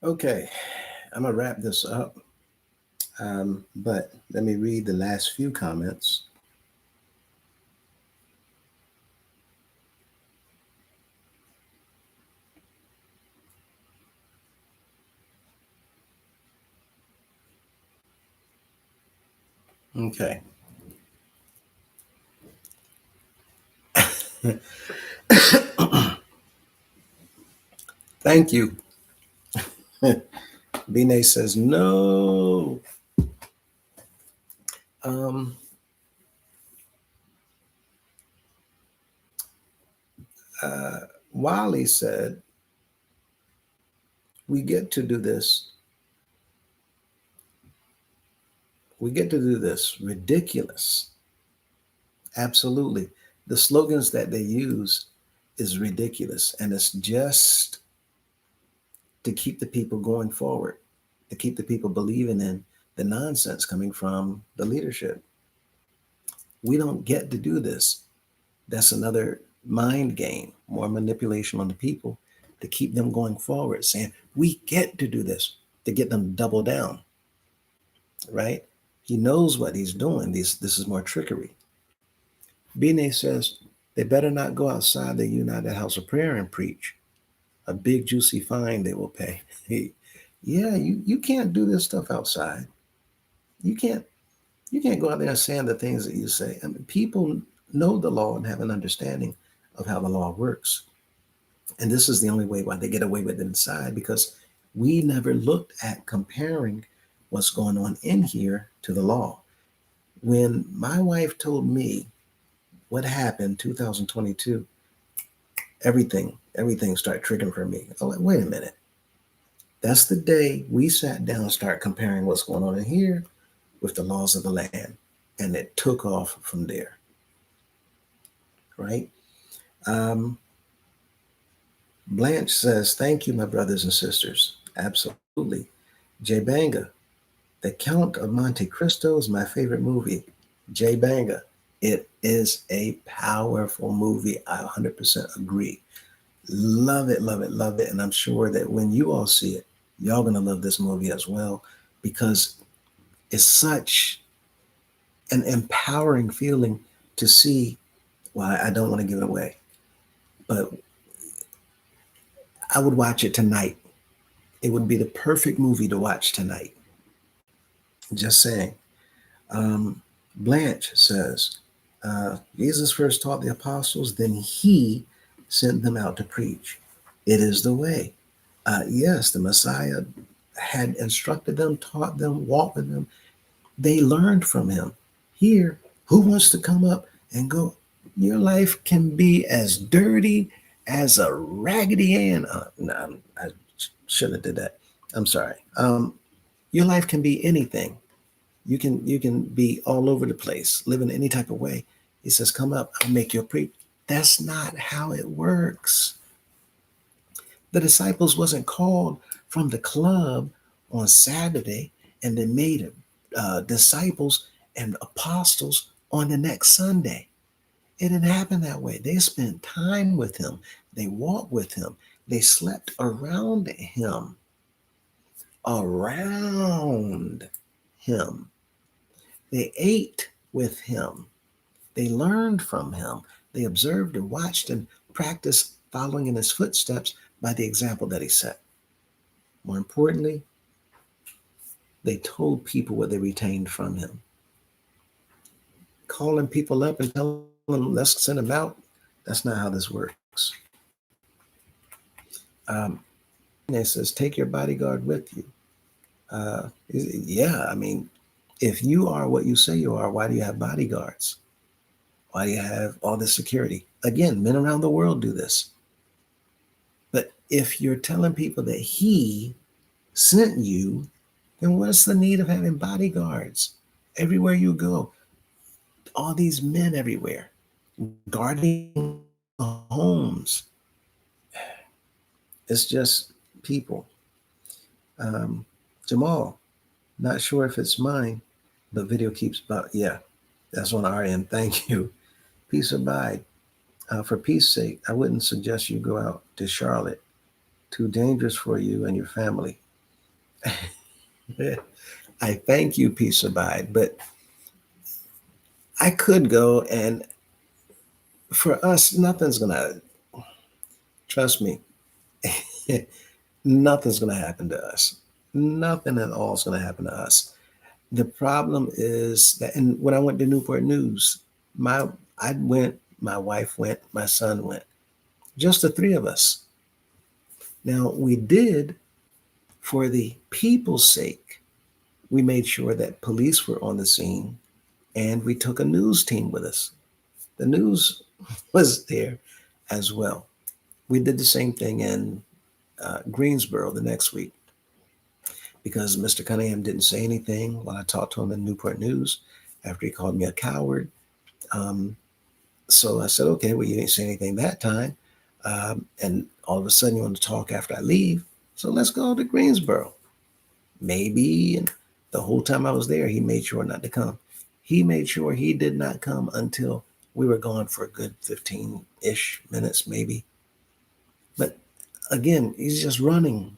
Okay, I'm gonna wrap this up, but let me read the last few comments. Okay. Thank you. Bine says no. Um, Wally said we get to do this. We get to do this. Ridiculous. Absolutely. The slogans that they use is ridiculous, and it's just to keep the people going forward, to keep the people believing in the nonsense coming from the leadership. We don't get to do this. That's another mind game, more manipulation on the people to keep them going forward, saying, we get to do this, to get them to double down, right? He knows what he's doing. This is more trickery. Bine says, they better not go outside the United House of Prayer and preach. A big, juicy fine they will pay. Hey, yeah, you can't do this stuff outside. You can't you can't go out there and saying the things that you say. I mean, people know the law and have an understanding of how the law works. And this is the only way why they get away with it inside, because we never looked at comparing what's going on in here to the law. When my wife told me what happened 2022, everything started triggering for me. I'm like, wait a minute. That's the day we sat down and started comparing what's going on in here with the laws of the land. And it took off from there, right? Um, Blanche says, thank you, my brothers and sisters. Absolutely. Jay Banga, The Count of Monte Cristo is my favorite movie. Jay Banga, it is a powerful movie. I 100% agree. Love it, love it, love it. And I'm sure that when you all see it, y'all going to love this movie as well, because it's such an empowering feeling to see. Well, I don't want to give it away, but I would watch it tonight. It would be the perfect movie to watch tonight. Just saying. Blanche says, Jesus first taught the apostles, then he sent them out to preach. It is the way. Yes, the Messiah had instructed them, taught them, walked with them. They learned from him. Here, who wants to come up and go? Your life can be as dirty as a raggedy Ann. No, I shouldn't have did that. I'm sorry. Your life can be anything. You can be all over the place, living any type of way. He says, "Come up, I'll make you a preach." That's not how it works. The disciples wasn't called from the club on Saturday and then made disciples and apostles on the next Sunday. It didn't happen that way. They spent time with him. They walked with him. They slept around him. Around him. They ate with him. They learned from him. They observed and watched and practiced following in his footsteps by the example that he set. More importantly, they told people what they retained from him. Calling people up and telling them, let's send them out, that's not how this works. It says, take your bodyguard with you. Yeah, I mean, if you are what you say you are, why do you have bodyguards? Why do you have all this security? Again, men around the world do this. But if you're telling people that he sent you, then what's the need of having bodyguards everywhere you go? All these men everywhere guarding homes. It's just people. Jamal, not sure if it's mine, but video keeps about. Yeah, that's on our end. Thank you. Peace abide. For peace sake, I wouldn't suggest you go out to Charlotte. Too dangerous for you and your family. I thank you, Peace Abide, but I could go, and for us, nothing's gonna, trust me, nothing's gonna happen to us. Nothing at all is gonna happen to us. The problem is that, and when I went to Newport News, my I went, my wife went, my son went, just the three of us. Now we did, for the people's sake, we made sure that police were on the scene, and we took a news team with us. The news was there as well. We did the same thing in Greensboro the next week because Mr. Cunningham didn't say anything when I talked to him in Newport News after he called me a coward. Um, so I said, okay, well, you didn't say anything that time. And all of a sudden you want to talk after I leave. So let's go to Greensboro. Maybe. And the whole time I was there, he made sure not to come. He made sure he did not come until we were gone for a good 15-ish minutes, maybe. But again, he's just running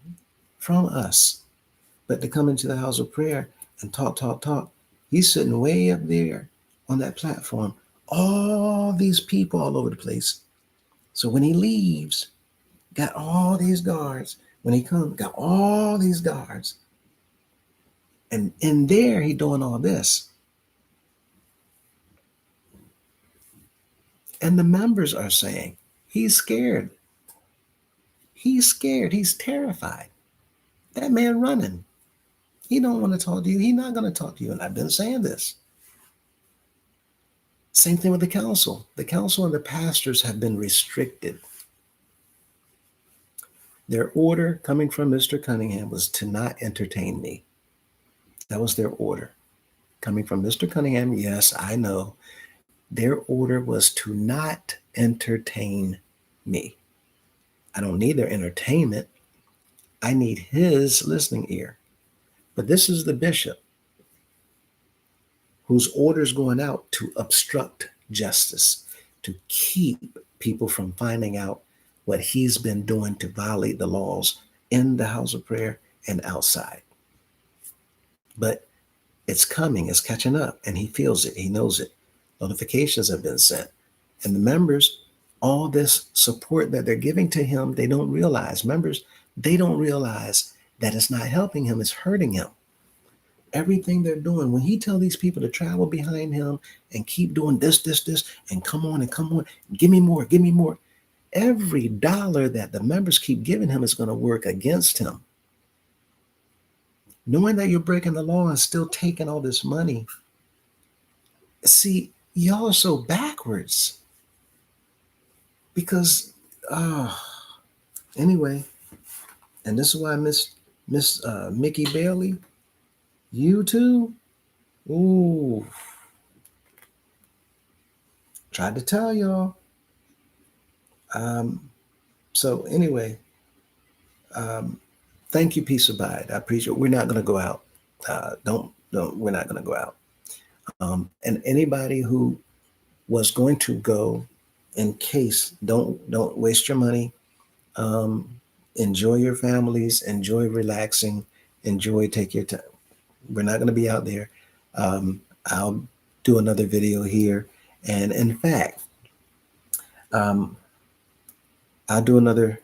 from us. But to come into the house of prayer and talk, talk, talk, he's sitting way up there on that platform. All these people all over the place. So when he leaves, got all these guards. When he comes, got all these guards. And in there, he doing all this. And the members are saying, he's scared. He's scared. He's terrified. That man running. He don't want to talk to you. He's not going to talk to you. And I've been saying this. Same thing with the council. The council and the pastors have been restricted. Their order coming from Mr. Cunningham was to not entertain me. That was their order. Coming from Mr. Cunningham, yes, I know. Their order was to not entertain me. I don't need their entertainment. I need his listening ear. But this is the bishop whose order is going out to obstruct justice, to keep people from finding out what he's been doing to violate the laws in the house of prayer and outside. But it's coming, it's catching up, and he feels it, he knows it. Notifications have been sent. And the members, all this support that they're giving to him, they don't realize. Members, they don't realize that it's not helping him, it's hurting him. Everything they're doing, when he tell these people to travel behind him and keep doing this, and come on, give me more, give me more. Every dollar that the members keep giving him is going to work against him. Knowing that you're breaking the law and still taking all this money. See, y'all are so backwards. Because, anyway, and this is why Miss Mickey Bailey, you too, ooh, tried to tell y'all. So anyway, thank you, Peace Abide. I appreciate it. We're not going to go out. Don't, we're not going to go out. And anybody who was going to go, in case, don't waste your money. Enjoy your families, enjoy relaxing, enjoy, take your time. We're not going to be out there. I'll do another video here. And in fact, I'll do another,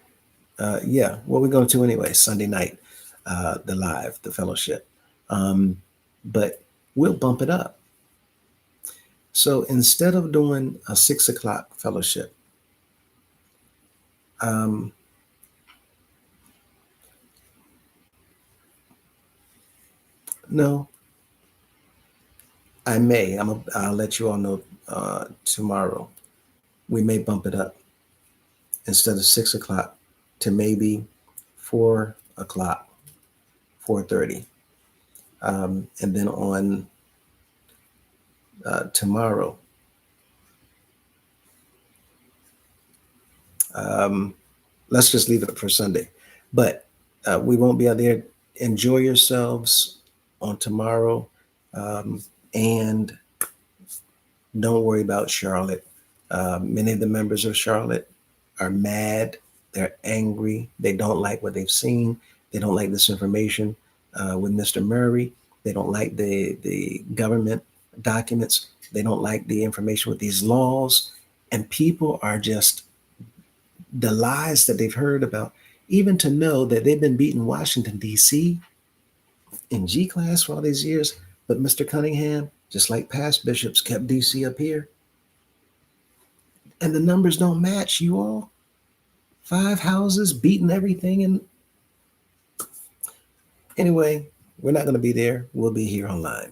what we're going to anyway, Sunday night, the live, the fellowship. But we'll bump it up. So instead of doing a 6:00 fellowship, no, I may. I'll let you all know tomorrow. We may bump it up instead of 6:00 to maybe 4:00, 4:30, and then on tomorrow. Let's just leave it for Sunday, but we won't be out there. Enjoy yourselves on tomorrow, and don't worry about Charlotte. Many of the members of Charlotte are mad. They're angry. They don't like what they've seen. They don't like this information. with Mr. Murray. They don't like the government documents. They don't like the information with these laws. And people are just, the lies that they've heard about, even to know that they've been beating Washington, D.C. in G class for all these years. But Mr. Cunningham, just like past bishops, kept D.C. up here. And the numbers don't match, you all. 5 houses beating everything. And anyway, we're not going to be there. We'll be here online.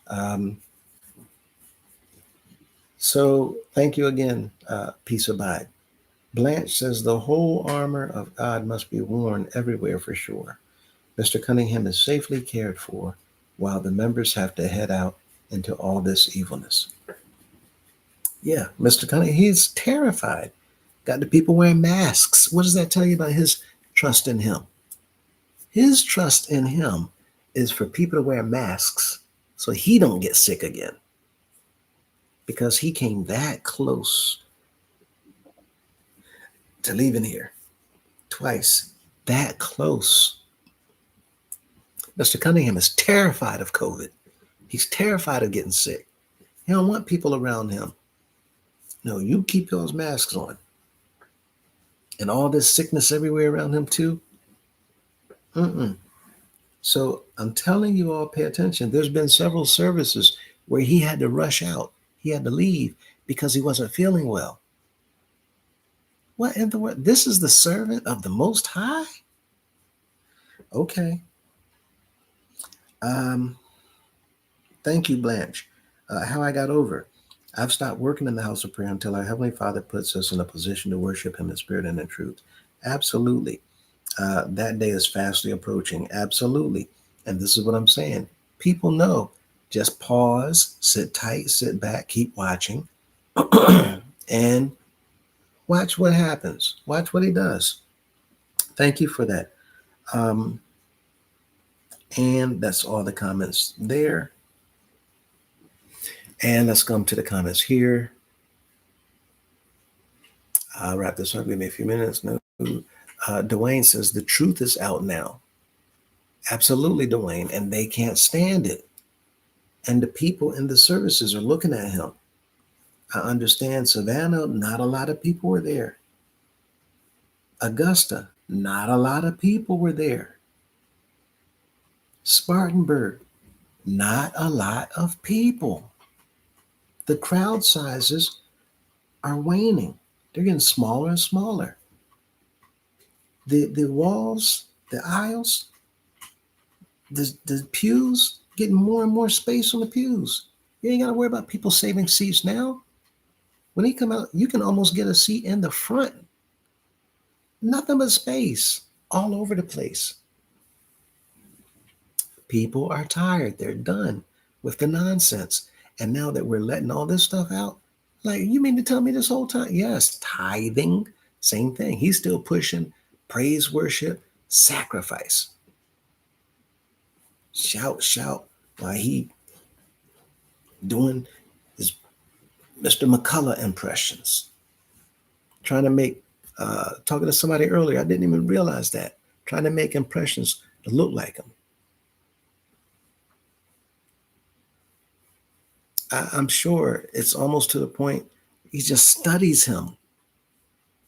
Um, so thank you again. Peace abide. Blanche says the whole armor of God must be worn everywhere for sure. Mr. Cunningham is safely cared for while the members have to head out into all this evilness. Yeah, Mr. Cunningham, he's terrified. Got the people wearing masks. What does that tell you about his trust in him? His trust in him is for people to wear masks so he don't get sick again, because he came that close to leaving here twice. That close. Mr. Cunningham is terrified of COVID. He's terrified of getting sick. He don't want people around him. No, you keep those masks on. And all this sickness everywhere around him too. Mm-mm. So I'm telling you all, pay attention. There's been several services where he had to rush out. He had to leave because he wasn't feeling well. What in the world? This is the servant of the Most High? Okay. Thank you, Blanche. How I got over. I've stopped working in the house of prayer until our Heavenly Father puts us in a position to worship Him in spirit and in truth. Absolutely. That day is fastly approaching. Absolutely. And this is what I'm saying. People know. Just pause, sit tight, sit back, keep watching, and watch what happens. Watch what He does. Thank you for that. And that's all the comments there. And let's come to the comments here. I'll wrap this up. Give me a few minutes. No. Dwayne says the truth is out now. Absolutely, Dwayne. And they can't stand it. And the people in the services are looking at him. I understand Savannah, not a lot of people were there. Augusta, not a lot of people were there. Spartanburg, not a lot of people. The crowd sizes are waning. They're getting smaller and smaller. The walls, the aisles, the pews, getting more and more space on the pews. You ain't got to worry about people saving seats now. When he come out, you can almost get a seat in the front. Nothing but space all over the place. People are tired. They're done with the nonsense. And now that we're letting all this stuff out, like, you mean to tell me this whole time? Yes, tithing, same thing. He's still pushing praise, worship, sacrifice. Shout, shout, while he doing his Mr. McCullough impressions. Trying to make, talking to somebody earlier, I didn't even realize that. Trying to make impressions that look like him. I'm sure it's almost to the point he just studies him,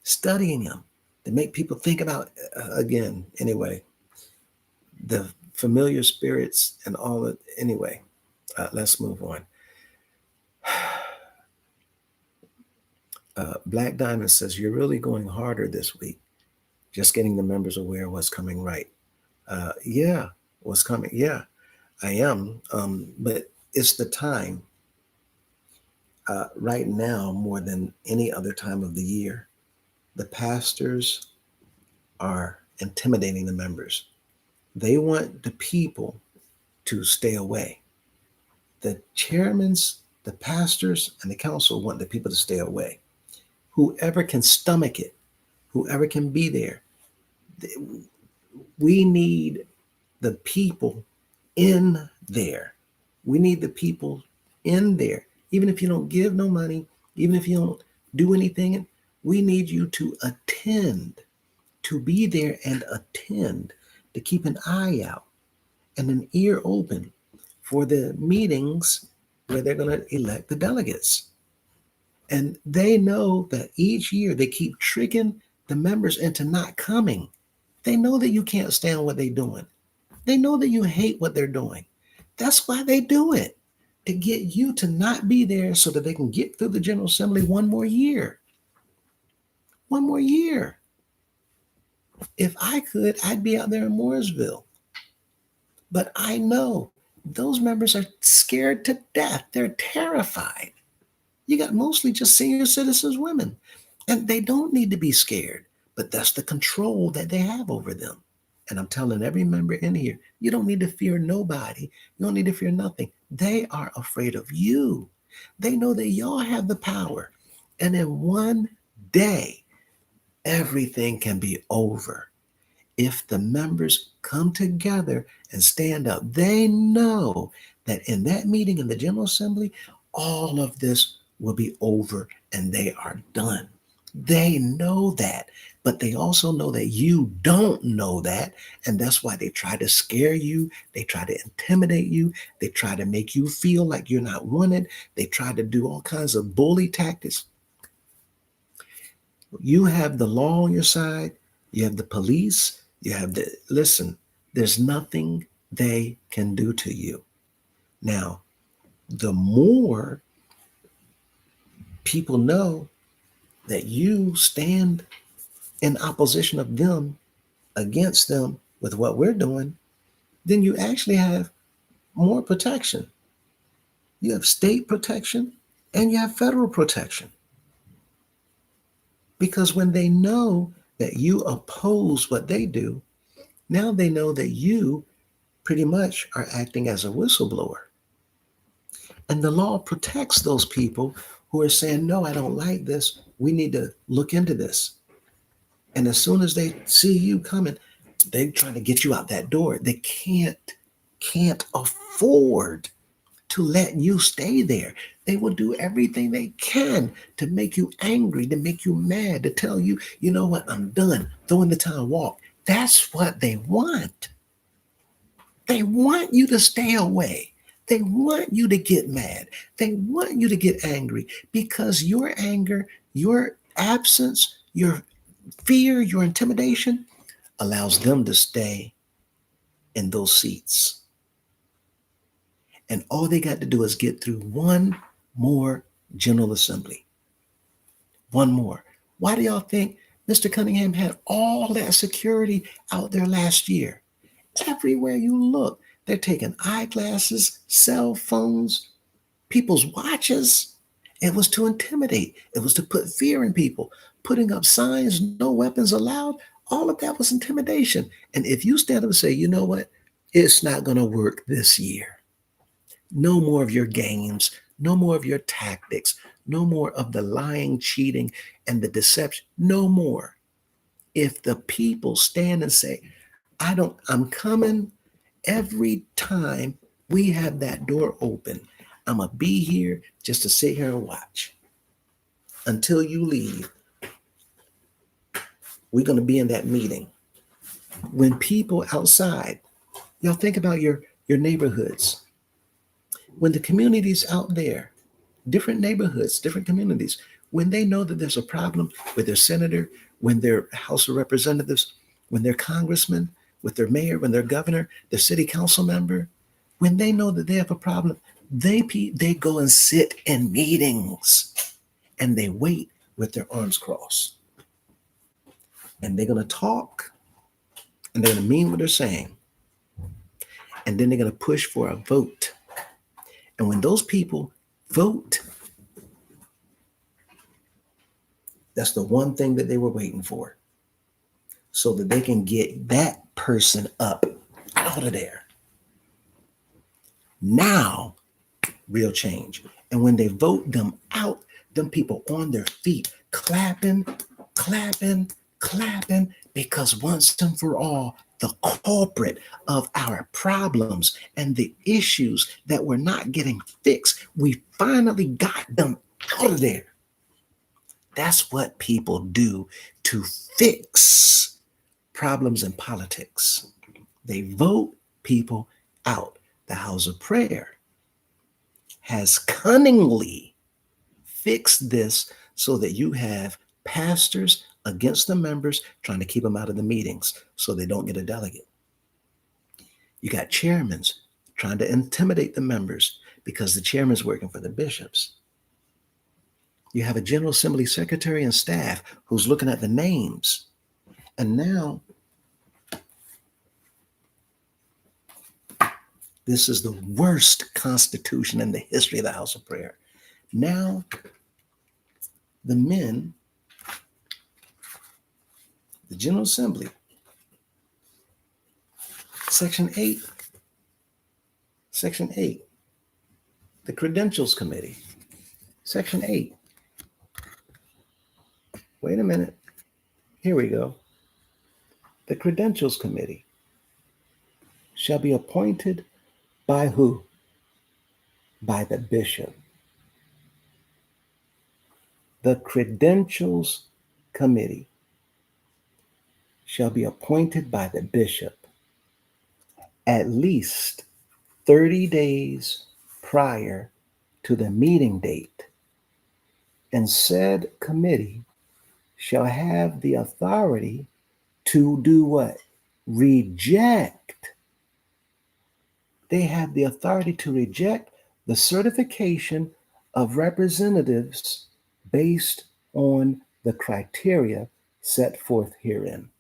studying him to make people think about, again, anyway, the familiar spirits and all that. Anyway, let's move on. Black Diamond says, you're really going harder this week, just getting the members aware of what's coming right. Yeah, what's coming. Yeah, I am. But it's the time right now more than any other time of the year. The pastors are intimidating the members. They want the people to stay away. The chairmans, the pastors, and the council want the people to stay away. Whoever can stomach it, whoever can be there. We need the people in there. We need the people in there. Even if you don't give no money, even if you don't do anything, we need you to attend, to be there and attend, to keep an eye out. and an ear open for the meetings where they're going to elect the delegates. And they know that each year they keep tricking the members into not coming. They know that you can't stand what they're doing. They know that you hate what they're doing. That's why they do it, to get you to not be there so that they can get through the General Assembly one more year. One more year. If I could, I'd be out there in Mooresville. But I know those members are scared to death. They're terrified. You got mostly just senior citizens women, and they don't need to be scared, but that's the control that they have over them. And I'm telling every member in here, you don't need to fear nobody. You don't need to fear nothing. They are afraid of you. They know that y'all have the power. And in one day, everything can be over. If the members come together and stand up, they know that in that meeting in the General Assembly, all of this will be over and they are done. They know that, but they also know that you don't know that. And that's why they try to scare you. They try to intimidate you. They try to make you feel like you're not wanted. They try to do all kinds of bully tactics. You have the law on your side. You have the police. You have listen, there's nothing they can do to you. Now, the more people know that you stand in opposition of them, against them with what we're doing, then you actually have more protection. You have state protection and you have federal protection. Because when they know that you oppose what they do, now they know that you pretty much are acting as a whistleblower. And the law protects those people who are saying, no, I don't like this. We need to look into this. And as soon as they see you coming, they're trying to get you out that door. They can't afford to let you stay there. They will do everything they can to make you angry, to make you mad, to tell you, you know what, I'm done. Throw in the towel, walk. That's what they want. They want you to stay away. They want you to get mad. They want you to get angry because your anger, your absence, your fear, your intimidation allows them to stay in those seats. And all they got to do is get through one more General Assembly. One more. Why do y'all think Mr. Cunningham had all that security out there last year? Everywhere you look, they're taking eyeglasses, cell phones, people's watches. It was to intimidate. It was to put fear in people. Putting up signs, no weapons allowed. All of that was intimidation. And if you stand up and say, you know what, it's not going to work this year. No more of your games. No more of your tactics. No more of the lying, cheating, and the deception. No more. If the people stand and say, I'm coming every time we have that door open, I'm going to be here just to sit here and watch. Until you leave, we're going to be in that meeting. When people outside, y'all think about your neighborhoods. When the communities out there, different neighborhoods, different communities, when they know that there's a problem with their senator, when their House of Representatives, when their congressman, with their mayor, when their governor, their city council member, when they know that they have a problem, they go and sit in meetings and they wait with their arms crossed. And they're going to talk and they're going to mean what they're saying. And then they're going to push for a vote. And when those people vote, that's the one thing that they were waiting for, so that they can get that person up out of there. Now, real change. And when they vote them out, them people on their feet, clapping, clapping, clapping, because once and for all, the culprit of our problems and the issues that we're not getting fixed, we finally got them out of there. That's what people do to fix problems in politics. They vote people out. The house of prayer has cunningly fixed this so that you have pastors against the members trying to keep them out of the meetings so they don't get a delegate. You got chairmen trying to intimidate the members because the chairman's working for the bishops. You have a General Assembly secretary and staff who's looking at the names. And now, this is the worst constitution in the history of the House of Prayer. Now, the men, the General Assembly, Section 8, the Credentials Committee, Section 8. Wait a minute. Here we go. The Credentials Committee shall be appointed by who? By the bishop. The Credentials Committee shall be appointed by the bishop at least 30 days prior to the meeting date, and said committee shall have the authority to do what? Reject. They have the authority to reject the certification of representatives based on the criteria set forth herein.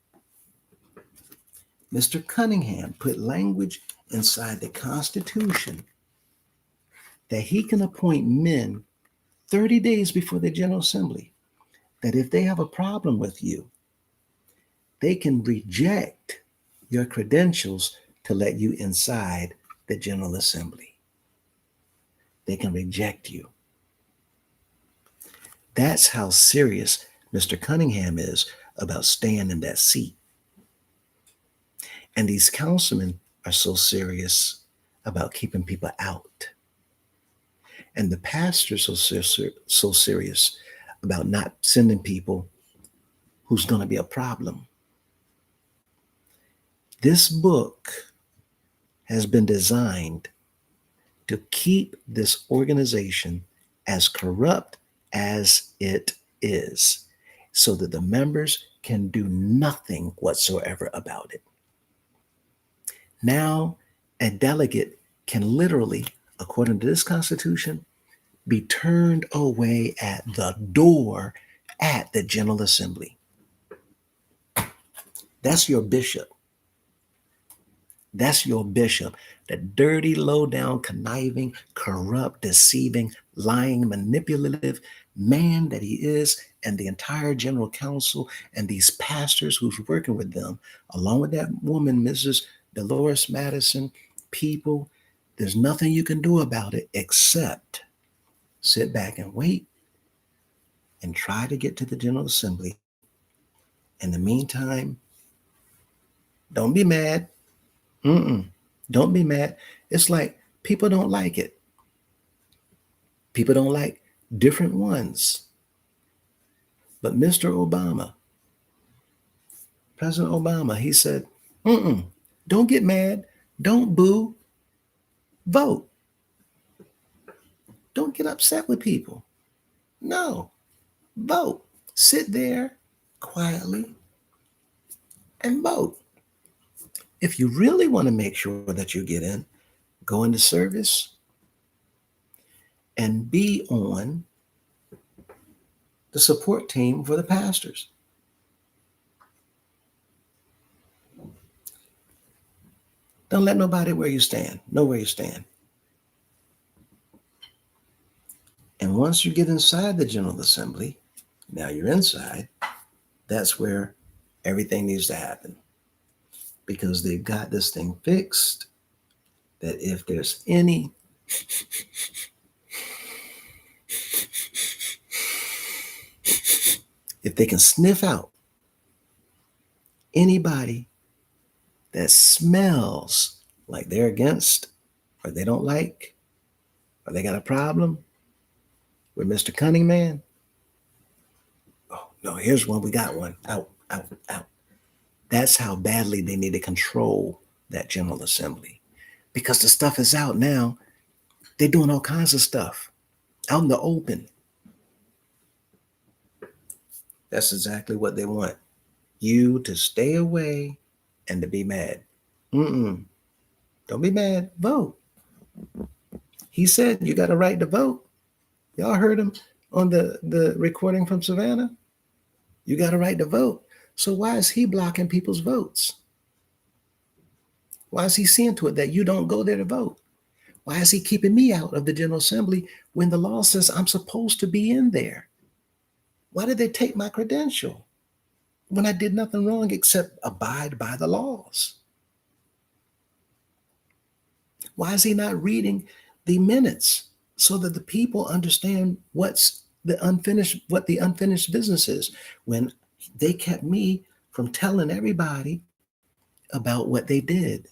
Mr. Cunningham put language inside the Constitution that he can appoint men 30 days before the General Assembly, that if they have a problem with you, they can reject your credentials to let you inside the General Assembly. They can reject you. That's how serious Mr. Cunningham is about staying in that seat. And these councilmen are so serious about keeping people out. And the pastors are so serious about not sending people who's going to be a problem. This book has been designed to keep this organization as corrupt as it is, so that the members can do nothing whatsoever about it. Now, a delegate can literally, according to this Constitution, be turned away at the door at the General Assembly. That's your bishop. That's your bishop, the dirty, low down, conniving, corrupt, deceiving, lying, manipulative man that he is, and the entire general council and these pastors who's working with them, along with that woman, Mrs. Dolores Madison, people, there's nothing you can do about it except sit back and wait and try to get to the General Assembly. In the meantime, don't be mad. Don't be mad. It's like people don't like it. People don't like different ones. But Mr. Obama, President Obama, he said, don't get mad. Don't boo. Vote. Don't get upset with people. No, vote. Sit there quietly and vote. If you really want to make sure that you get in, go into service and be on the support team for the pastors. Don't let nobody where you stand. Know where you stand. And once you get inside the General Assembly, now you're inside, that's where everything needs to happen. Because they've got this thing fixed that if there's any if they can sniff out anybody that smells like they're against or they don't like or they got a problem with Mr. Cunningham, oh no, here's one, we got one, out, out, out. That's how badly they need to control that General Assembly. because the stuff is out now. They're doing all kinds of stuff out in the open. That's exactly what they want. You to stay away and to be mad. Mm-mm. Don't be mad. Vote. He said you got a right to vote. Y'all heard him on the recording from Savannah? You got a right to vote. So why is he blocking people's votes? Why is he seeing to it that you don't go there to vote? Why is he keeping me out of the General Assembly when the law says I'm supposed to be in there? Why did they take my credential when I did nothing wrong except abide by the laws? Why is he not reading the minutes so that the people understand what the unfinished business is when they kept me from telling everybody about what they did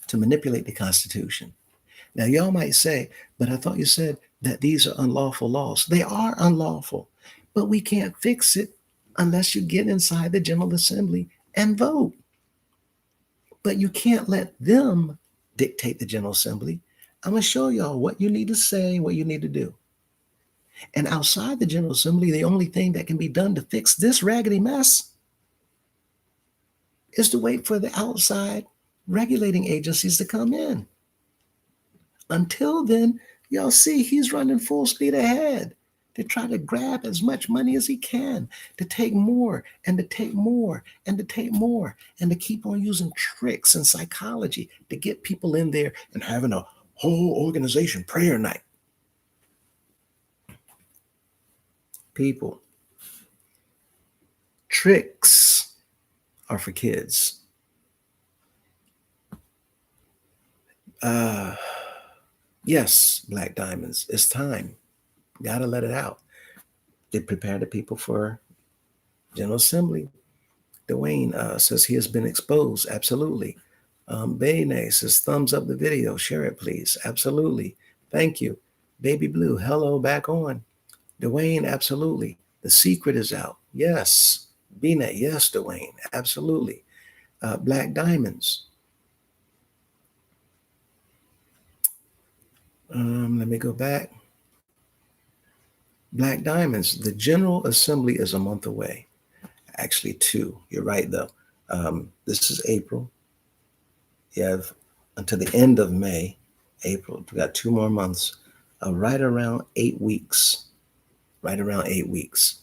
to manipulate the Constitution? Now, y'all might say, but I thought you said that these are unlawful laws. They are unlawful, but we can't fix it unless you get inside the General Assembly and vote. But you can't let them dictate the General Assembly. I'm going to show y'all what you need to say, what you need to do. And outside the General Assembly, the only thing that can be done to fix this raggedy mess is to wait for the outside regulating agencies to come in. Until then, y'all see he's running full speed ahead to try to grab as much money as he can, to take more and to take more and to take more and to keep on using tricks and psychology to get people in there and having a whole organization prayer night. People, tricks are for kids. Uh, yes, Black Diamonds, it's time. Gotta let it out. They prepare the people for General Assembly. Dwayne says he has been exposed. Absolutely. Bene says thumbs up the video. Share it, please. Absolutely. Thank you. Baby Blue, hello, back on. Dwayne, absolutely. The secret is out. Yes. Bene, yes, Dwayne, absolutely. Black Diamonds. Let me go back. Black Diamonds. The General Assembly is a month away. Actually, 2. You're right, though. This is April. You have until the end of May, April. We got 2 more months. Right around 8 weeks. Right around 8 weeks.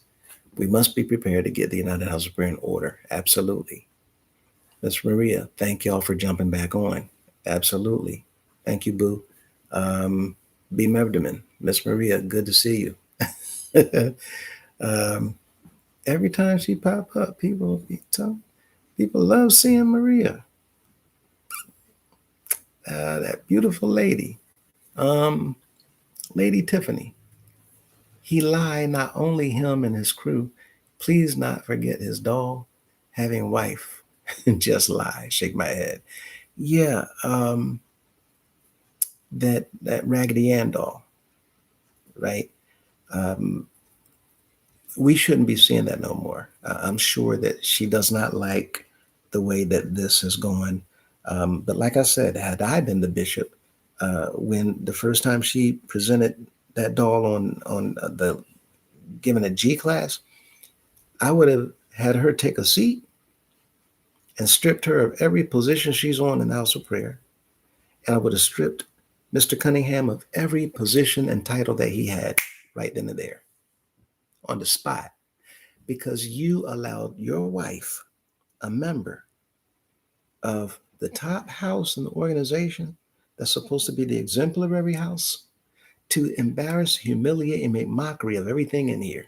We must be prepared to get the United House of Prayer in order. Absolutely. Miss Maria, thank y'all for jumping back on. Absolutely. Thank you, Boo. B. Mevderman, Miss Maria, good to see you. Every time she pop up, people love seeing Maria. That beautiful lady. Lady Tiffany. He lied, not only him and his crew. Please not forget his doll, having wife. Just lie. Shake my head. Yeah, that Raggedy Ann doll, right? Um, we shouldn't be seeing that no more. I'm sure that she does not like the way that this has gone. But like I said, had I been the bishop, when the first time she presented that doll on the given a G class, I would have had her take a seat and stripped her of every position she's on in the house of prayer. And I would have stripped Mr. Cunningham of every position and title that he had right then and there on the spot, because you allowed your wife, a member of the top house in the organization that's supposed to be the exemplary house, to embarrass, humiliate, and make mockery of everything in here.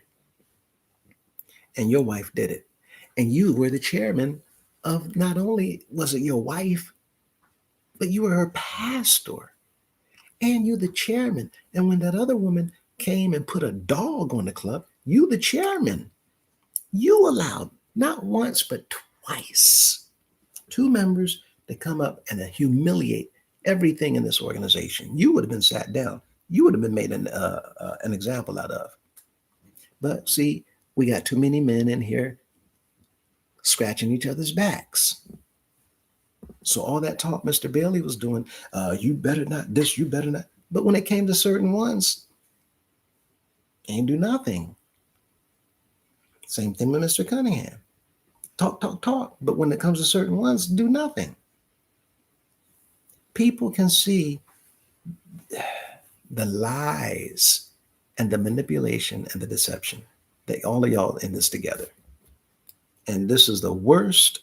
And your wife did it. And you were the chairman of, not only was it your wife, but you were her pastor. And you the chairman. And when that other woman came and put a dog on the club, you the chairman. You allowed not once but twice 2 members to come up and humiliate everything in this organization. You would have been sat down. You would have been made an example out of. But see, we got too many men in here scratching each other's backs. So all that talk Mr. Bailey was doing, you better not this, you better not. But when it came to certain ones, ain't do nothing. Same thing with Mr. Cunningham. Talk, talk, talk. But when it comes to certain ones, do nothing. People can see the lies and the manipulation and the deception. They all of y'all in this together. And this is the worst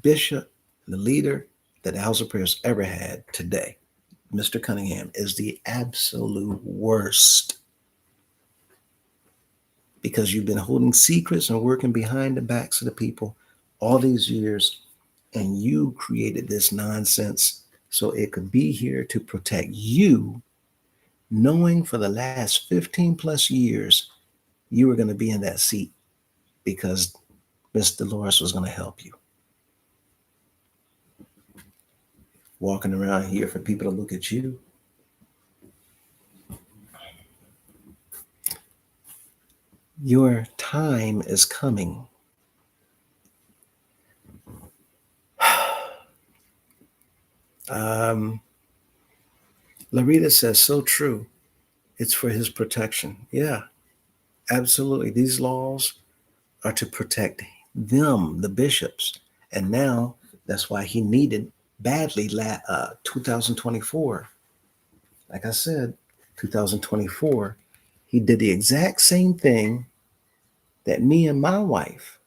bishop, the leader that the House of Prayers ever had today. Mr. Cunningham is the absolute worst because you've been holding secrets and working behind the backs of the people all these years, and you created this nonsense so it could be here to protect you, knowing for the last 15 plus years you were going to be in that seat because Miss Dolores was going to help you. Walking around here for people to look at you. Your time is coming. Um, Larita says, so true. It's for his protection. Yeah, absolutely. These laws are to protect them, the bishops. And now that's why he needed badly 2024. Like I said, 2024, he did the exact same thing that me and my wife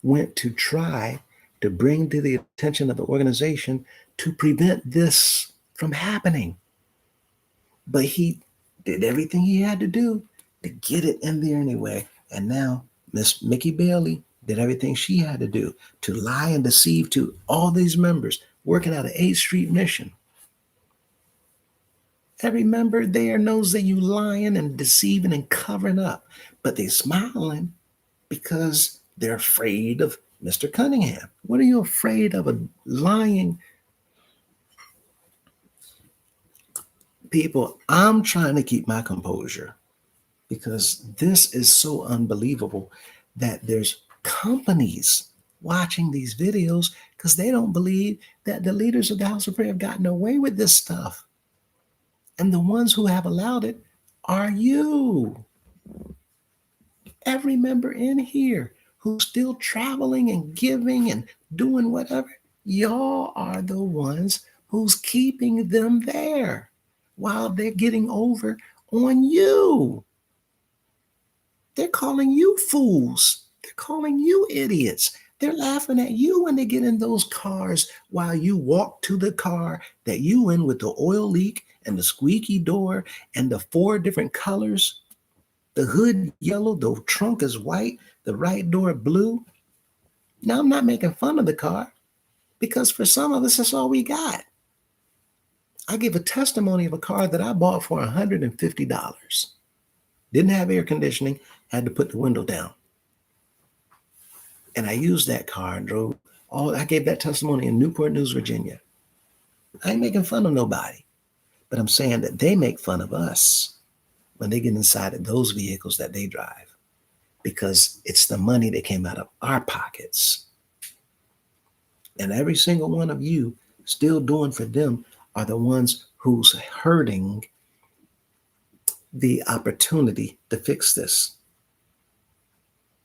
went to try to bring to the attention of the organization to prevent this from happening. But he did everything he had to do to get it in there anyway. And now Miss Mickey Bailey did everything she had to do to lie and deceive to all these members working out of 8th Street Mission. Every member there knows that you lying and deceiving and covering up, but they smiling because they're afraid of Mr. Cunningham. What are you afraid of? A lying people? I'm trying to keep my composure because this is so unbelievable that there's companies watching these videos because they don't believe that the leaders of the House of Prayer have gotten away with this stuff. And the ones who have allowed it are you. Every member in here who's still traveling and giving and doing whatever, y'all are the ones who's keeping them there while they're getting over on you. They're calling you fools. They're calling you idiots. They're laughing at you when they get in those cars while you walk to the car that you in with the oil leak and the squeaky door and the 4 different colors. The hood yellow, the trunk is white, the right door blue. Now, I'm not making fun of the car because for some of us, that's all we got. I give a testimony of a car that I bought for $150. Didn't have air conditioning, had to put the window down. And I used that car and drove I gave that testimony in Newport News, Virginia. I ain't making fun of nobody, but I'm saying that they make fun of us when they get inside of those vehicles that they drive because it's the money that came out of our pockets. And every single one of you still doing for them are the ones who's hurting the opportunity to fix this.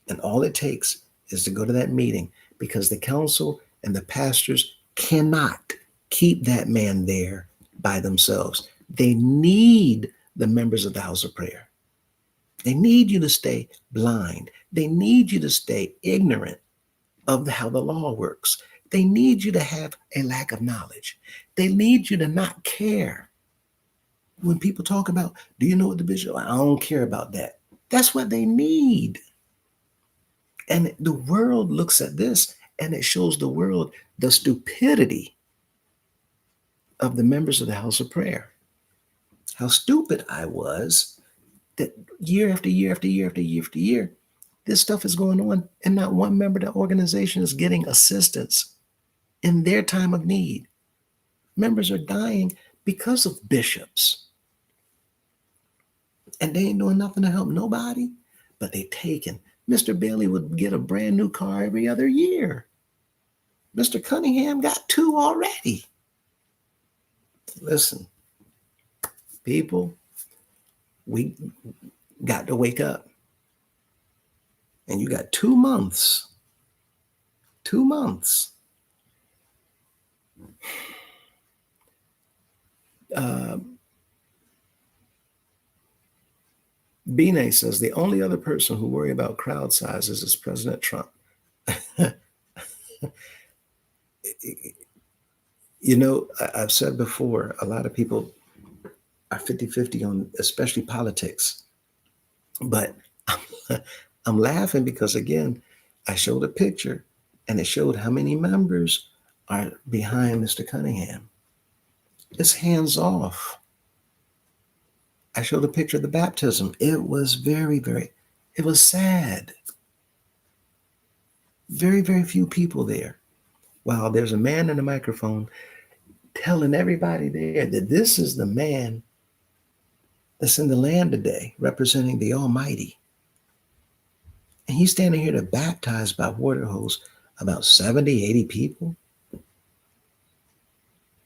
And all it takes is to go to that meeting because the council and the pastors cannot keep that man there by themselves. They need the members of the House of Prayer. They need you to stay blind. They need you to stay ignorant of how the law works. They need you to have a lack of knowledge. They need you to not care. When people talk about, do you know what the bishop? I don't care about that. That's what they need. And the world looks at this and it shows the world the stupidity of the members of the House of Prayer. How stupid I was that year after year after year after year after year, this stuff is going on and not one member of the organization is getting assistance in their time of need. Members are dying because of bishops. And they ain't doing nothing to help nobody, but they taking. Mr. Bailey would get a brand new car every other year. Mr. Cunningham got two already. Listen, people, we got to wake up. And you got 2 months. 2 months. Uh, Bine says the only other person who worry about crowd sizes is President Trump. You know, I've said before, a lot of people are 50-50 on especially politics. But I'm laughing because, again, I showed a picture and it showed how many members are behind Mr. Cunningham. It's hands off. I showed a picture of the baptism. It was it was sad. Very, very few people there. While there's a man in the microphone telling everybody there that this is the man that's in the land today, representing the Almighty. And he's standing here to baptize by water hose about 70, 80 people.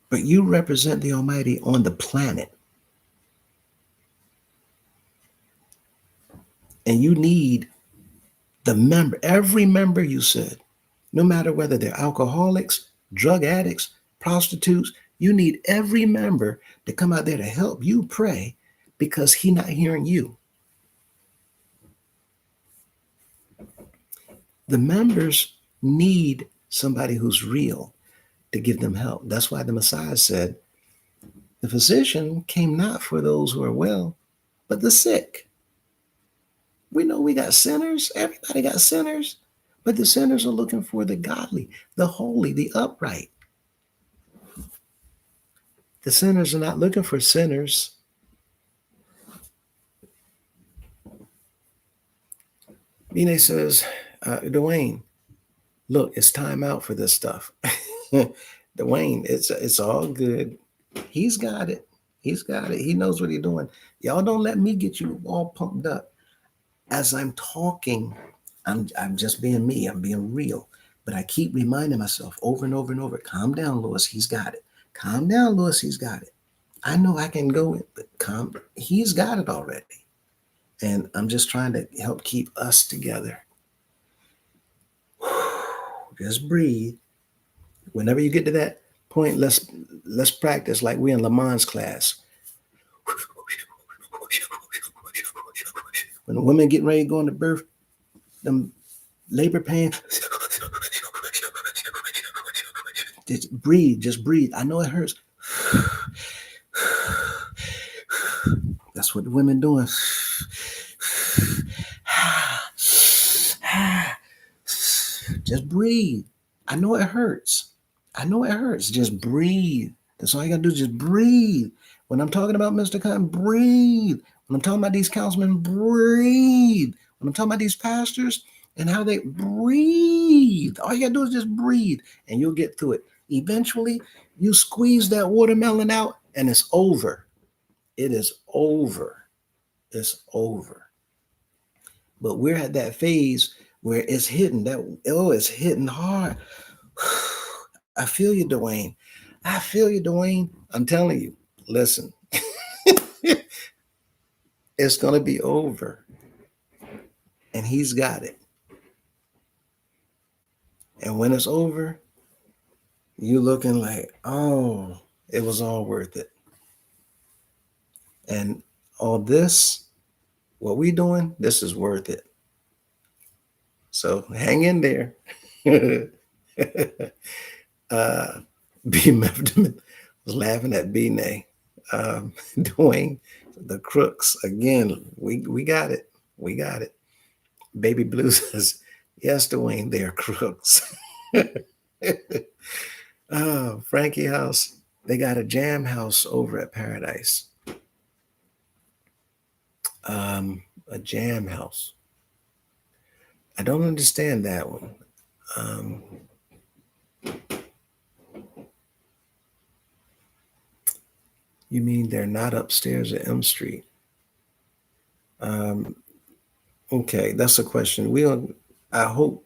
But you represent the Almighty on the planet. And you need every member you said, no matter whether they're alcoholics, drug addicts, prostitutes, you need every member to come out there to help you pray because he's not hearing you. The members need somebody who's real to give them help. That's why the Messiah said, the physician came not for those who are well, but the sick. We know we got sinners. Everybody got sinners. But the sinners are looking for the godly, the holy, the upright. The sinners are not looking for sinners. Bine says, Dwayne, look, it's time out for this stuff. Dwayne, it's all good. He's got it. He's got it. He knows what he's doing. Y'all don't let me get you all pumped up. As I'm talking, I'm just being me. I'm being real. But I keep reminding myself over and over and over, calm down, Lewis. He's got it. Calm down, Lewis. He's got it. I know I can go in, but he's got it already. And I'm just trying to help keep us together. Just breathe. Whenever you get to that point, let's practice like we're in Le Mans class. When the women get ready to go into birth, them labor pain. Just breathe. Just breathe. I know it hurts. That's what the women doing. Just breathe. I know it hurts. I know it hurts. Just breathe. That's all you gotta do. Just breathe. When I'm talking about Mr. Khan, breathe. When I'm talking about these councilmen, breathe. When I'm talking about these pastors and how they breathe. All you gotta do is just breathe and you'll get through it. Eventually, you squeeze that watermelon out and it's over. It is over. It's over. But we're at that phase where it's hitting it's hitting hard. I feel you, Dwayne. I feel you, Dwayne. I'm telling you, listen, it's going to be over. And he's got it. And when it's over, you looking like, oh, it was all worth it. And all this, what we doing, this is worth it. So hang in there. B. Mefterman was laughing at B-Nay. Dwayne, the crooks. Again, we got it. We got it. Baby Blue says, yes, Dwayne, they're crooks. Oh, Frankie House, they got a jam house over at Paradise. A jam house. I don't understand that one. You mean they're not upstairs at M Street? Okay, that's a question. I hope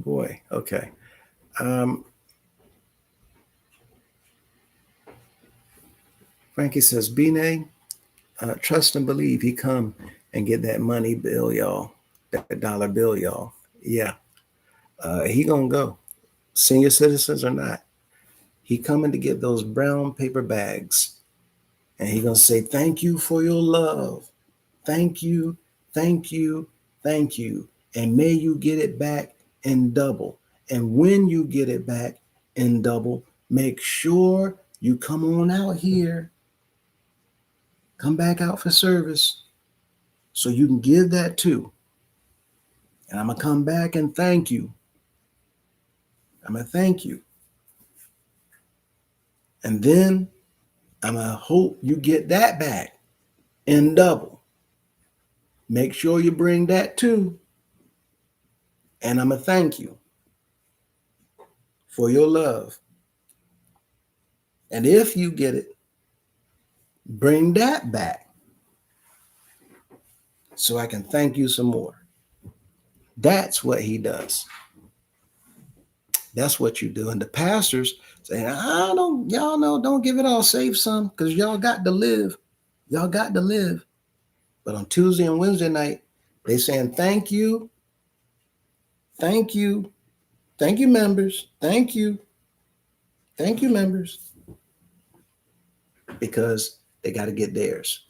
boy. Okay. Um, Frankie says, Bine, trust and believe he come and get that money bill, y'all. That dollar bill, y'all. Yeah. He gonna go. Senior citizens or not. He coming to get those brown paper bags. And he gonna say, thank you for your love. Thank you, thank you, thank you. And may you get it back in double. And when you get it back in double, make sure you come on out here, come back out for service so you can give that too. And I'm going to come back and thank you. I'm going to thank you. And then I'm going to hope you get that back in double. Make sure you bring that too. And I'm going to thank you for your love. And if you get it, bring that back so I can thank you some more. That's what he does. That's what you do. And the pastors saying, y'all know, don't give it all, save some, because y'all got to live. Y'all got to live. But on Tuesday and Wednesday night, they saying, thank you, thank you, thank you, members, thank you, members, because they got to get theirs.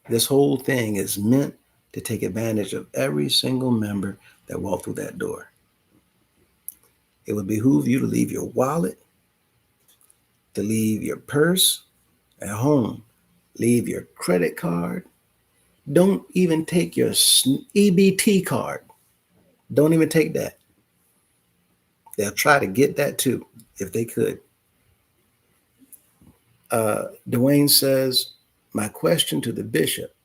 This whole thing is meant to take advantage of every single member that walked through that door. It would behoove you to leave your wallet, to leave your purse at home, leave your credit card. Don't even take your EBT card. Don't even take that. They'll try to get that too, if they could. Dwayne says, my question to the bishop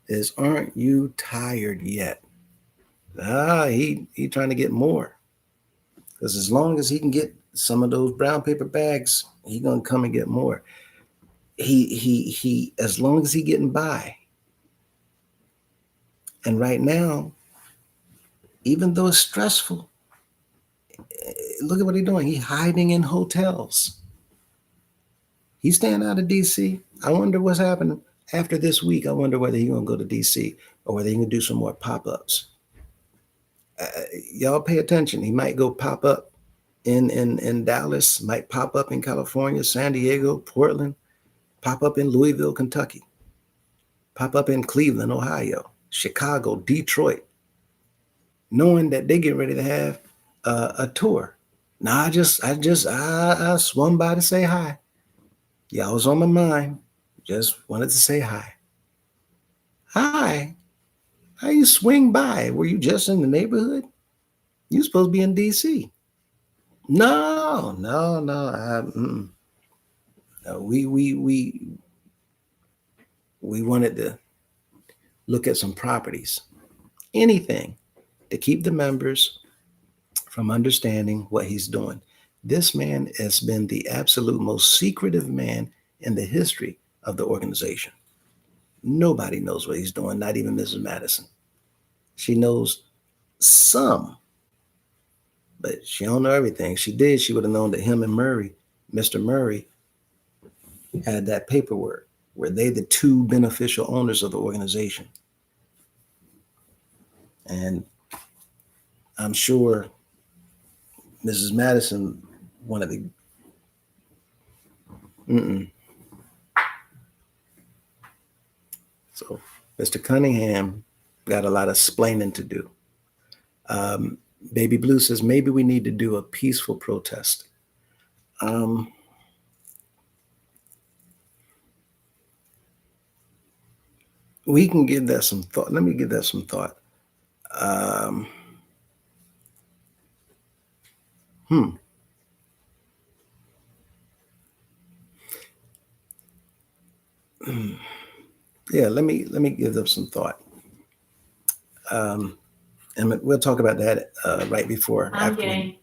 is, aren't you tired yet? He trying to get more. Because as long as he can get some of those brown paper bags, he gonna come and get more. He as long as he getting by. And right now, even though it's stressful, look at what he's doing. He's hiding in hotels. He's staying out of DC. I wonder what's happening after this week. I wonder whether he's gonna go to DC or whether he can do some more pop-ups. Y'all pay attention. He might go pop up in Dallas, might pop up in California, San Diego, Portland, pop up in Louisville, Kentucky, pop up in Cleveland, Ohio, Chicago, Detroit, knowing that they get ready to have a tour. Now I swung by to say hi. Y'all was on my mind. Just wanted to say hi. Hi. How you swing by? Were you just in the neighborhood? You supposed to be in DC. No. No, we wanted to look at some properties, anything to keep the members from understanding what he's doing. This man has been the absolute most secretive man in the history of the organization. Nobody knows what he's doing, not even Mrs. Madison. She knows some, but she don't know everything. She did, she would have known that him and Murray, Mr. Murray, had that paperwork where they the two beneficial owners of the organization. And I'm sure Mrs. Madison wanted to. So Mr. Cunningham got a lot of splaining to do. Baby Blue says maybe we need to do a peaceful protest. We can give that some thought. Let me give that some thought. Yeah, let me give them some thought. And we'll talk about that right before. I'm game.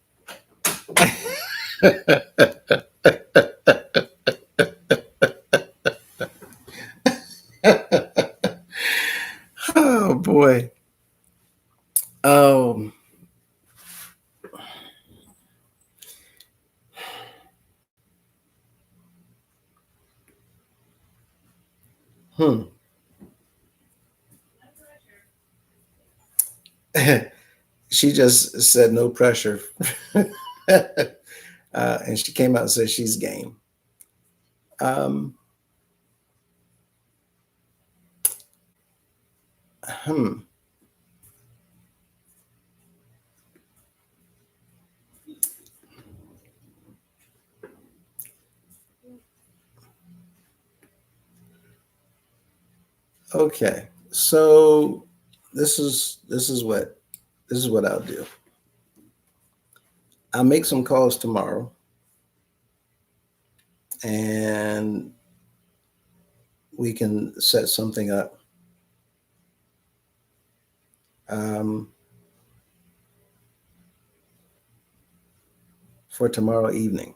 Oh boy. Hmm. She just said no pressure. And she came out and said she's game. Um, hmm. Okay. So this is what I'll do. I'll make some calls tomorrow, and we can set something up um, for tomorrow evening.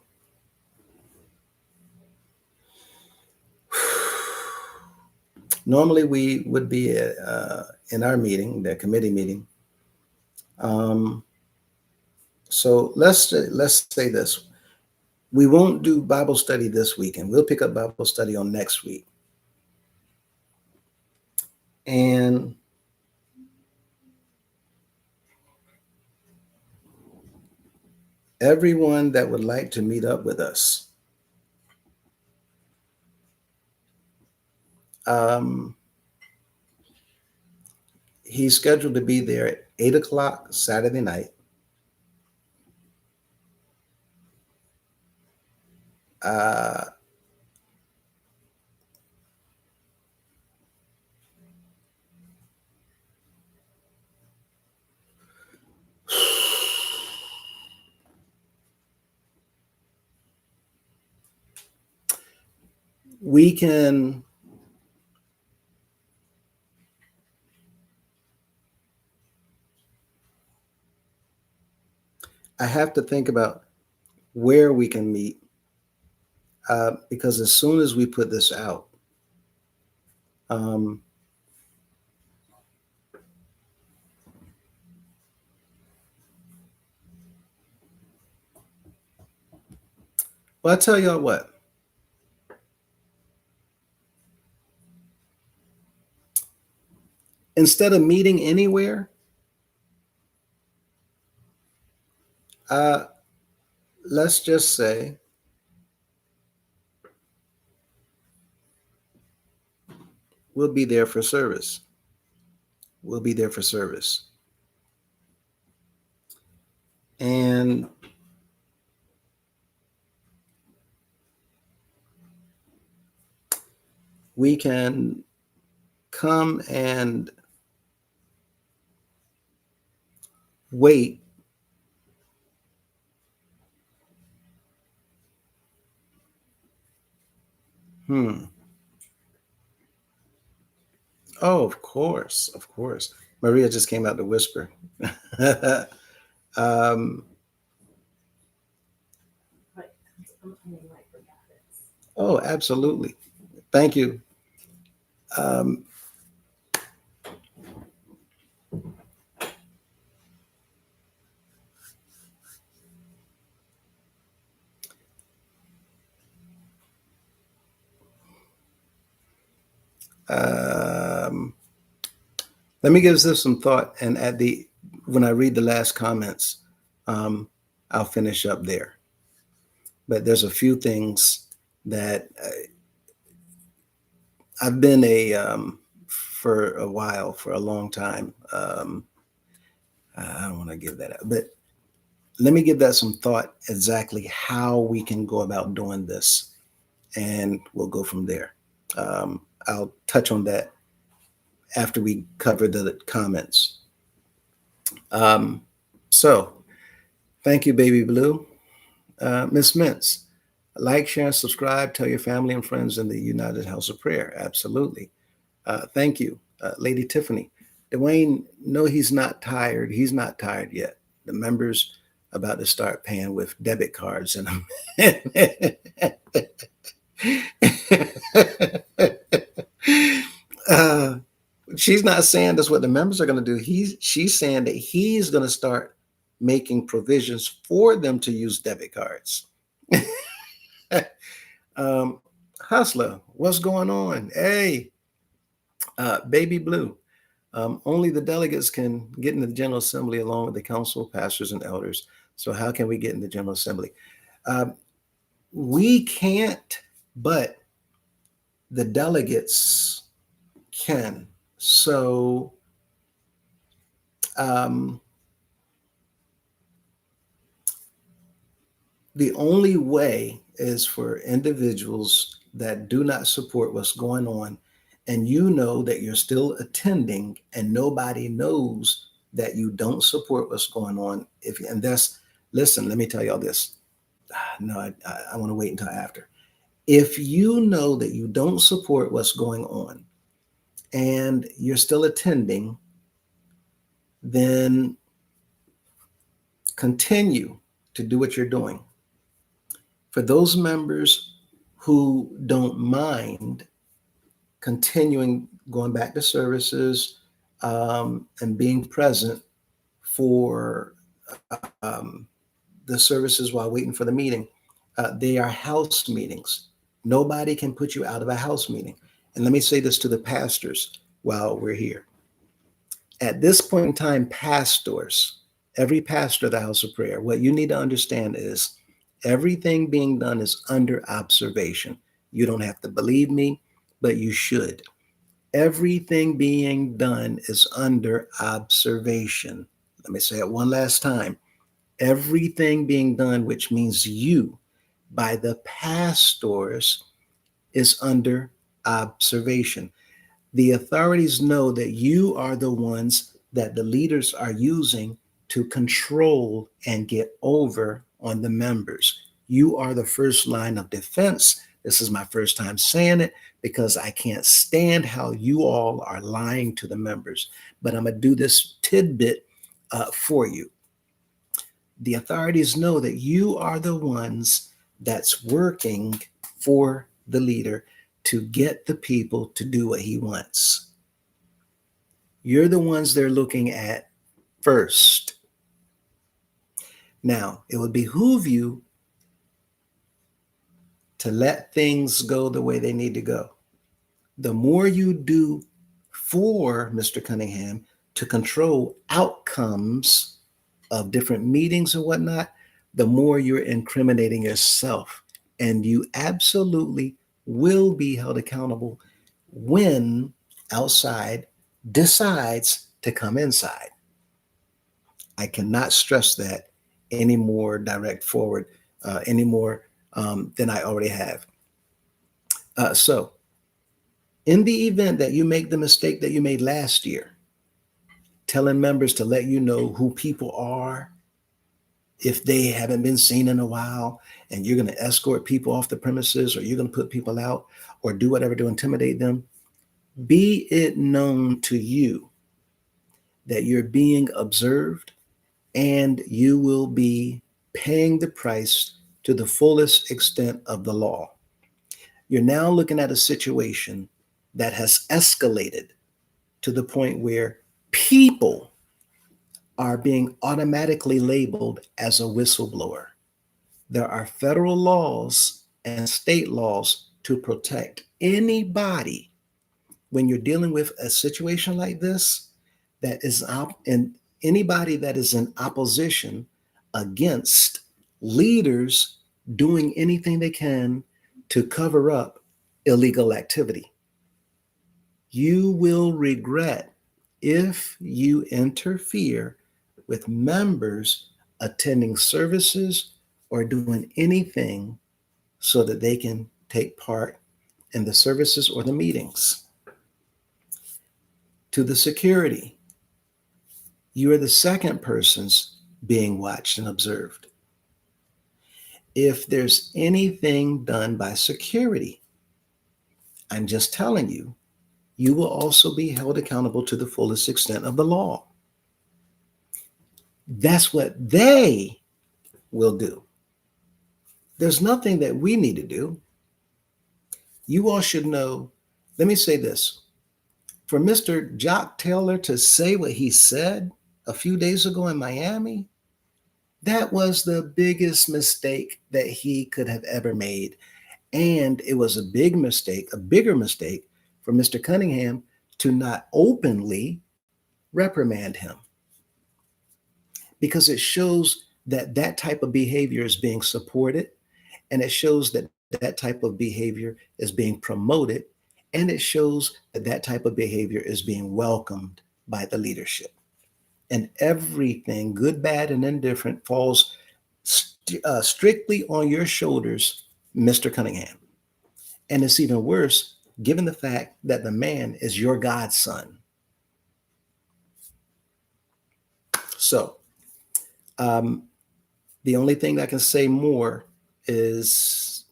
Normally, we would be in our meeting, the committee meeting. Um, so let's say this: we won't do Bible study this weekend. We'll pick up Bible study on next week, and everyone that would like to meet up with us, um, he's scheduled to be there at 8 o'clock Saturday night. Uh, we can I have to think about where we can meet because as soon as we put this out, um, well, I tell y'all what, instead of meeting anywhere, uh, let's just say we'll be there for service. We'll be there for service. And we can come and wait. Hmm. Oh, of course. Of course. Maria just came out to whisper. um, oh, absolutely. Thank you. Um, um, Let me give this some thought, and when I read the last comments, um, I'll finish up there. But there's a few things that I've been for a while, for a long time. I don't want to give that up, but let me give that some thought exactly how we can go about doing this, and we'll go from there. I'll touch on that after we cover the comments. Um, so, thank you, Baby Blue. Miss Mintz, like, share, and subscribe. Tell your family and friends in the United House of Prayer. Absolutely. Thank you, Lady Tiffany. Dwayne, no, he's not tired. He's not tired yet. The members about to start paying with debit cards and uh, she's not saying that's what the members are going to do. She's saying that he's going to start making provisions for them to use debit cards. um, Hustler, what's going on? Hey, Baby blue. Only the delegates can get in the General Assembly along with the council, pastors, and elders. So, how can we get in the General Assembly? Um, we can't, but the delegates can. So, um, the only way is for individuals that do not support what's going on, and you know that you're still attending, and nobody knows that you don't support what's going on. If and that's listen, let me tell y'all this. No, I want to wait until after. If you know that you don't support what's going on and you're still attending, then continue to do what you're doing. For those members who don't mind continuing going back to services and being present for um, the services while waiting for the meeting, they are house meetings. Nobody can put you out of a house meeting. And let me say this to the pastors while we're here. At this point in time, pastors, every pastor of the house of prayer, what you need to understand is everything being done is under observation. You don't have to believe me, but you should. Everything being done is under observation. Let me say it one last time. Everything being done, which means you, by the pastors, is under observation. The authorities know that you are the ones that the leaders are using to control and get over on the members. You are the first line of defense. This is my first time saying it because I can't stand how you all are lying to the members. But I'm going to do this tidbit for you. The authorities know that you are the ones that's working for the leader to get the people to do what he wants. You're the ones they're looking at first. Now, it would behoove you to let things go the way they need to go. The more you do for Mr. Cunningham to control outcomes of different meetings and whatnot, the more you're incriminating yourself. And you absolutely will be held accountable when outside decides to come inside. I cannot stress that any more direct forward, any more than I already have. So, in the event that you make the mistake that you made last year, telling members to let you know who people are if they haven't been seen in a while, and you're going to escort people off the premises, or you're going to put people out, or do whatever to intimidate them, be it known to you that you're being observed and you will be paying the price to the fullest extent of the law. You're now looking at a situation that has escalated to the point where people are being automatically labeled as a whistleblower. There are federal laws and state laws to protect anybody when you're dealing with a situation like this that is and anybody that is in opposition against leaders doing anything they can to cover up illegal activity. You will regret if you interfere with members attending services or doing anything so that they can take part in the services or the meetings. To the security, you are the second person's being watched and observed. If there's anything done by security, I'm just telling you, you will also be held accountable to the fullest extent of the law. That's what they will do. There's nothing that we need to do. You all should know. Let me say this. For Mr. Jock Taylor to say what he said a few days ago in Miami, that was the biggest mistake that he could have ever made. And it was a big mistake, a bigger mistake for Mr. Cunningham to not openly reprimand him, because it shows that that type of behavior is being supported, and it shows that that type of behavior is being promoted, and it shows that that type of behavior is being welcomed by the leadership. And everything, good, bad, and indifferent, falls strictly on your shoulders, Mr. Cunningham. And it's even worse given the fact that the man is your godson. So, um, the only thing I can say more is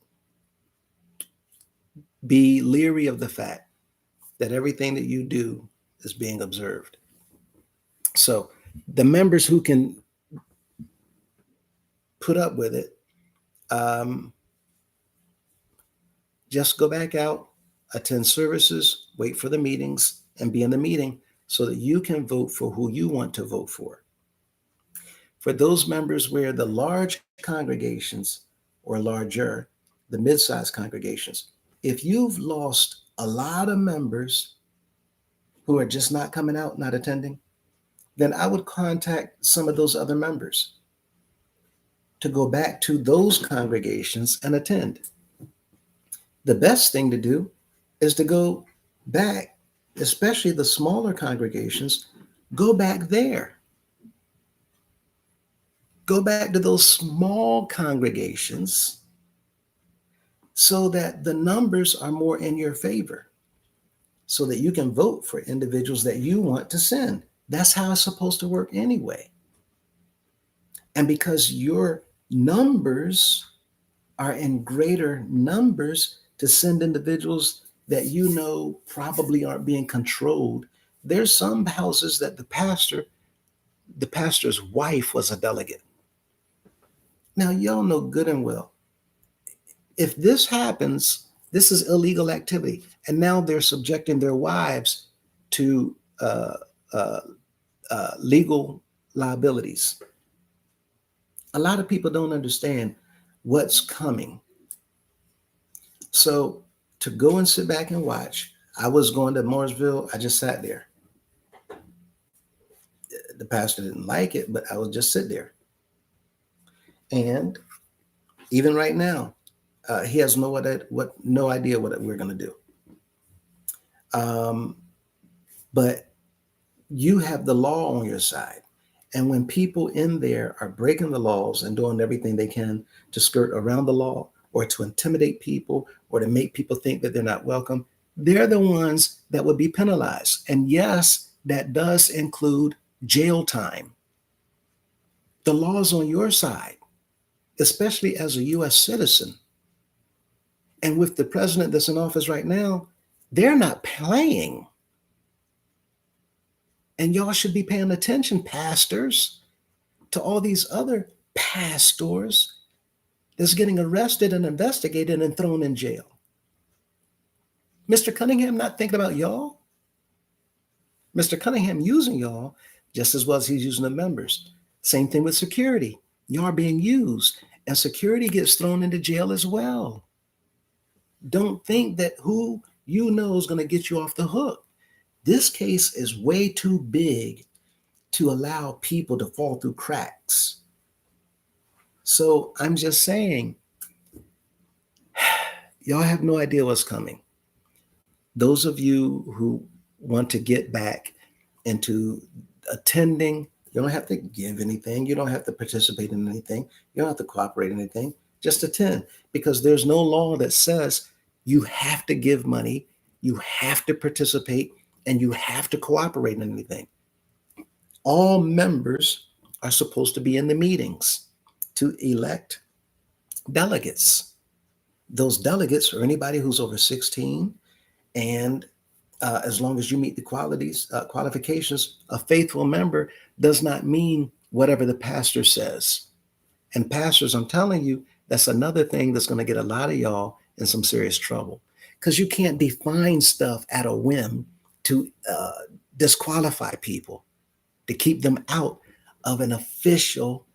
be leery of the fact that everything that you do is being observed. So, the members who can put up with it, um, just go back out, attend services, wait for the meetings, and be in the meeting so that you can vote for who you want to vote for. For those members where the large congregations or larger, the mid-sized congregations, if you've lost a lot of members who are just not coming out, not attending, then I would contact some of those other members to go back to those congregations and attend. The best thing to do is to go back, especially the smaller congregations, go back there. Go back to those small congregations so that the numbers are more in your favor, so that you can vote for individuals that you want to send. That's how it's supposed to work anyway. And because your numbers are in greater numbers to send individuals that you know probably aren't being controlled, there's some houses that the pastor's wife was a delegate. Now, y'all know good and well, if this happens, this is illegal activity. And now they're subjecting their wives to uh, legal liabilities. A lot of people don't understand what's coming. So to go and sit back and watch, I was going to Mooresville, I just sat there. The pastor didn't like it, but I would just sit there. And even right now, he has no idea what we're going to do. Um, but you have the law on your side. And when people in there are breaking the laws and doing everything they can to skirt around the law or to intimidate people or to make people think that they're not welcome, they're the ones that would be penalized. And yes, that does include jail time. The law's on your side, especially as a US citizen. And with the president that's in office right now, they're not playing. And y'all should be paying attention, pastors, to all these other pastors that's getting arrested and investigated and thrown in jail. Mr. Cunningham not thinking about y'all. Mr. Cunningham using y'all just as well as he's using the members. Same thing with security. Y'all are being used, and security gets thrown into jail as well. Don't think that who you know is going to get you off the hook. This case is way too big to allow people to fall through cracks. So I'm just saying, y'all have no idea what's coming. Those of you who want to get back into attending, you don't have to give anything. You don't have to participate in anything. You don't have to cooperate in anything. Just attend, because there's no law that says you have to give money, you have to participate, and you have to cooperate in anything. All members are supposed to be in the meetings to elect delegates. Those delegates are anybody who's over 16, and as long as you meet the qualifications, a faithful member does not mean whatever the pastor says. And pastors, I'm telling you, that's another thing that's going to get a lot of y'all in some serious trouble, because you can't define stuff at a whim to disqualify people, to keep them out of an official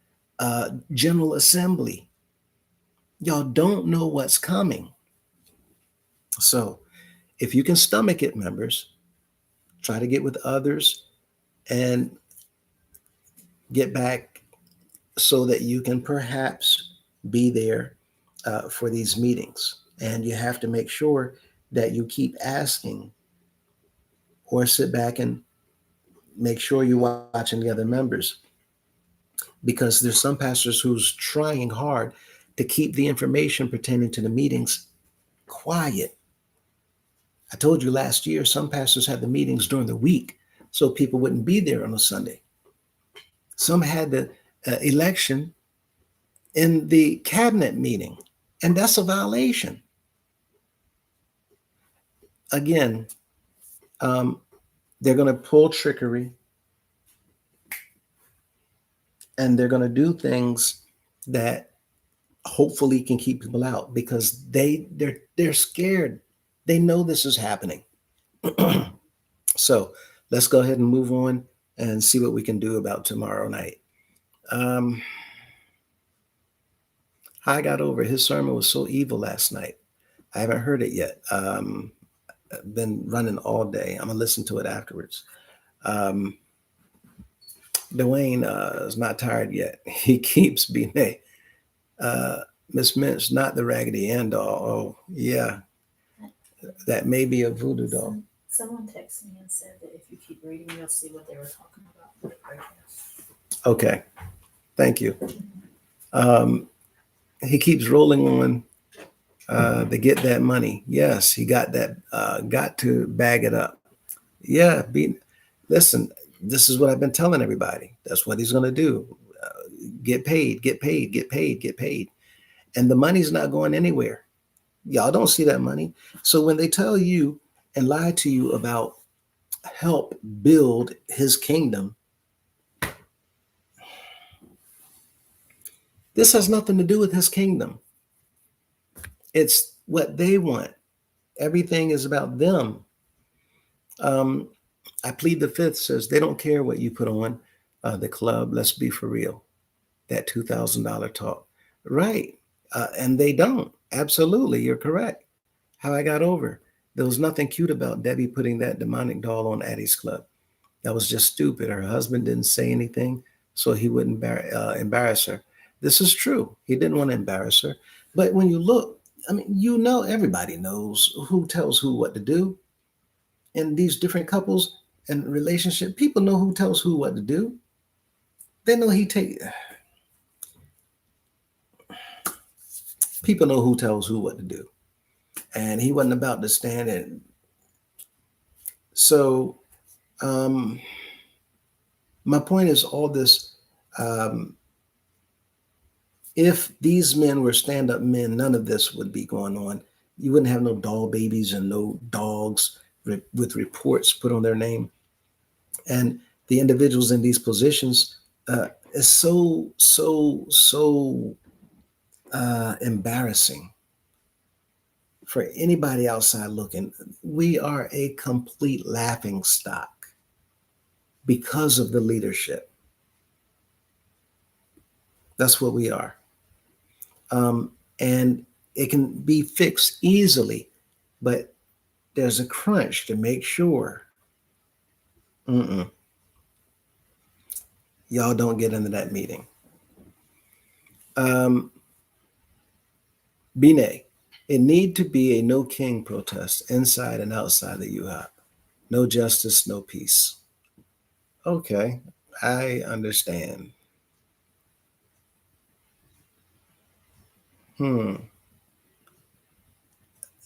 general assembly. Y'all don't know what's coming. So if you can stomach it, members, Try to get with others and get back so that you can perhaps be there for these meetings. And you have to make sure that you keep asking or sit back and make sure you're watching the other members, because there's some pastors who's trying hard to keep the information pertaining to the meetings quiet. I told you last year, some pastors had the meetings during the week so people wouldn't be there on a Sunday. Some had the election in the cabinet meeting, and that's a violation. Again, um, they're going to pull trickery, and they're going to do things that hopefully can keep people out, because they're scared. They know this is happening. So let's go ahead and move on and see what we can do about tomorrow night. Um, I got over his sermon was so evil last night. I haven't heard it yet. I've been running all day. I'm gonna listen to it afterwards. Um, Dwayne is not tired yet. He keeps being a Miss Mint's not the raggedy end all. Oh yeah, that may be a voodoo doll. Someone texted me and said that if you keep reading, you'll see what they were talking about for the podcast. Okay, thank you. He keeps rolling on to get that money. Yes, he got that. Got to bag it up. Yeah, listen. This is what I've been telling everybody. That's what he's going to do. Get paid, get paid, get paid, get paid, and the money's not going anywhere. Y'all don't see that money. So when they tell you and lie to you about help build his kingdom, this has nothing to do with his kingdom. It's what they want. Everything is about them. Um, I plead the fifth says they don't care what you put on the club. Let's be for real. That $2,000 talk. Right. And they don't. Absolutely. You're correct. How I got over. There was nothing cute about Debbie putting that demonic doll on Addie's club. That was just stupid. Her husband didn't say anything, so he wouldn't embarrass her. This is true. He didn't want to embarrass her. But when you look, I mean, everybody knows who tells who what to do. In these different couples and relationship, people know who tells who what to do. They know people know who tells who what to do. And he wasn't about to stand in. So my point is all this, if these men were stand-up men, none of this would be going on. You wouldn't have no doll babies and no dogs with reports put on their name. And the individuals in these positions is so embarrassing for anybody outside looking. We are a complete laughing stock because of the leadership. That's what we are. And it can be fixed easily, but there's a crunch to make sure y'all don't get into that meeting. Bine, it need to be a no king protest inside and outside the Uhop. No justice, no peace. Okay, I understand.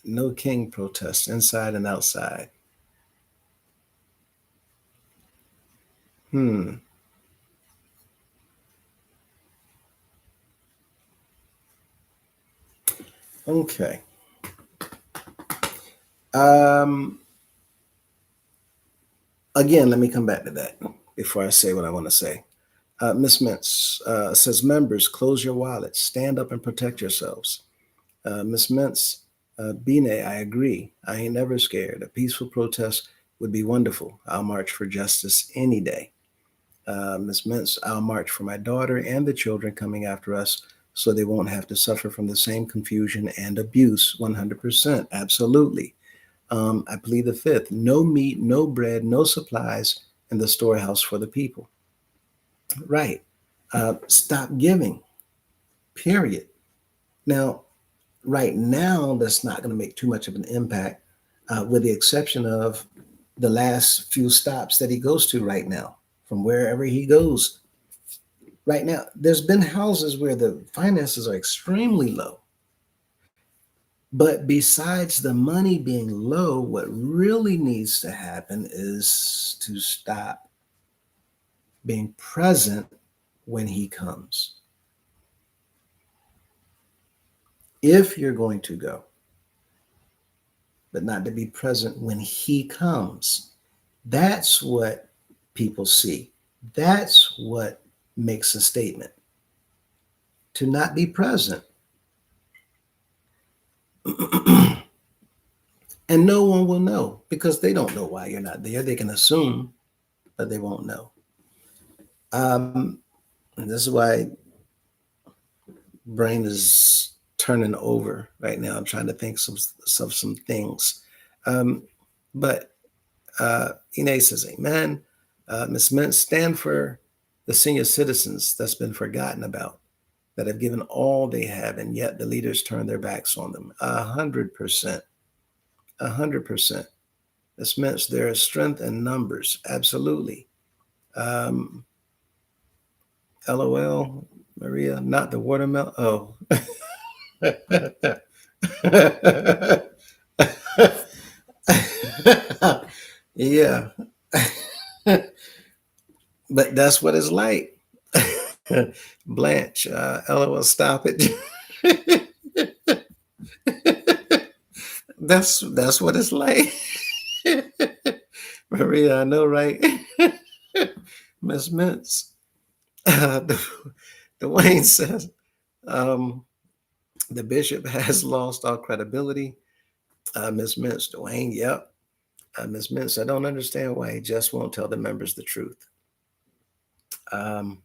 No king protest inside and outside. Okay. Again, let me come back to that before I say what I want to say. Miss Mintz says, members, close your wallets, stand up and protect yourselves. Miss Mintz, Bine, I agree. I ain't never scared. A peaceful protest would be wonderful. I'll march for justice any day. Miss Mintz, I'll march for my daughter and the children coming after us so they won't have to suffer from the same confusion and abuse. 100%. Absolutely. I believe the fifth, no meat, no bread, no supplies in the storehouse for the people. Right. Stop giving, period. Now, right now, that's not going to make too much of an impact, with the exception of the last few stops that he goes to right now, from wherever he goes. Right now, there's been houses where the finances are extremely low. But besides the money being low, what really needs to happen is to stop being present when he comes. If you're going to go, but not to be present when he comes, that's what people see. That's what makes a statement. To not be present. And no one will know because they don't know why you're not there. They can assume, but they won't know. And this is why brain is turning over right now. I'm trying to think some things. Um, but Ine says, Amen. Ms. Mint, stand for the senior citizens that's been forgotten about, that have given all they have, and yet the leaders turn their backs on them. 100%. 100%. This means there is strength in numbers. Absolutely. Um, LOL, Maria, not the watermelon. Oh. Yeah. But that's what it's like. Blanche, LOL, stop it. That's what it's like. Maria, I know, right? Miss Mintz. The, Dwayne says, um, the bishop has lost all credibility. Miss Mintz, Dwayne, yep. Miss Mintz, I don't understand why he just won't tell the members the truth. Um,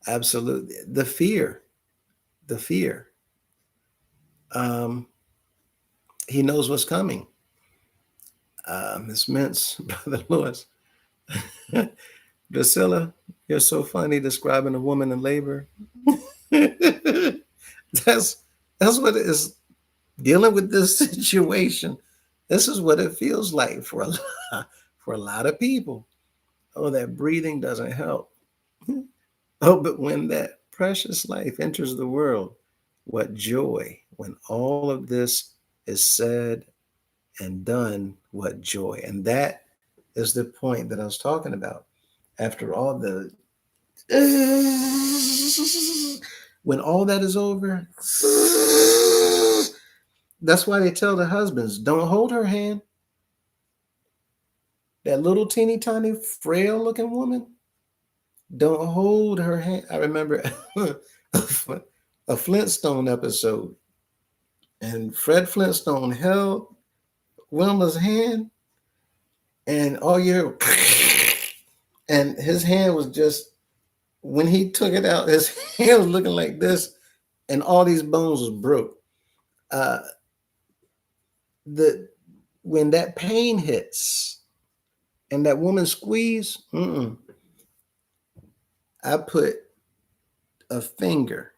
absolutely. The fear. Um, he knows what's coming. Miss Mintz, Brother Lewis. Drusilla, you're so funny describing a woman in labor. that's that's what it is, dealing with this situation. This is what it feels like for a lot, for a lot of people. Oh, that breathing doesn't help. Oh, but when that precious life enters the world, what joy. When all of this is said and done, what joy. And that is the point that I was talking about. After all the when all that is over, that's why they tell the husbands, don't hold her hand. That little teeny tiny frail looking woman, don't hold her hand. I remember a Flintstone episode, and Fred Flintstone held Wilma's hand, and all you hear, and his hand was just, when he took it out, his hand was looking like this, and all these bones was broke. Uh, the When that pain hits and that woman squeeze, I put a finger,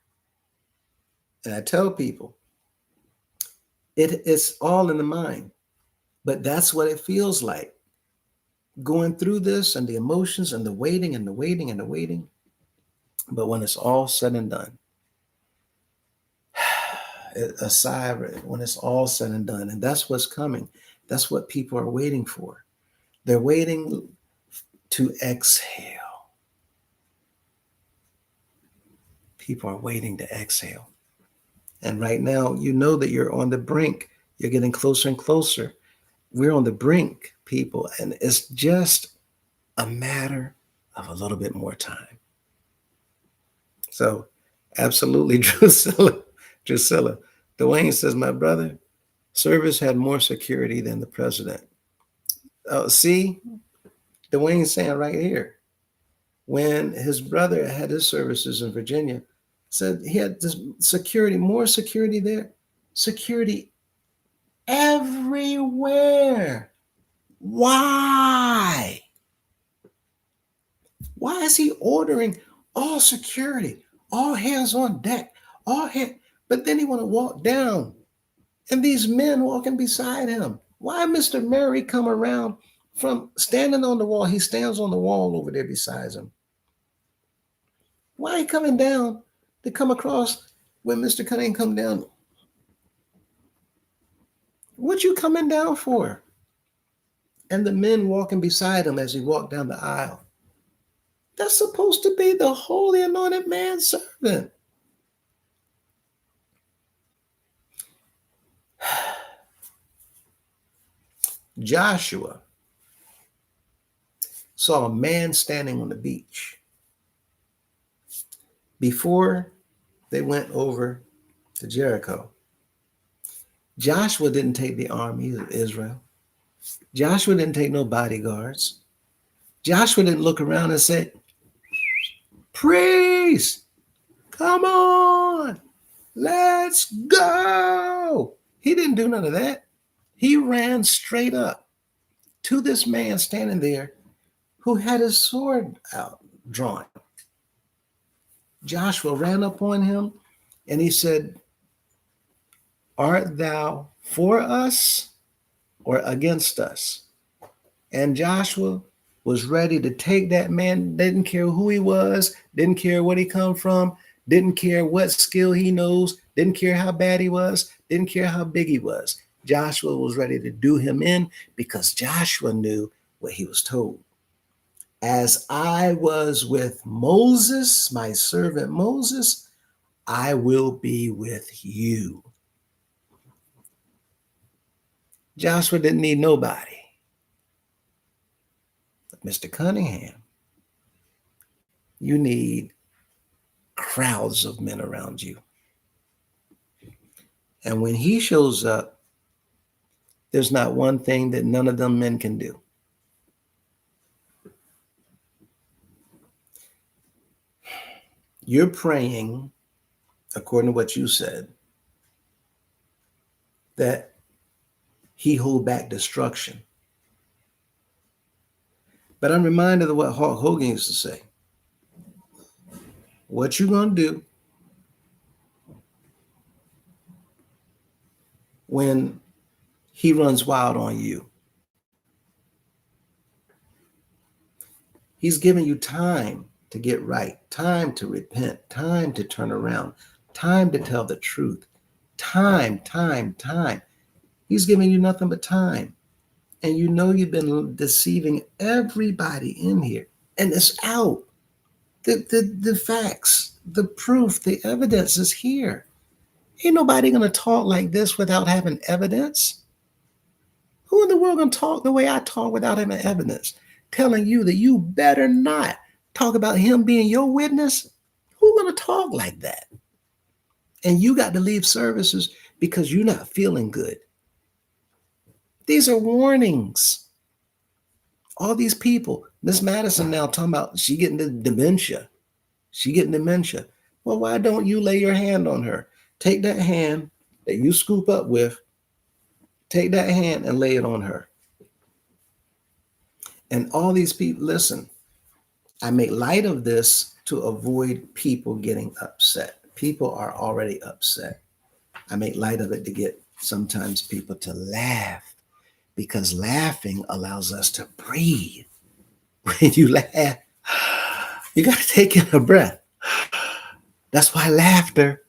and I tell people it's all in the mind, but that's what it feels like going through this, and the emotions and the waiting and the waiting and the waiting. But when it's all said and done, a sigh of it, when it's all said and done, and that's what's coming. That's what people are waiting for. They're waiting to exhale. People are waiting to exhale. And right now, you know that you're on the brink. You're getting closer and closer. We're on the brink, people, and it's just a matter of a little bit more time. So, absolutely, Drusilla. Dwayne says, my brother, service had more security than the president. See, Dwayne's saying right here, when his brother had his services in Virginia, said he had this security, more security there. Security everywhere. Why? Why is he ordering all security, all hands on deck, all hands? But then he want to walk down, and these men walking beside him. Why Mr. Murray come around from standing on the wall? He stands on the wall over there beside him. Why he coming down to come across when Mr. Cunningham come down? What you coming down for? And the men walking beside him as he walked down the aisle. That's supposed to be the holy anointed man's servant. Joshua saw a man standing on the beach. Before they went over to Jericho, Joshua didn't take the army of Israel. Joshua didn't take no bodyguards. Joshua didn't look around and say, "Priest, come on, let's go." He didn't do none of that. He ran straight up to this man standing there who had his sword out drawn. Joshua ran up on him and he said, "Art thou for us or against us?" And Joshua was ready to take that man, didn't care who he was, didn't care what he come from, didn't care what skill he knows, didn't care how bad he was, didn't care how big he was. Joshua was ready to do him in because Joshua knew what he was told. As I was with Moses, my servant Moses, I will be with you. Joshua didn't need nobody. But Mr. Cunningham, you need crowds of men around you. And when he shows up, there's not one thing that none of them men can do. You're praying, according to what you said, that he hold back destruction. But I'm reminded of what Hulk Hogan used to say. What you gonna do when he runs wild on you? He's giving you time to get right, time to repent, time to turn around, time to tell the truth. Time. He's giving you nothing but time. And you know you've been deceiving everybody in here. And it's out. The facts, the proof, the evidence is here. Ain't nobody going to talk like this without having evidence. Who in the world going to talk the way I talk without having evidence? Telling you that you better not talk about him being your witness? Who's going to talk like that? And you got to leave services because you're not feeling good. These are warnings. All these people, Miss Madison now talking about she getting the dementia. She getting dementia. Well, why don't you lay your hand on her? Take that hand that you scoop up with, take that hand and lay it on her. And all these people, listen, I make light of this to avoid people getting upset. People are already upset. I make light of it to get sometimes people to laugh because laughing allows us to breathe. When you laugh, you got to take in a breath. That's why laughter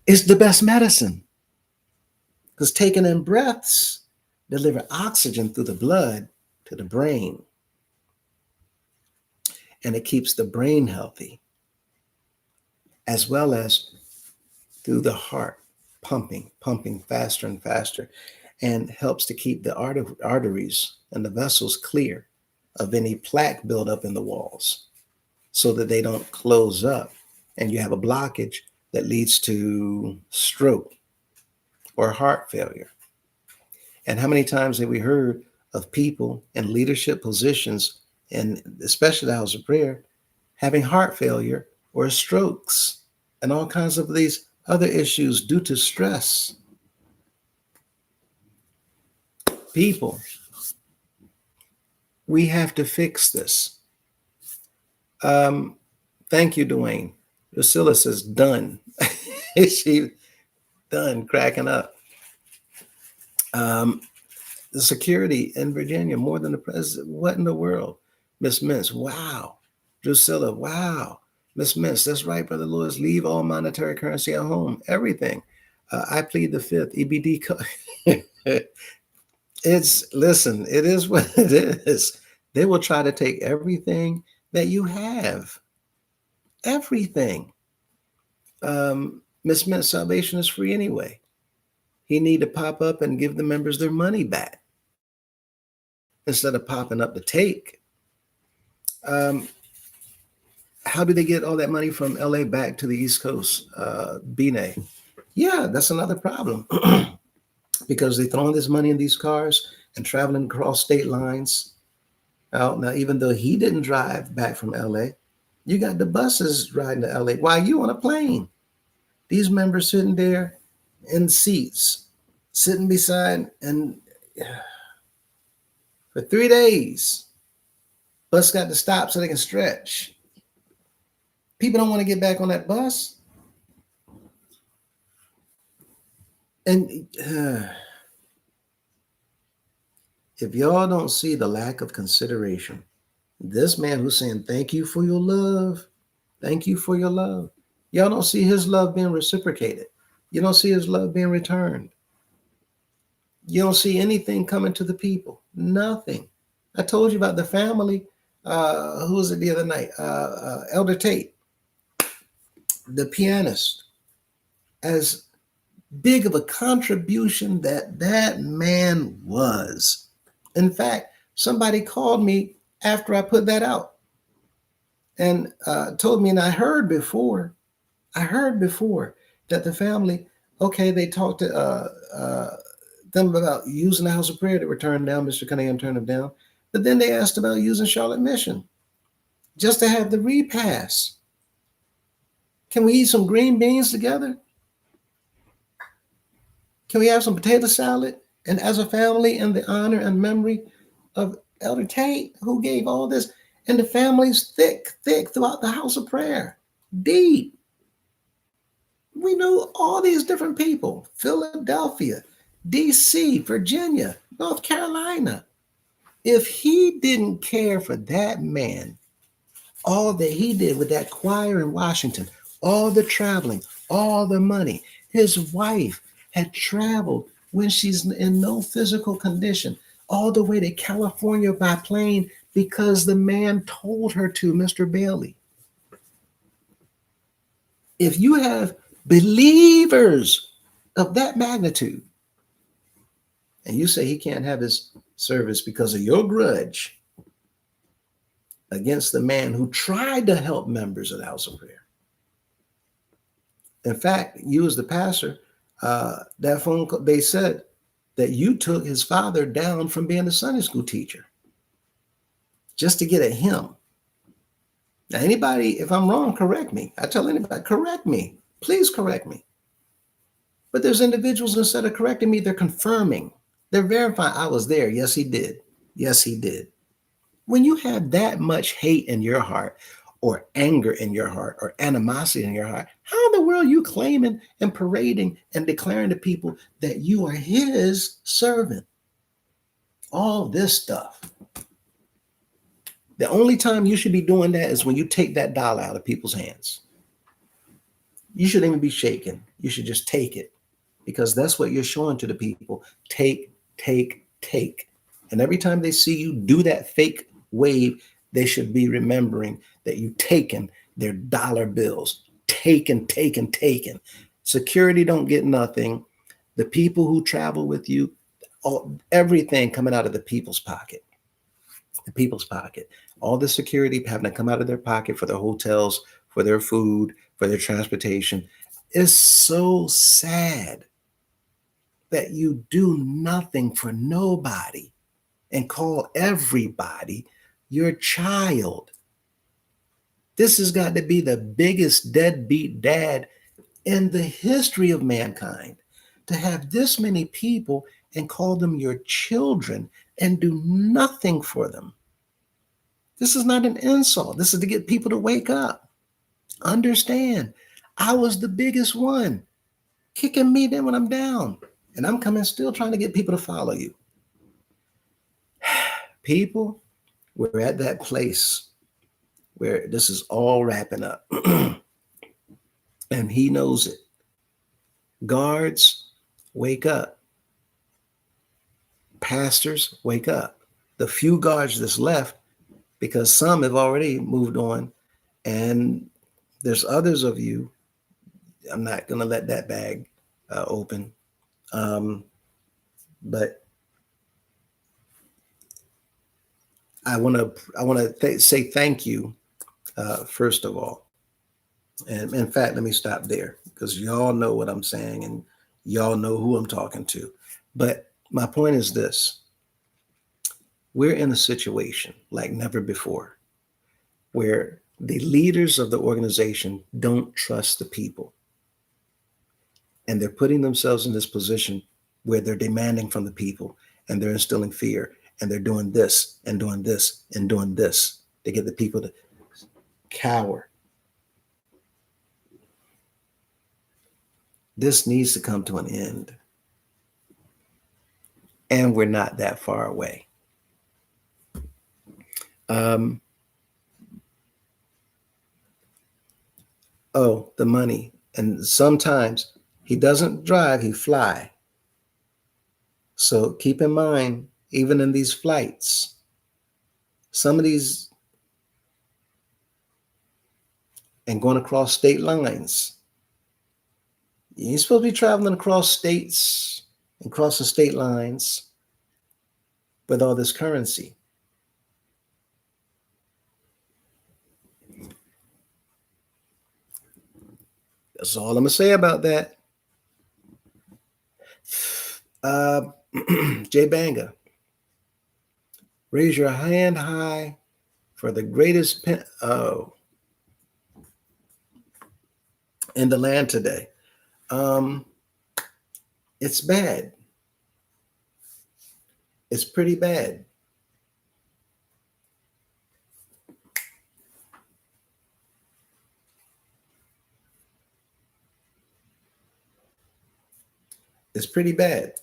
is the best medicine because taking in breaths deliver oxygen through the blood to the brain and it keeps the brain healthy as well as through the heart pumping faster and faster and helps to keep the arteries and the vessels clear of any plaque buildup in the walls so that they don't close up and you have a blockage that leads to stroke or heart failure. And how many times have we heard of people in leadership positions, and especially the house of prayer, having heart failure or strokes and all kinds of these other issues due to stress? People, we have to fix this. Um, thank you, Dwayne. Drusilla says, done. She done cracking up. Um, the security in Virginia, more than the president. What in the world? Miss Mintz, wow. Drusilla, wow. Miss Mintz, that's right, Brother Lewis. Leave all monetary currency at home. Everything. I plead the fifth. EBD. It's, listen, it is what it is. They will try to take everything that you have. Everything. Miss Mintz, salvation is free anyway. He need to pop up and give the members their money back instead of popping up to take. Um, how do they get all that money from LA back to the East Coast? Bine. Yeah, that's another problem because they throwing this money in these cars and traveling across state lines. Now, even though he didn't drive back from LA, you got the buses riding to LA while you on a plane. These members sitting there in seats, sitting beside, and for 3 days, bus got to stop so they can stretch. People don't want to get back on that bus. And if y'all don't see the lack of consideration, this man who's saying, thank you for your love, thank you for your love, y'all don't see his love being reciprocated. You don't see his love being returned. You don't see anything coming to the people. Nothing. I told you about the family. Who was it the other night? Elder Tate, the pianist, as big of a contribution that that man was. In fact, somebody called me after I put that out and told me, and I heard before that the family, okay, they talked to them about using the house of prayer that were turned down. Mr. Cunningham turned them down. But then they asked about using Charlotte Mission just to have the repass. Can we eat some green beans together? Can we have some potato salad? And as a family, in the honor and memory of Elder Tate, who gave all this, and the family's thick, thick throughout the house of prayer, deep. We know all these different people: Philadelphia, DC, Virginia, North Carolina. If he didn't care for that man, all that he did with that choir in Washington, all the traveling, all the money, his wife had traveled when she's in no physical condition, all the way to California by plane because the man told her to, Mr. Bailey. If you have believers of that magnitude, and you say he can't have his service because of your grudge against the man who tried to help members of the house of prayer. In fact, you as the pastor, that phone call, they said that you took his father down from being a Sunday school teacher just to get at him. Now, anybody, if I'm wrong, correct me. I tell anybody, correct me. Please correct me. But there's individuals, instead of correcting me, they're confirming. They're verifying I was there. Yes, he did. Yes, he did. When you have that much hate in your heart, or anger in your heart, or animosity in your heart, how in the world are you claiming and parading and declaring to people that you are his servant? All this stuff. The only time you should be doing that is when you take that dollar out of people's hands. You shouldn't even be shaking. You should just take it, because that's what you're showing to the people. Take, take, take. And every time they see you do that fake wave, they should be remembering that you've taken their dollar bills. Taken, taken, taken. Security don't get nothing. The people who travel with you, everything coming out of the people's pocket. The people's pocket. All the security having to come out of their pocket for their hotels, for their food, for their transportation. It's so sad that you do nothing for nobody and call everybody your child. This has got to be the biggest deadbeat dad in the history of mankind. to have this many people and call them your children and do nothing for them. This is not an insult. This is to get people to wake up. Understand, I was the biggest one, kicking me then when I'm down. And I'm coming still trying to get people to follow you. People, we're at that place where this is all wrapping up. And he knows it. Guards, wake up. Pastors, wake up. The few guards that's left, because some have already moved on, and there's others of you. I'm not going to let that bag open. But I want to say thank you first of all. And in fact, let me stop there because y'all know what I'm saying and y'all know who I'm talking to. But my point is this: we're in a situation like never before where the leaders of the organization don't trust the people. And they're putting themselves in this position where they're demanding from the people and they're instilling fear and they're doing this and doing this and doing this to get the people to cower. This needs to come to an end. And we're not that far away. Um, oh, the money. And sometimes he doesn't drive, he fly. So keep in mind, even in these flights, some of these and going across state lines, you ain't supposed to be traveling across states and crossing state lines with all this currency. That's all I'm going to say about that. Uh, Jay Banga, raise your hand high for the greatest in the land today. Um, it's bad. It's pretty bad. It's pretty bad.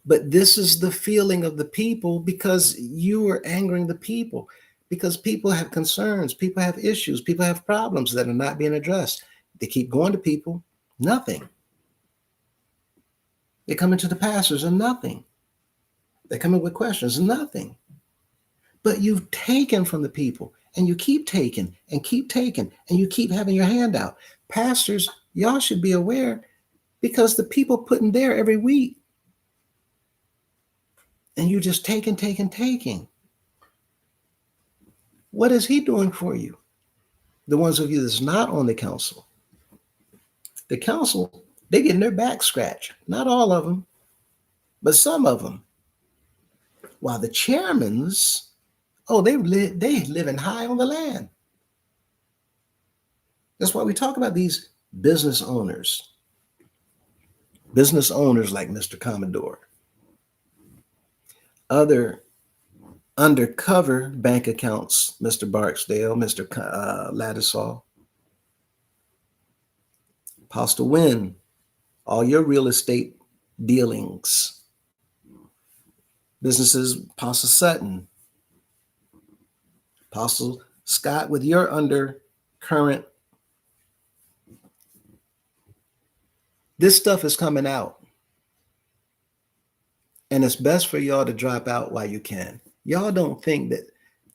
But this is the feeling of the people because you are angering the people, because people have concerns, people have issues, people have problems that are not being addressed. They keep going to people, nothing. They come into the pastors and nothing. They come in with questions, nothing. But you've taken from the people and you keep taking and keep taking and you keep having your hand out. Pastors, y'all should be aware because the people putting there every week and you just taking, taking, taking. What is he doing for you? The ones of you that's not on the council. The council, they getting their back scratched. Not all of them, but some of them. While the chairmans, oh, they living high on the land. That's why we talk about these business owners like Mr. Commodore, other undercover bank accounts, Mr. Barksdale, Mr. Ladisall, Apostle Wynn, all your real estate dealings, businesses, Apostle Sutton, Apostle Scott, with your undercurrent. This stuff is coming out. And it's best for y'all to drop out while you can. Y'all don't think that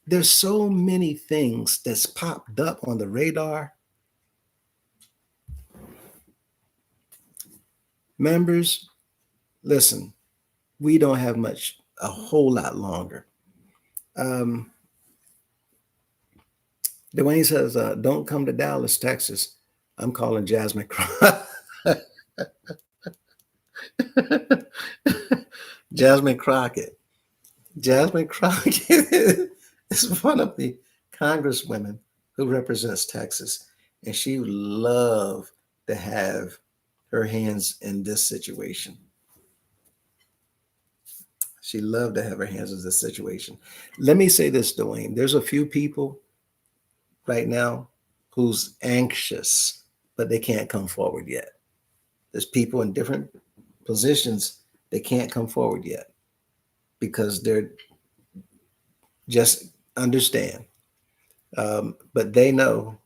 there's so many things that's popped up on the radar. Members, listen, we don't have a whole lot longer. Dwayne says, don't come to Dallas, Texas. I'm calling Jasmine Crockett. Jasmine Crockett. Jasmine Crockett is one of the congresswomen who represents Texas. And she would love to have her hands in this situation. She loved to have her hands in this situation. Let me say this, Dwayne. There's a few people right now who's anxious, but they can't come forward yet. There's people in different positions, they can't come forward yet because they're just understand. But they know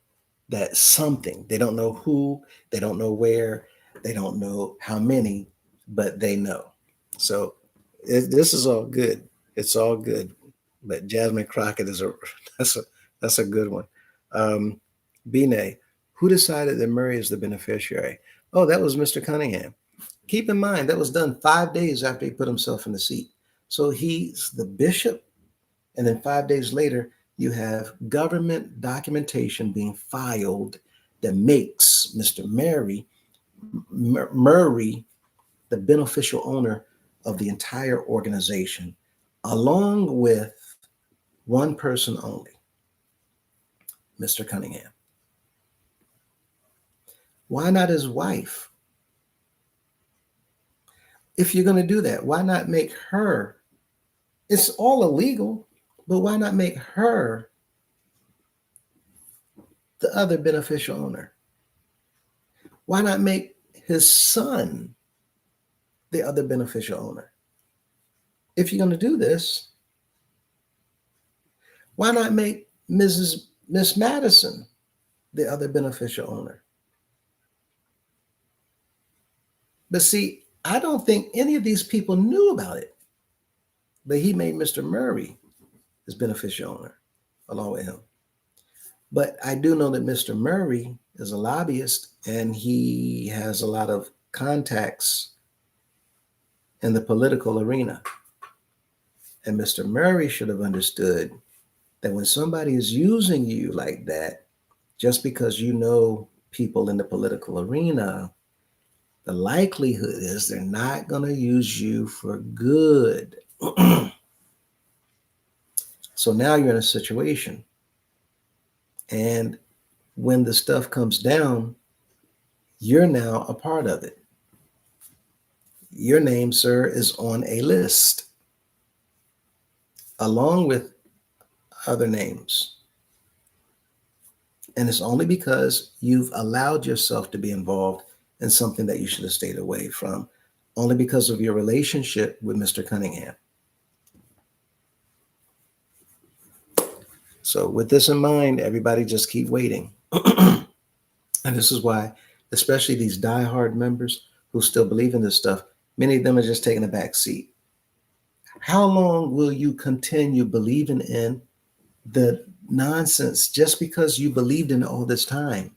that something, they don't know who, they don't know where, they don't know how many, but they know. So this is all good. It's all good. But Jasmine Crockett is a that's a that's a good one. Um, Bine, who decided that Murray is the beneficiary? Oh, that was Mr. Cunningham. Keep in mind that was done 5 days after he put himself in the seat. So he's the bishop, and then 5 days later, you have government documentation being filed that makes Mr. Murray the beneficial owner of the entire organization, along with one person only, Mr. Cunningham. Why not his wife? If you're going to do that, why not make her? It's all illegal, but why not make her the other beneficial owner? Why not make his son the other beneficial owner? If you're going to do this, why not make Miss Madison the other beneficial owner? But see, I don't think any of these people knew about it. But he made Mr. Murray his beneficial owner along with him. But I do know that Mr. Murray is a lobbyist and he has a lot of contacts in the political arena. And Mr. Murray should have understood that when somebody is using you like that, just because you know people in the political arena, the likelihood is they're not going to use you for good. So now you're in a situation. And when the stuff comes down, you're now a part of it. Your name, sir, is on a list along with other names. And it's only because you've allowed yourself to be involved in something that you should have stayed away from, only because of your relationship with Mr. Cunningham. So, with this in mind, everybody just keep waiting. And this is why, especially these diehard members who still believe in this stuff, many of them are just taking a back seat. How long will you continue believing in the nonsense just because you believed in it all this time?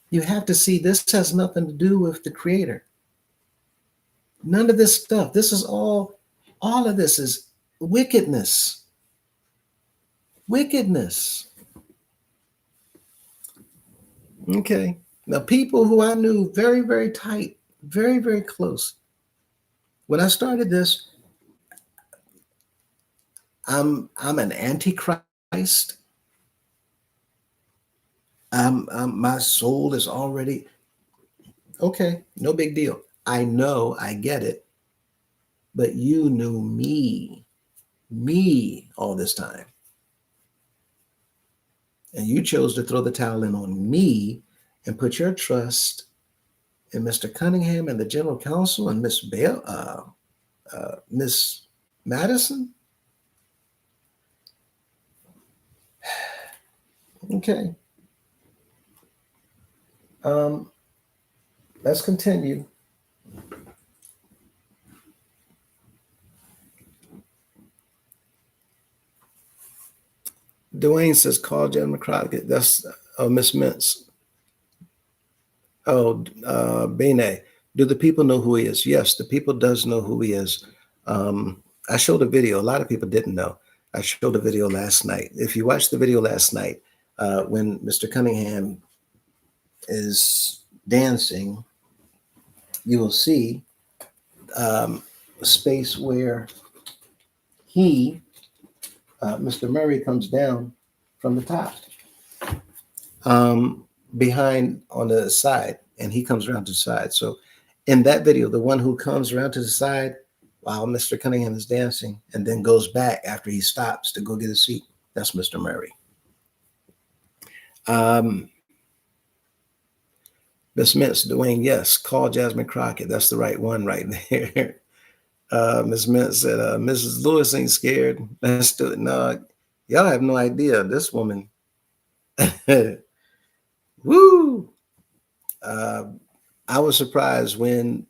You have to see this has nothing to do with the creator. None of this stuff. This is all of this is wickedness. Wickedness. Okay. Now, people who I knew very, very tight, very, very close. When I started this, I'm an antichrist. My soul is already okay. No big deal. I know, I get it. But you knew me all this time. And you chose to throw the towel in on me and put your trust in Mr. Cunningham and the general counsel and Miss Madison. Okay. Um, let's continue. Dwayne says, call Jen McCrockett. That's Miss Mintz. Oh, Bene. Do the people know who he is? Yes, the people does know who he is. I showed a video. A lot of people didn't know. I showed a video last night. If you watched the video last night, when Mr. Cunningham is dancing, you will see a space where Mr. Murray, comes down from the top, behind on the side. and he comes around to the side. So in that video, the one who comes around to the side while Mr. Cunningham is dancing and then goes back after he stops to go get a seat, that's Mr. Murray. Um, Miss Mintz, Dwayne, yes, call Jasmine Crockett. That's the right one right there. Miss Mintz said, Mrs. Lewis ain't scared. Let's do it. No, y'all have no idea. This woman, woo! Uh, I was surprised when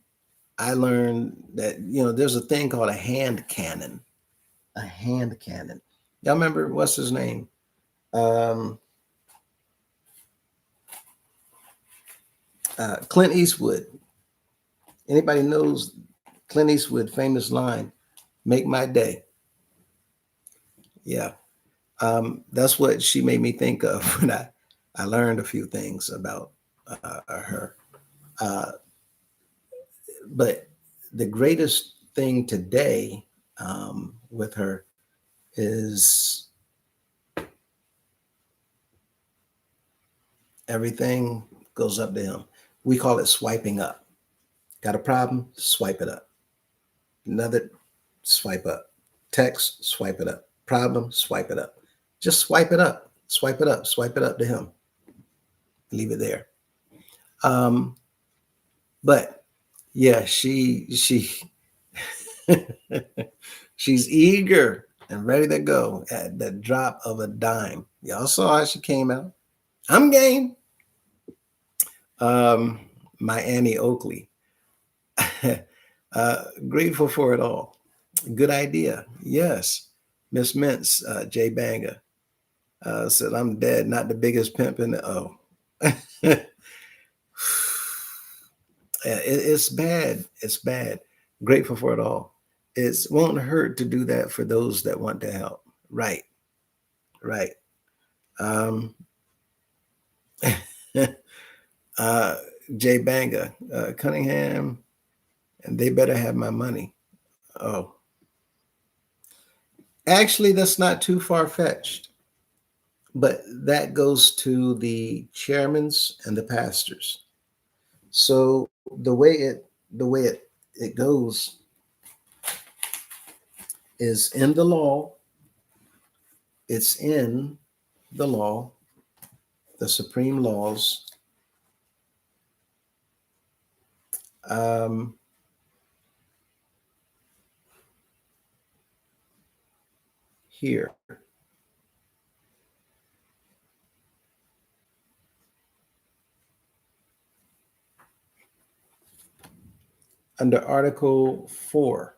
I learned that, there's a thing called a hand cannon. A hand cannon. Y'all remember, what's his name? Um, Clint Eastwood. Anybody knows Clint Eastwood famous line, "Make my day." Yeah, that's what she made me think of when I learned a few things about her. Uh, but the greatest thing today with her is everything goes up to him. We call it swiping up. Got a problem? Swipe it up. Another, swipe up. Text, swipe it up. Problem, swipe it up. Just swipe it up. Swipe it up. Swipe it up to him. Leave it there. Um, but yeah, she she's eager and ready to go at the drop of a dime. Y'all saw how she came out. I'm game. Um, my Annie Oakley. Grateful for it all. Good idea. Yes. Miss Mintz, Jay Banga, said, I'm dead, not the biggest pimp in the O. It's bad. It's bad. Grateful for it all. It won't hurt to do that for those that want to help. Right. Right. Um, uh, Jay Banga, Cunningham, and they better have my money. Oh, actually, that's not too far fetched, but that goes to the chairmans and the pastors. So the way it goes is in the law. It's in the law, the supreme laws. Um, Here, under Article 4.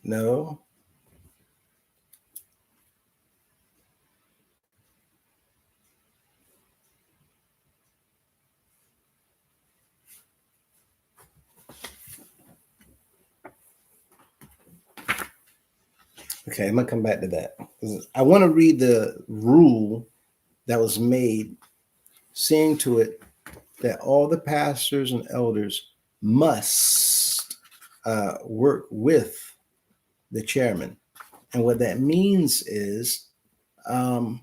No. Okay, I'm gonna come back to that. I want to read the rule that was made, seeing to it that all the pastors and elders must work with the chairman. And what that means is um,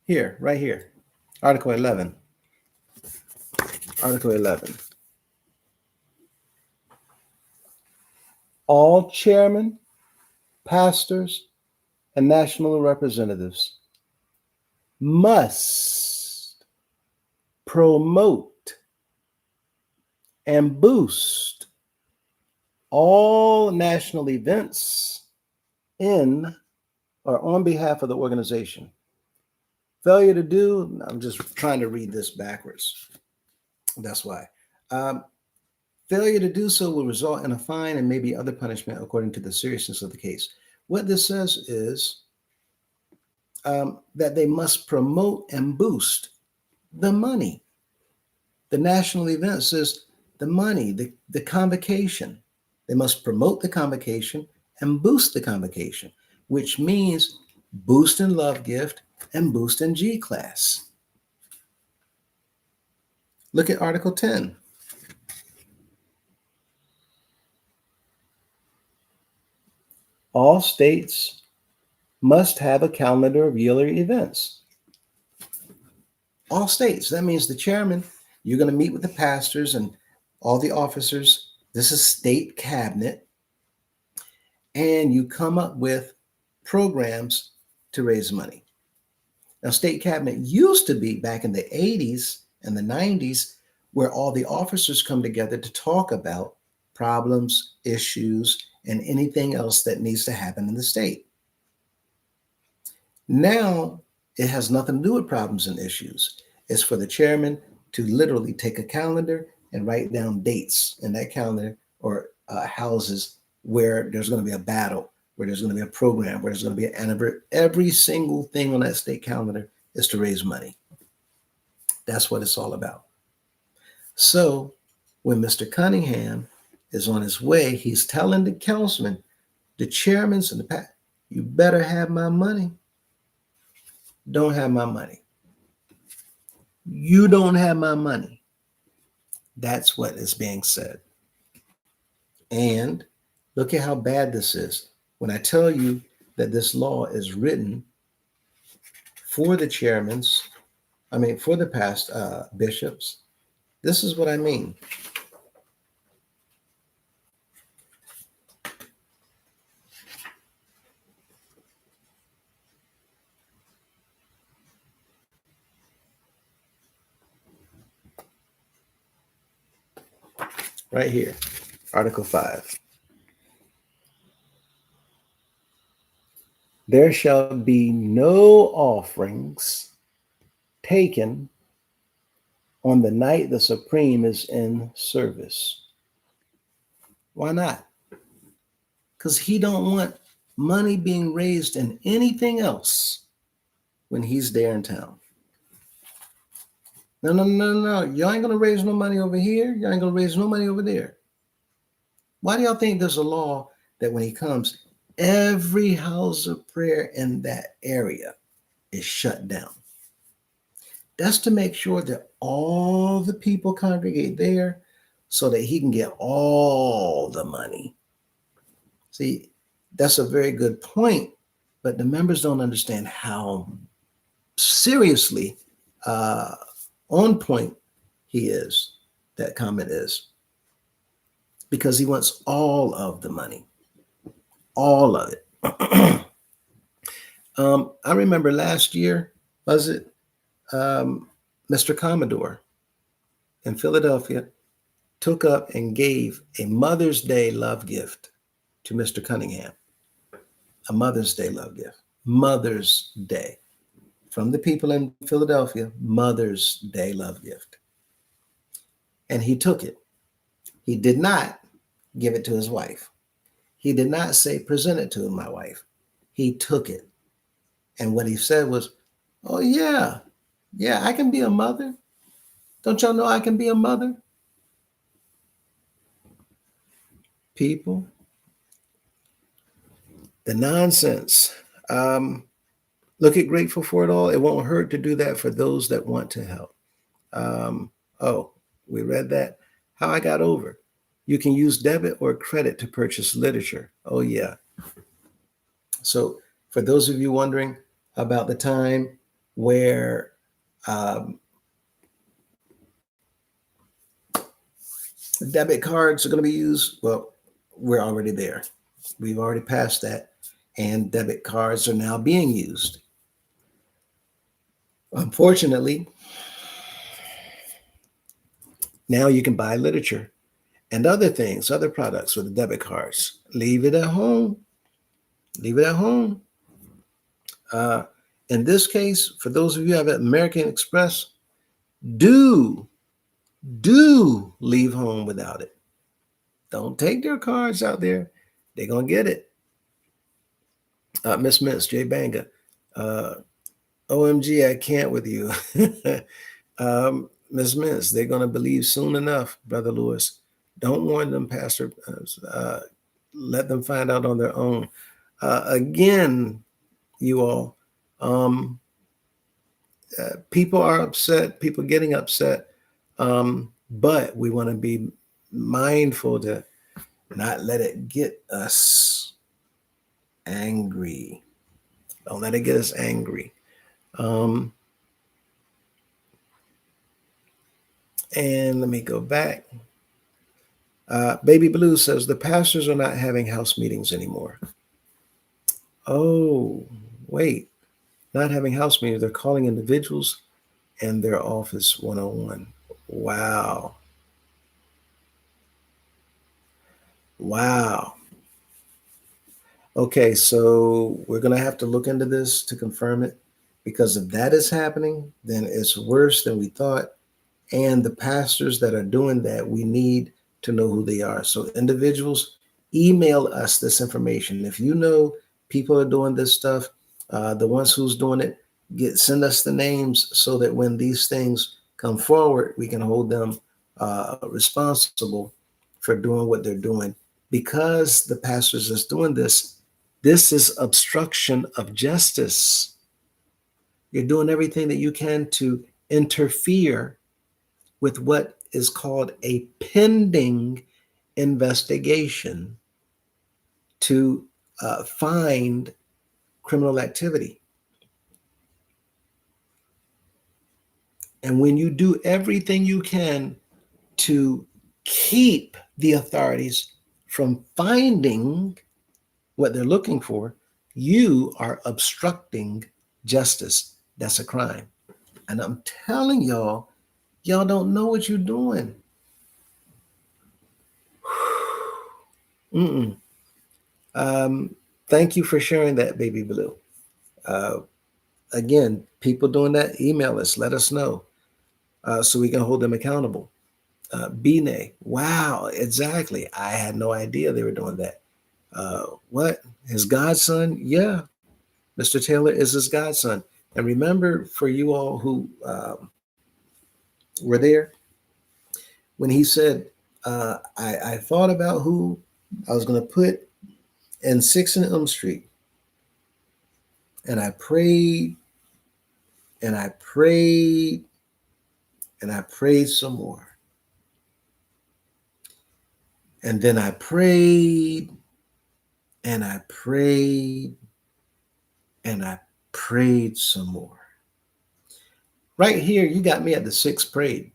here, right here, Article 11. Article 11. All chairmen, pastors, and national representatives must promote and boost all national events in or on behalf of the organization. Failure to do, I'm just trying to read this backwards. That's why. Um, Failure to do so will result in a fine and maybe other punishment according to the seriousness of the case. What this says is that they must promote and boost the money. The national event says the money, the convocation. They must promote the convocation and boost the convocation, which means boost in love gift and boost in G class. Look at Article 10. All states must have a calendar of yearly events. All states. That means the chairman, you're going to meet with the pastors and all the officers. This is state cabinet. And you come up with programs to raise money. Now, state cabinet used to be back in the 80s and the 90s where all the officers come together to talk about problems, issues, and anything else that needs to happen in the state. Now, it has nothing to do with problems and issues. It's for the chairman to literally take a calendar and write down dates in that calendar or houses where there's going to be a battle, where there's going to be a program, where there's going to be an anniversary. Every single thing on that state calendar is to raise money. That's what it's all about. So when Mr. Cunningham is on his way, he's telling the councilman, the chairmen, and the you better have my money. Don't have my money. You don't have my money. That's what is being said. And look at how bad this is. When I tell you that this law is written for the for the past bishops, this is what I mean. Right here, Article 5. There shall be no offerings taken on the night the Supreme is in service. Why not? Because he don't want money being raised in anything else when he's there in town. No, no, no, no. Y'all ain't gonna raise no money over here. Y'all ain't gonna raise no money over there. Why do y'all think there's a law that when he comes, every house of prayer in that area is shut down? That's to make sure that all the people congregate there so that he can get all the money. See, that's a very good point, but the members don't understand how seriously on point he is, that comment is, because he wants all of the money, all of it. I remember last year, was it Mr. Commodore in Philadelphia took up and gave a Mother's Day love gift to Mr. Cunningham. A Mother's Day love gift. Mother's Day. From the people in Philadelphia, Mother's Day love gift. And he took it. He did not give it to his wife. He did not say, present it to my wife. He took it. And what he said was, oh, yeah, I can be a mother. Don't y'all know I can be a mother? People, the nonsense. Look at Grateful for It All. It won't hurt to do that for those that want to help. Oh, we read that. How I Got Over. You can use debit or credit to purchase literature. Oh, yeah. So, for those of you wondering about the time where debit cards are going to be used, well, we're already there. We've already passed that, and debit cards are now being used. Unfortunately, now you can buy literature and other things, other products with the debit cards. Leave it at home. Leave it at home. In this case, for those of you who have American Express, do leave home without it. Don't take their cards out there. They're going to get it. Miss Mintz, Jay Banga. OMG, I can't with you. Miss Mintz, they're going to believe soon enough, Brother Lewis. Don't warn them, Pastor. Let them find out on their own. Again, you all, people are upset, people getting upset, but we want to be mindful to not let it get us. angry. Don't let it get us angry. Um, and let me go back. Baby Blue says the pastors are not having house meetings anymore. Oh, wait, not having house meetings. They're calling individuals and their office one on one. Wow. Wow. Okay, so we're going to have to look into this to confirm it because if that is happening, then it's worse than we thought. And the pastors that are doing that, we need to know who they are. So, individuals, email us this information. If you know people are doing this stuff, the ones who's doing it, send us the names so that when these things come forward, we can hold them responsible for doing what they're doing. Because the pastors is doing this, this is obstruction of justice. You're doing everything that you can to interfere with what is called a pending investigation to find criminal activity. And when you do everything you can to keep the authorities from finding what they're looking for, you are obstructing justice. That's a crime. And I'm telling y'all, y'all don't know what you're doing. Mm-mm. Thank you for sharing that, Baby Blue. Uh, Again, people doing that, email us, let us know so we can hold them accountable. Bine, wow, exactly. I had no idea they were doing that. What? His godson? Yeah, Mr. Taylor is his godson. And remember, for you all who were there, when he said, I thought about who I was going to put in 6 and Elm Street, and I prayed and I prayed and I prayed some more. And then I prayed and I prayed and I prayed some more. Right here, you got me at the 6th prayed.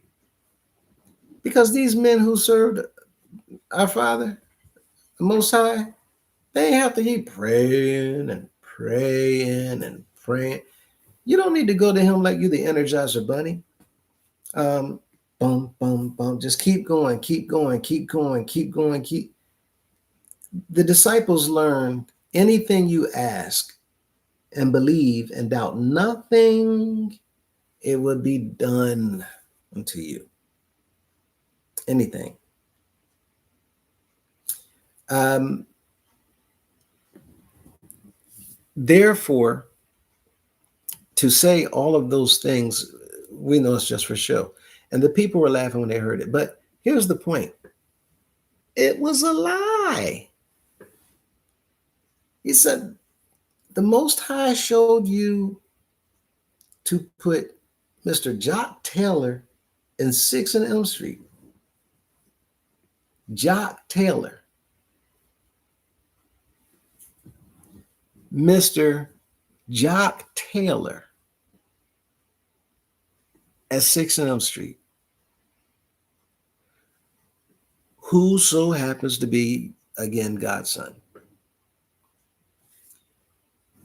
Because these men who served our Father, the Most High, they have to keep praying and praying and praying. You don't need to go to him like you the Energizer Bunny. Um, Boom, boom, boom. Just keep going, keep going, keep going, keep going, keep. The disciples learned anything you ask and believe and doubt nothing, it would be done unto you. Anything. Um, Therefore, to say all of those things, we know it's just for show. And the people were laughing when they heard it. But here's the point, it was a lie. He said, the Most High showed you to put Mr. Jock Taylor in 6 and Elm Street. Jock Taylor. Mr. Jock Taylor at 6 and Elm Street, who so happens to be, again, God's son.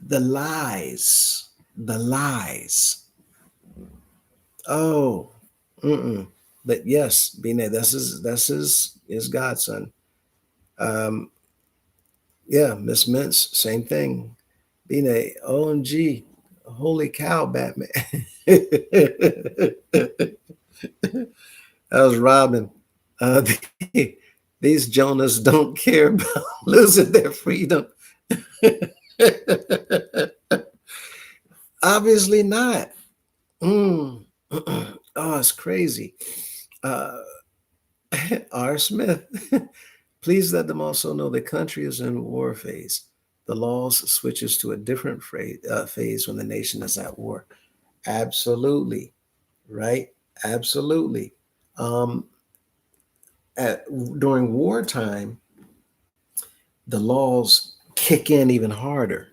The lies, the lies. Oh, mm-mm. But yes, Bine, that's his godson. Um, yeah, Miss Mintz, same thing. Bine, OMG, holy cow, Batman. That was Robin. Uh, these Jonas don't care about losing their freedom. Obviously not. Mm. Oh, it's crazy. Uh, R. Smith, please let them also know the country is in war phase. The laws switches to a different phase when the nation is at war. Absolutely, right? Absolutely. Um, During wartime, the laws kick in even harder,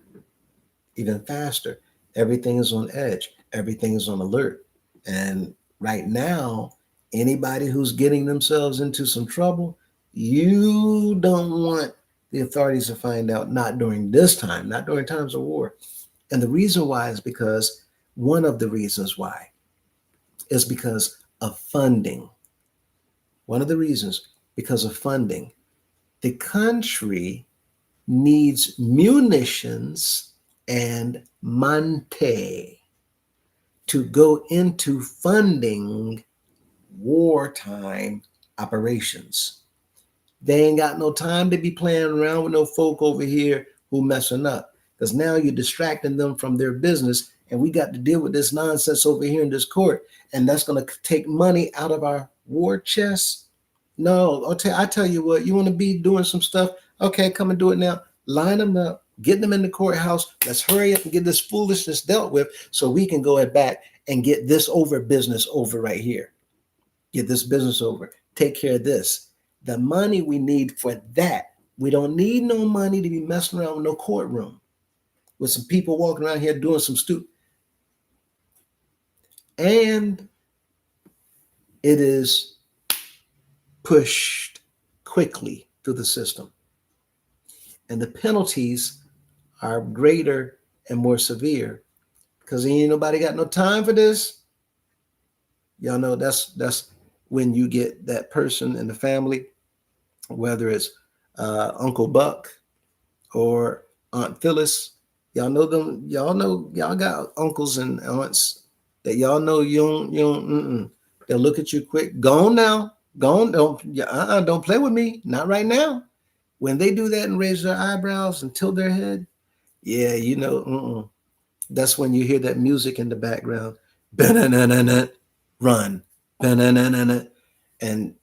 even faster. Everything is on edge, everything is on alert. And right now, anybody who's getting themselves into some trouble, you don't want the authorities to find out, not during this time, not during times of war. And the reason why is because one of the reasons why is because of funding. One of the reasons, because of funding. The country needs munitions and money to go into funding wartime operations. They ain't got no time to be playing around with no folk over here who messing up. Because now you're distracting them from their business, and we got to deal with this nonsense over here in this court, and that's going to take money out of our war chest. No, I tell you what, you want to be doing some stuff? Okay, come and do it now. Line them up, get them in the courthouse. Let's hurry up and get this foolishness dealt with so we can go back and get this over business over right here. Get this business over. Take care of this. The money we need for that. We don't need no money to be messing around with no courtroom with some people walking around here doing some stupid. And it is pushed quickly through the system. And the penalties are greater and more severe because ain't nobody got no time for this. Y'all know that's when you get that person in the family, whether it's Uncle Buck or Aunt Phyllis. Y'all know them. Y'all know y'all got uncles and aunts that y'all know you don't. They'll look at you quick. Go on now. Go on. Don't play with me. Not right now. When they do that and raise their eyebrows and tilt their head, yeah, that's when you hear that music in the background. Ba-na-na-na-na, run. Ba-na-na-na-na. And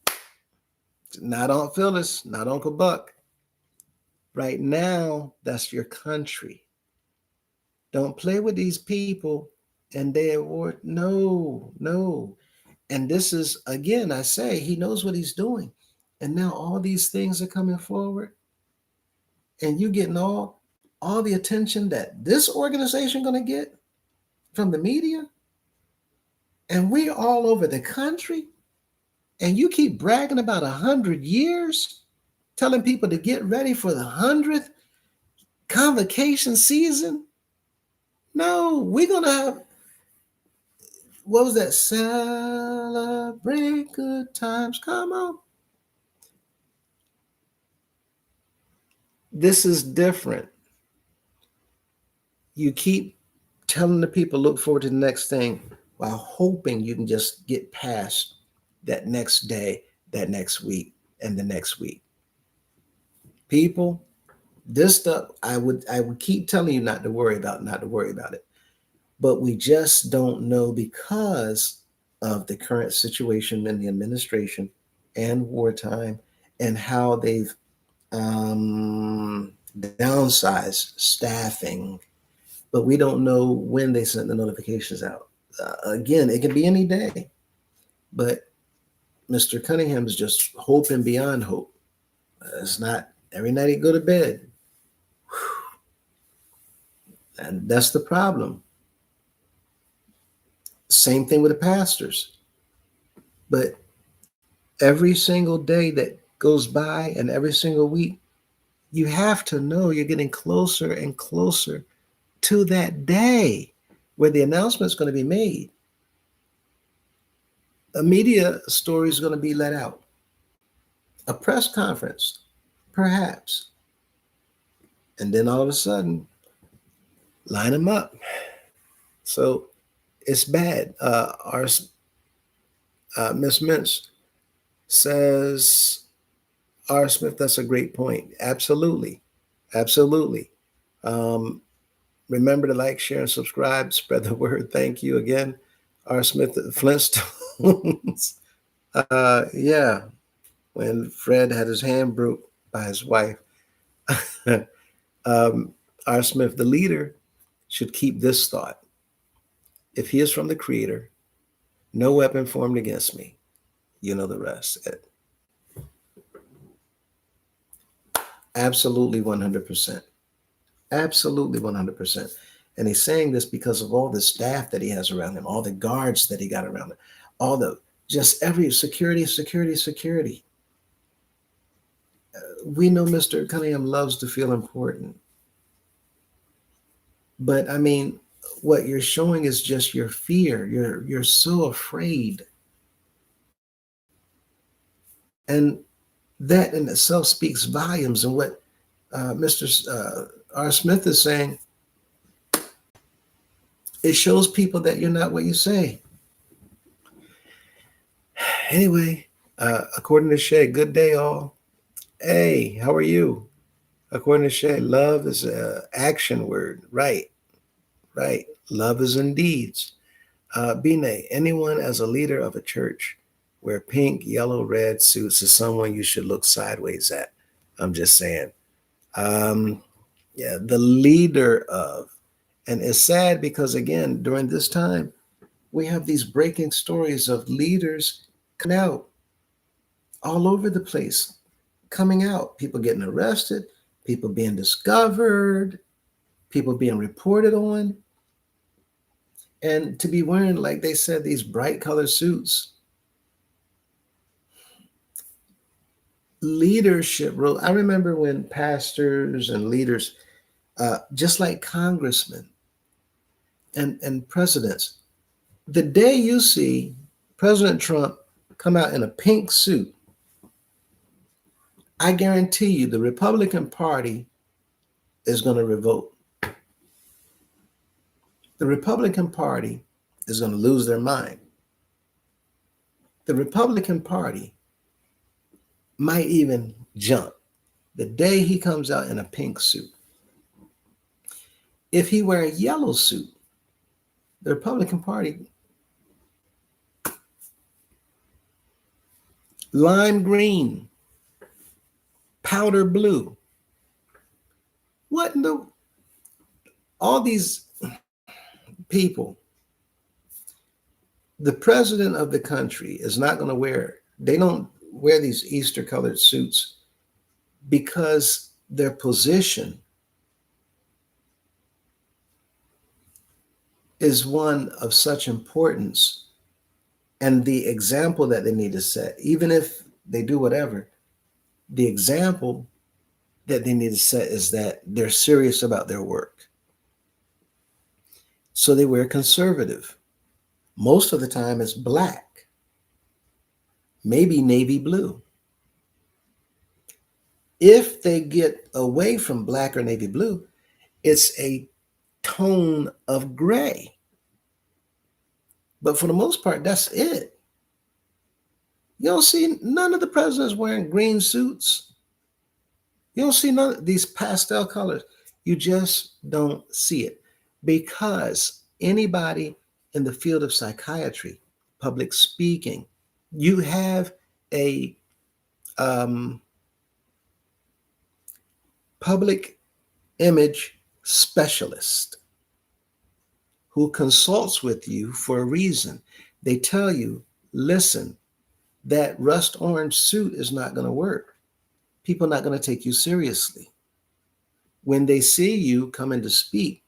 not Aunt Phyllis, not Uncle Buck. Right now, that's your country. Don't play with these people and they award. No, no. And this is, again, I say, he knows what he's doing. And now all these things are coming forward, and you getting all the attention that this organization gonna get from the media, and we're all over the country, and you keep bragging about 100 years, telling people to get ready for the 100th convocation season. No, we're gonna have, what was that? Celebrate good times. Come on. This is different. You keep telling the people look forward to the next thing while hoping you can just get past that next day, that next week, and the next week. People, this stuff I would keep telling you not to worry about, not to worry about it. But we just don't know because of the current situation in the administration and wartime and how they've downsized staffing, but we don't know when they sent the notifications out. Again, it can be any day, but Mr. Cunningham is just hoping beyond hope. It's not every night he go to bed, and that's the problem. Same thing with the pastors, but every single day that goes by and every single week, you have to know you're getting closer and closer to that day where the announcement is going to be made. A media story is going to be let out, a press conference, perhaps. And then all of a sudden, line them up. So it's bad. Our Miss Mintz says, R. Smith, that's a great point. Absolutely. Absolutely. Um, Remember to like, share, and subscribe. Spread the word. Thank you again. R. Smith, the Flintstones. Yeah, when Fred had his hand broke by his wife. R. Smith, the leader, should keep this thought. If he is from the Creator, no weapon formed against me. You know the rest. Absolutely 100%. Absolutely 100%. And he's saying this because of all the staff that he has around him, all the guards that he got around him, all the just every security, security, security. We know Mr. Cunningham loves to feel important. But I mean, what you're showing is just your fear. You're so afraid. And that in itself speaks volumes. And what Mr. R. Smith is saying, it shows people that you're not what you say. Anyway, according to Shay, good day, all. Hey, how are you? According to Shay, love is an action word. Right, right. Love is in deeds. Bine, anyone as a leader of a church wear pink, yellow, red suits is someone you should look sideways at. I'm just saying. Um, yeah, the leader of, and it's sad because again, during this time, we have these breaking stories of leaders coming out all over the place, coming out, people getting arrested, people being discovered, people being reported on, and to be wearing, like they said, these bright color suits. Leadership role. I remember when pastors and leaders, just like congressmen and presidents, the day you see President Trump come out in a pink suit, I guarantee you the Republican Party is going to revolt. The Republican Party is going to lose their mind. The Republican Party might even jump the day he comes out in a pink suit. If he wear a yellow suit, the Republican Party, lime green, powder blue, what in the, all these people, the president of the country is not going to wear, they don't wear these Easter colored suits because their position is one of such importance and the example that they need to set, even if they do whatever, the example that they need to set is that they're serious about their work. So they wear conservative. Most of the time it's black, maybe navy blue. If they get away from black or navy blue, it's a tone of gray. But for the most part, that's it. You don't see none of the presidents wearing green suits. You don't see none of these pastel colors. You just don't see it because anybody in the field of psychiatry, public speaking, you have a um, public image specialist who consults with you for a reason. They tell you, listen, that rust orange suit is not going to work. People are not going to take you seriously. When they see you coming to speak,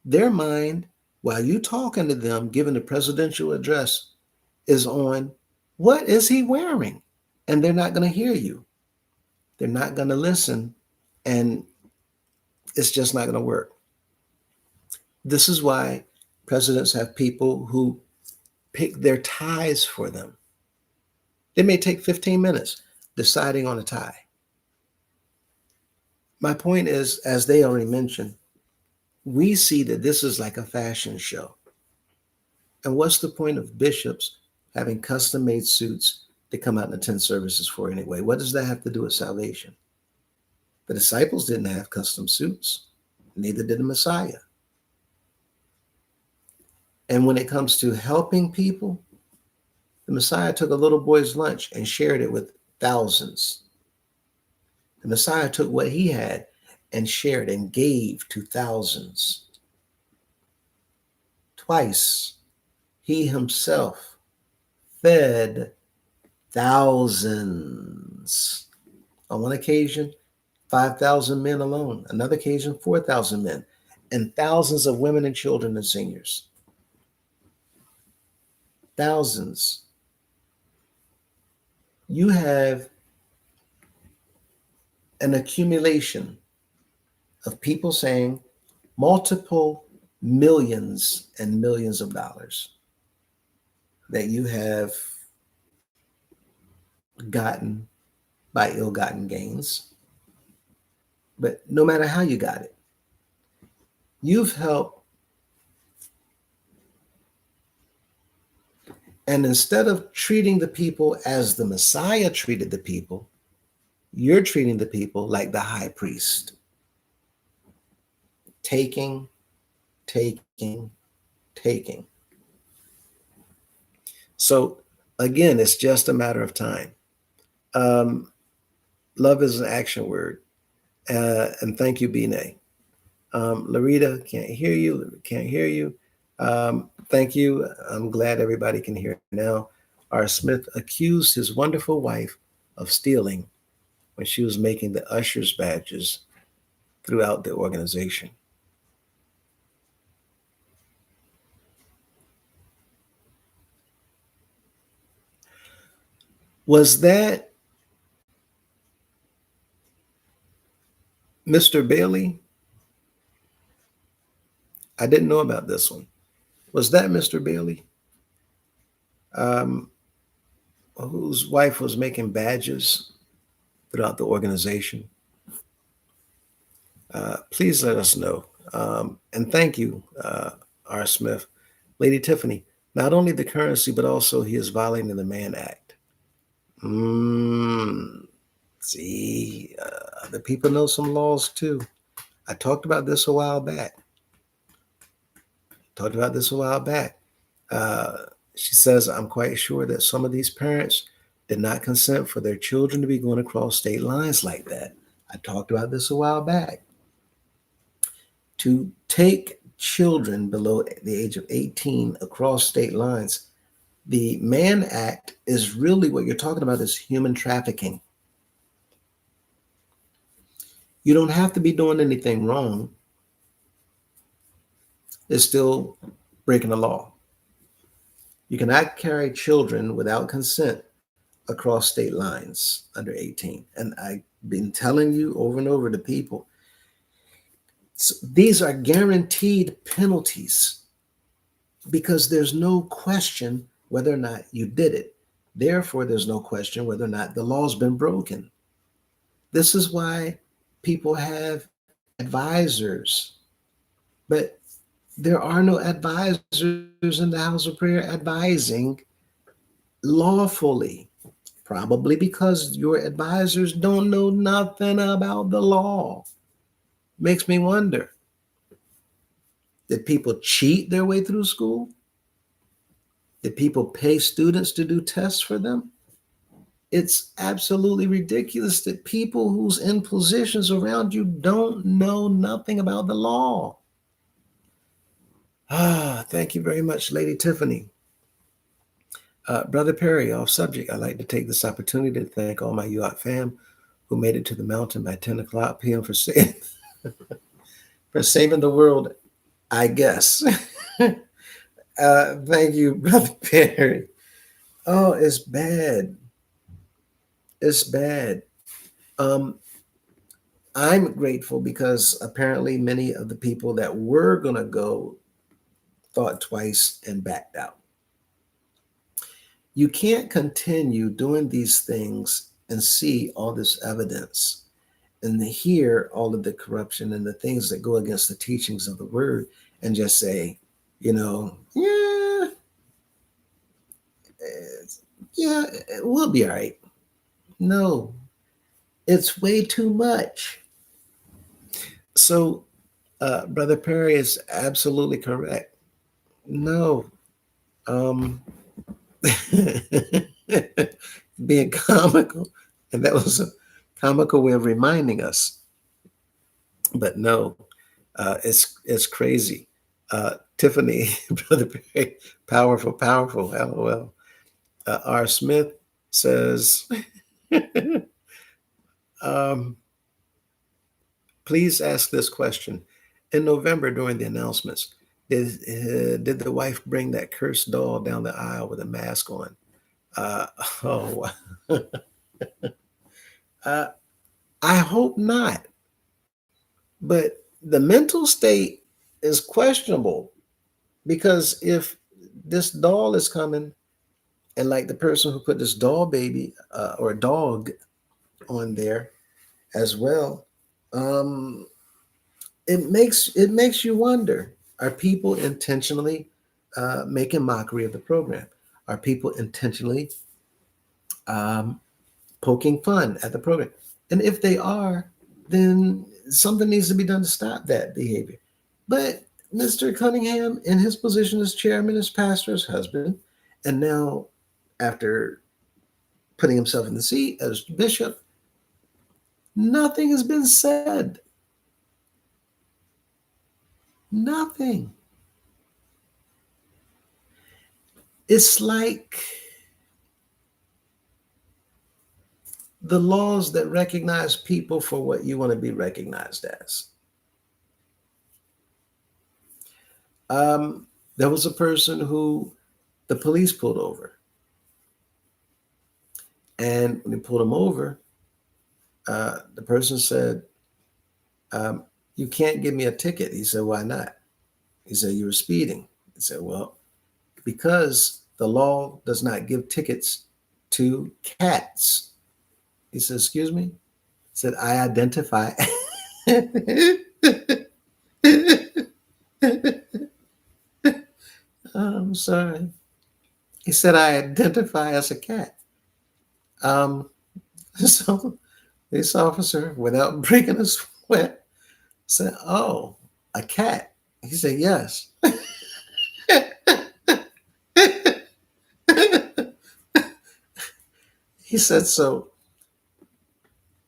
their mind, while you talking to them, giving the presidential address, is on what is he wearing? And they're not going to hear you. They're not going to listen. And it's just not going to work. This is why presidents have people who pick their ties for them. They may take 15 minutes deciding on a tie. My point is, as they already mentioned, we see that this is like a fashion show. And what's the point of bishops having custom made suits to come out and attend services for anyway? What does that have to do with salvation? The disciples didn't have custom suits, neither did the Messiah. And when it comes to helping people, the Messiah took a little boy's lunch and shared it with thousands. The Messiah took what he had and shared and gave to thousands. Twice, he himself fed thousands. On one occasion, 5,000 men alone. Another occasion, 4,000 men, and thousands of women and children and seniors. Thousands. You have an accumulation of people saying multiple millions and millions of dollars that you have gotten by ill gotten gains. But no matter how you got it, you've helped. And instead of treating the people as the Messiah treated the people, you're treating the people like the high priest, taking, taking, taking. So again, it's just a matter of time. Um, love is an action word. And thank you, Bine. Larita, can't hear you. Can't hear you. Thank you. I'm glad everybody can hear now. R. Smith accused his wonderful wife of stealing when she was making the usher's badges throughout the organization. Was that Mr. Bailey? I didn't know about this one. Was that Mr. Bailey, um, whose wife was making badges throughout the organization? Please let us know. And thank you, R. Smith. Lady Tiffany, not only the currency, but also he is violating the Mann Act. Mm, see, the people know some laws too. I talked about this a while back. Talked about this a while back. Uh, she says, I'm quite sure that some of these parents did not consent for their children to be going across state lines like that. I talked about this a while back. To take children below the age of 18 across state lines, the Mann Act is really what you're talking about is human trafficking. You don't have to be doing anything wrong. It's still breaking the law. You cannot carry children without consent across state lines under 18. And I've been telling you over and over to people, so these are guaranteed penalties because there's no question whether or not you did it. Therefore, there's no question whether or not the law's been broken. This is why people have advisors, but there are no advisors in the house of prayer advising lawfully. Probably because your advisors don't know nothing about the law. Makes me wonder, did people cheat their way through school? Did people pay students to do tests for them? It's absolutely ridiculous that people who's in positions around you don't know nothing about the law. Thank you very much, Lady Tiffany. Brother Perry, off subject, I'd like to take this opportunity to thank all my Uhop fam who made it to the mountain by 10 o'clock p.m. For saving the world, I guess. Thank you, Brother Perry. Oh, it's bad. It's bad. Um, I'm grateful because apparently many of the people that were going to go thought twice and backed out. You can't continue doing these things and see all this evidence and hear all of the corruption and the things that go against the teachings of the word and just say, yeah, yeah, we'll be all right. No, it's way too much. So, Brother Perry is absolutely correct. No, um, being comical, and that was a comical way of reminding us. But no, it's crazy. Tiffany, Brother Perry, powerful, powerful. LOL. R. Smith says, um, Please ask this question. In November, during the announcements, did the wife bring that cursed doll down the aisle with a mask on? Uh, oh, uh, I hope not. But the mental state is questionable because if this doll is coming, and like the person who put this doll baby or dog on there as well, um, it makes you wonder: are people intentionally making mockery of the program? Are people intentionally um, poking fun at the program? And if they are, then something needs to be done to stop that behavior. But Mr. Cunningham, in his position as chairman, as pastor, as husband, and now after putting himself in the seat as bishop, nothing has been said. Nothing. It's like the laws that recognize people for what you want to be recognized as. There was a person who the police pulled over, and when they pulled him over, the person said, um, "You can't give me a ticket." He said, "Why not?" He said, "You were speeding." He said, "Well, because the law does not give tickets to cats." He said, "Excuse me?" He said, "I identify." I'm sorry. He said, "I identify as a cat." Um, so this officer, without breaking a sweat, said, "Oh, a cat." He said, "Yes." He said, "So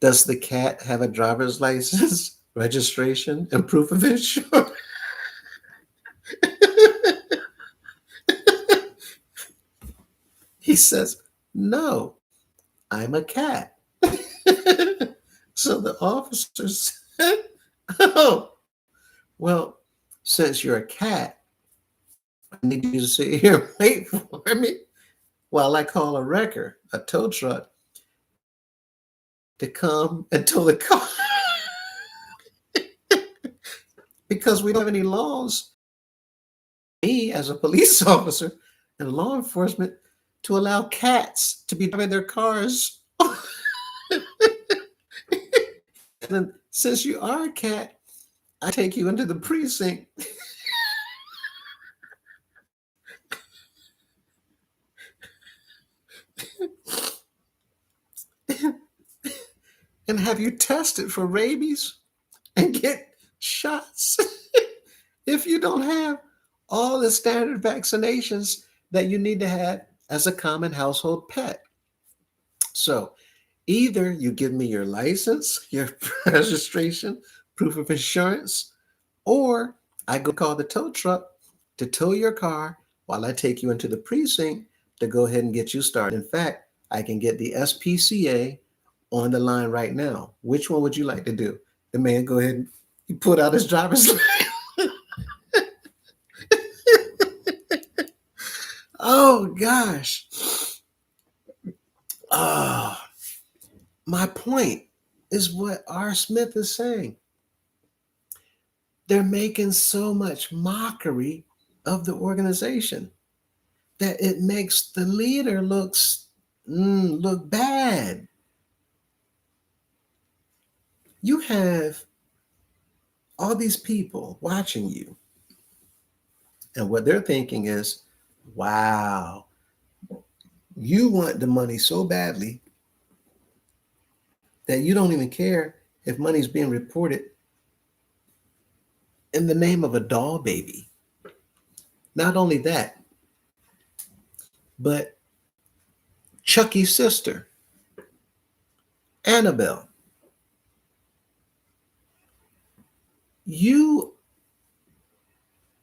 does the cat have a driver's license, registration, and proof of insurance?" He says, "No, I'm a cat." So the officer said, "Oh, well, since you're a cat, I need you to sit here and wait for me while I call a wrecker, a tow truck, to come and tow the car." Because we don't have any laws, me as a police officer and law enforcement, to allow cats to be driving their cars. And then, since you are a cat, I take you into the precinct and have you tested for rabies and get shots. If you don't have all the standard vaccinations that you need to have as a common household pet. So either you give me your license, your registration, proof of insurance, or I go call the tow truck to tow your car while I take you into the precinct to go ahead and get you started. In fact, I can get the SPCA on the line right now. Which one would you like to do? The man go ahead and he put out his driver's license. Oh gosh. Ah, my point is what R. Smith is saying. They're making so much mockery of the organization that it makes the leader look bad. You have all these people watching you, and what they're thinking is, "Wow, you want the money so badly that you don't even care if money's being reported in the name of a doll baby." Not only that, but Chucky's sister, Annabelle, you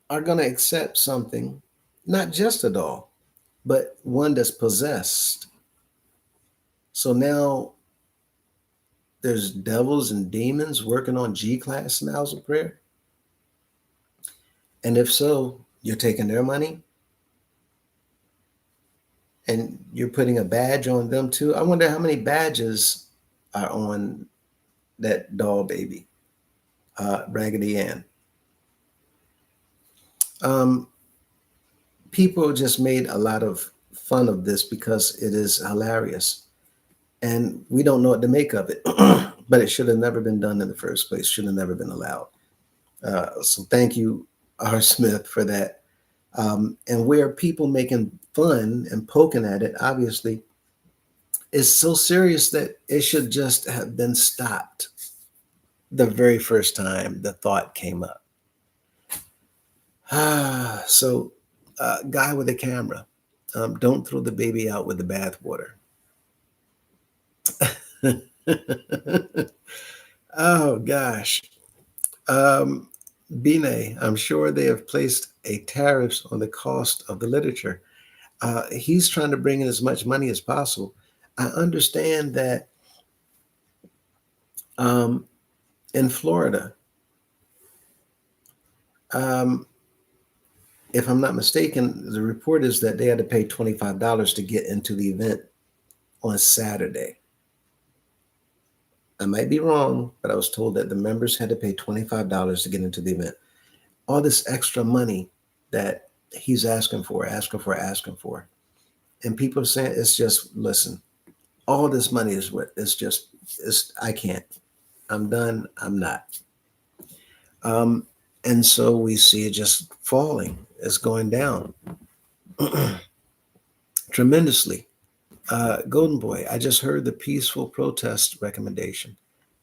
are going to accept something, not just a doll, but one that's possessed. So now there's devils and demons working on G-class styles of prayer? And if so, you're taking their money and you're putting a badge on them too. I wonder how many badges are on that doll baby, Raggedy Ann. Um, People just made a lot of fun of this because it is hilarious, and we don't know what to make of it. But it should have never been done in the first place. Should have never been allowed. So thank you, R. Smith, for that. And where people making fun and poking at it, obviously, is so serious that it should just have been stopped the very first time the thought came up. So, guy with a camera, don't throw the baby out with the bathwater. Oh gosh. Um, Bine, I'm sure they have placed a tariffs on the cost of the literature. He's trying to bring in as much money as possible. I understand that um, in Florida, um, if I'm not mistaken, the report is that they had to pay $25 to get into the event on Saturday. I might be wrong, but I was told that the members had to pay $25 to get into the event. All this extra money that he's asking for, asking for, asking for. And people are saying it's just, listen, all this money is what it's just, I can't. I'm done. I'm not. Um, and so we see it just falling. It's going down tremendously. Golden Boy, I just heard the peaceful protest recommendation.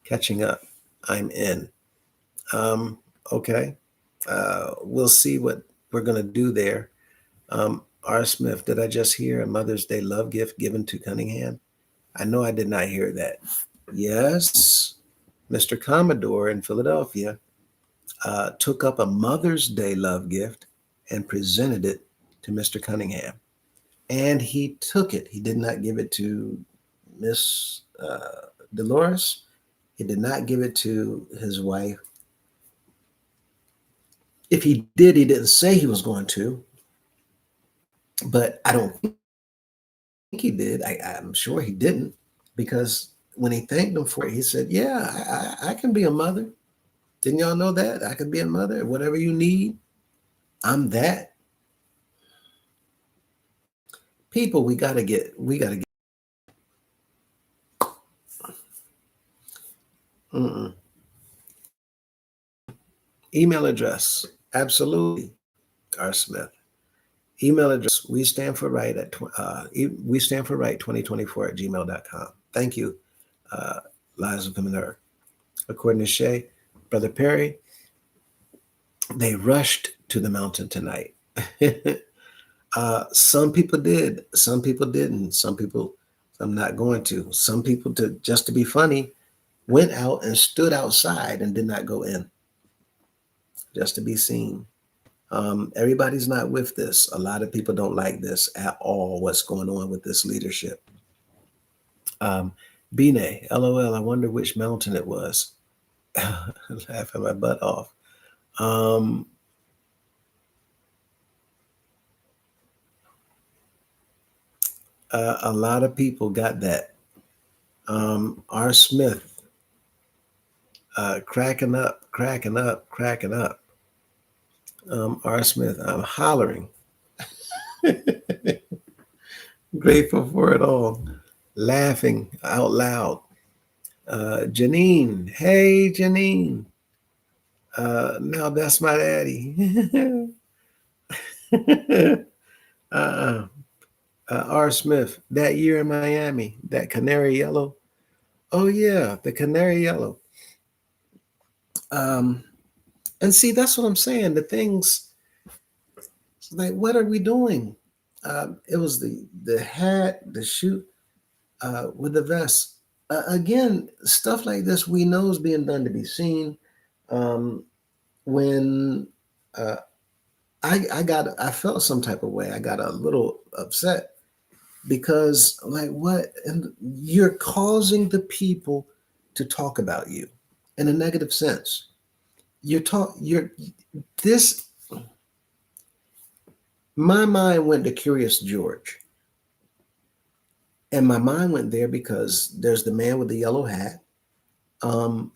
Catching up. I'm in. Um, okay. We'll see what we're going to do there. R. Smith, did I just hear a Mother's Day love gift given to Cunningham? I know I did not hear that. Yes, Mr. Commodore in Philadelphia took up a Mother's Day love gift and presented it to Mr. Cunningham. And he took it. He did not give it to Miss Dolores. He did not give it to his wife. If he did, he didn't say he was going to, but I don't think he did. I'm sure he didn't because when he thanked him for it, he said, yeah, I can be a mother. Didn't y'all know that? I could be a mother. Whatever you need, I'm that. People, we gotta get. Mm-mm. Email address. Absolutely, R. Smith. Email address. We stand for right 2024 at gmail.com. Thank you, uh, Lives of Women. According to Shay, Brother Perry, they rushed to the mountain tonight. Some people did, some people didn't. Some people, I'm not going to. Some people, to just to be funny, went out and stood outside and did not go in, just to be seen. Everybody's not with this. A lot of people don't like this at all. What's going on with this leadership? Um, Bine, LOL. I wonder which mountain it was. Laughing my butt off. Um, a lot of people got that. R. Smith, cracking up, cracking up, cracking up. R. Smith, I'm hollering, grateful for it all, laughing out loud. Janine, hey Janine, now that's my daddy. uh, R. Smith, that year in Miami, that canary yellow. Oh yeah, the canary yellow. Um, and see, that's what I'm saying. The things like, what are we doing? It was the hat, the shoe, with the vest. Again, stuff like this we know is being done to be seen. Um, when uh, I felt some type of way. I got a little upset because like what? And you're causing the people to talk about you in a negative sense. You're this My mind went to Curious George. And my mind went there because there's the man with the yellow hat. Um,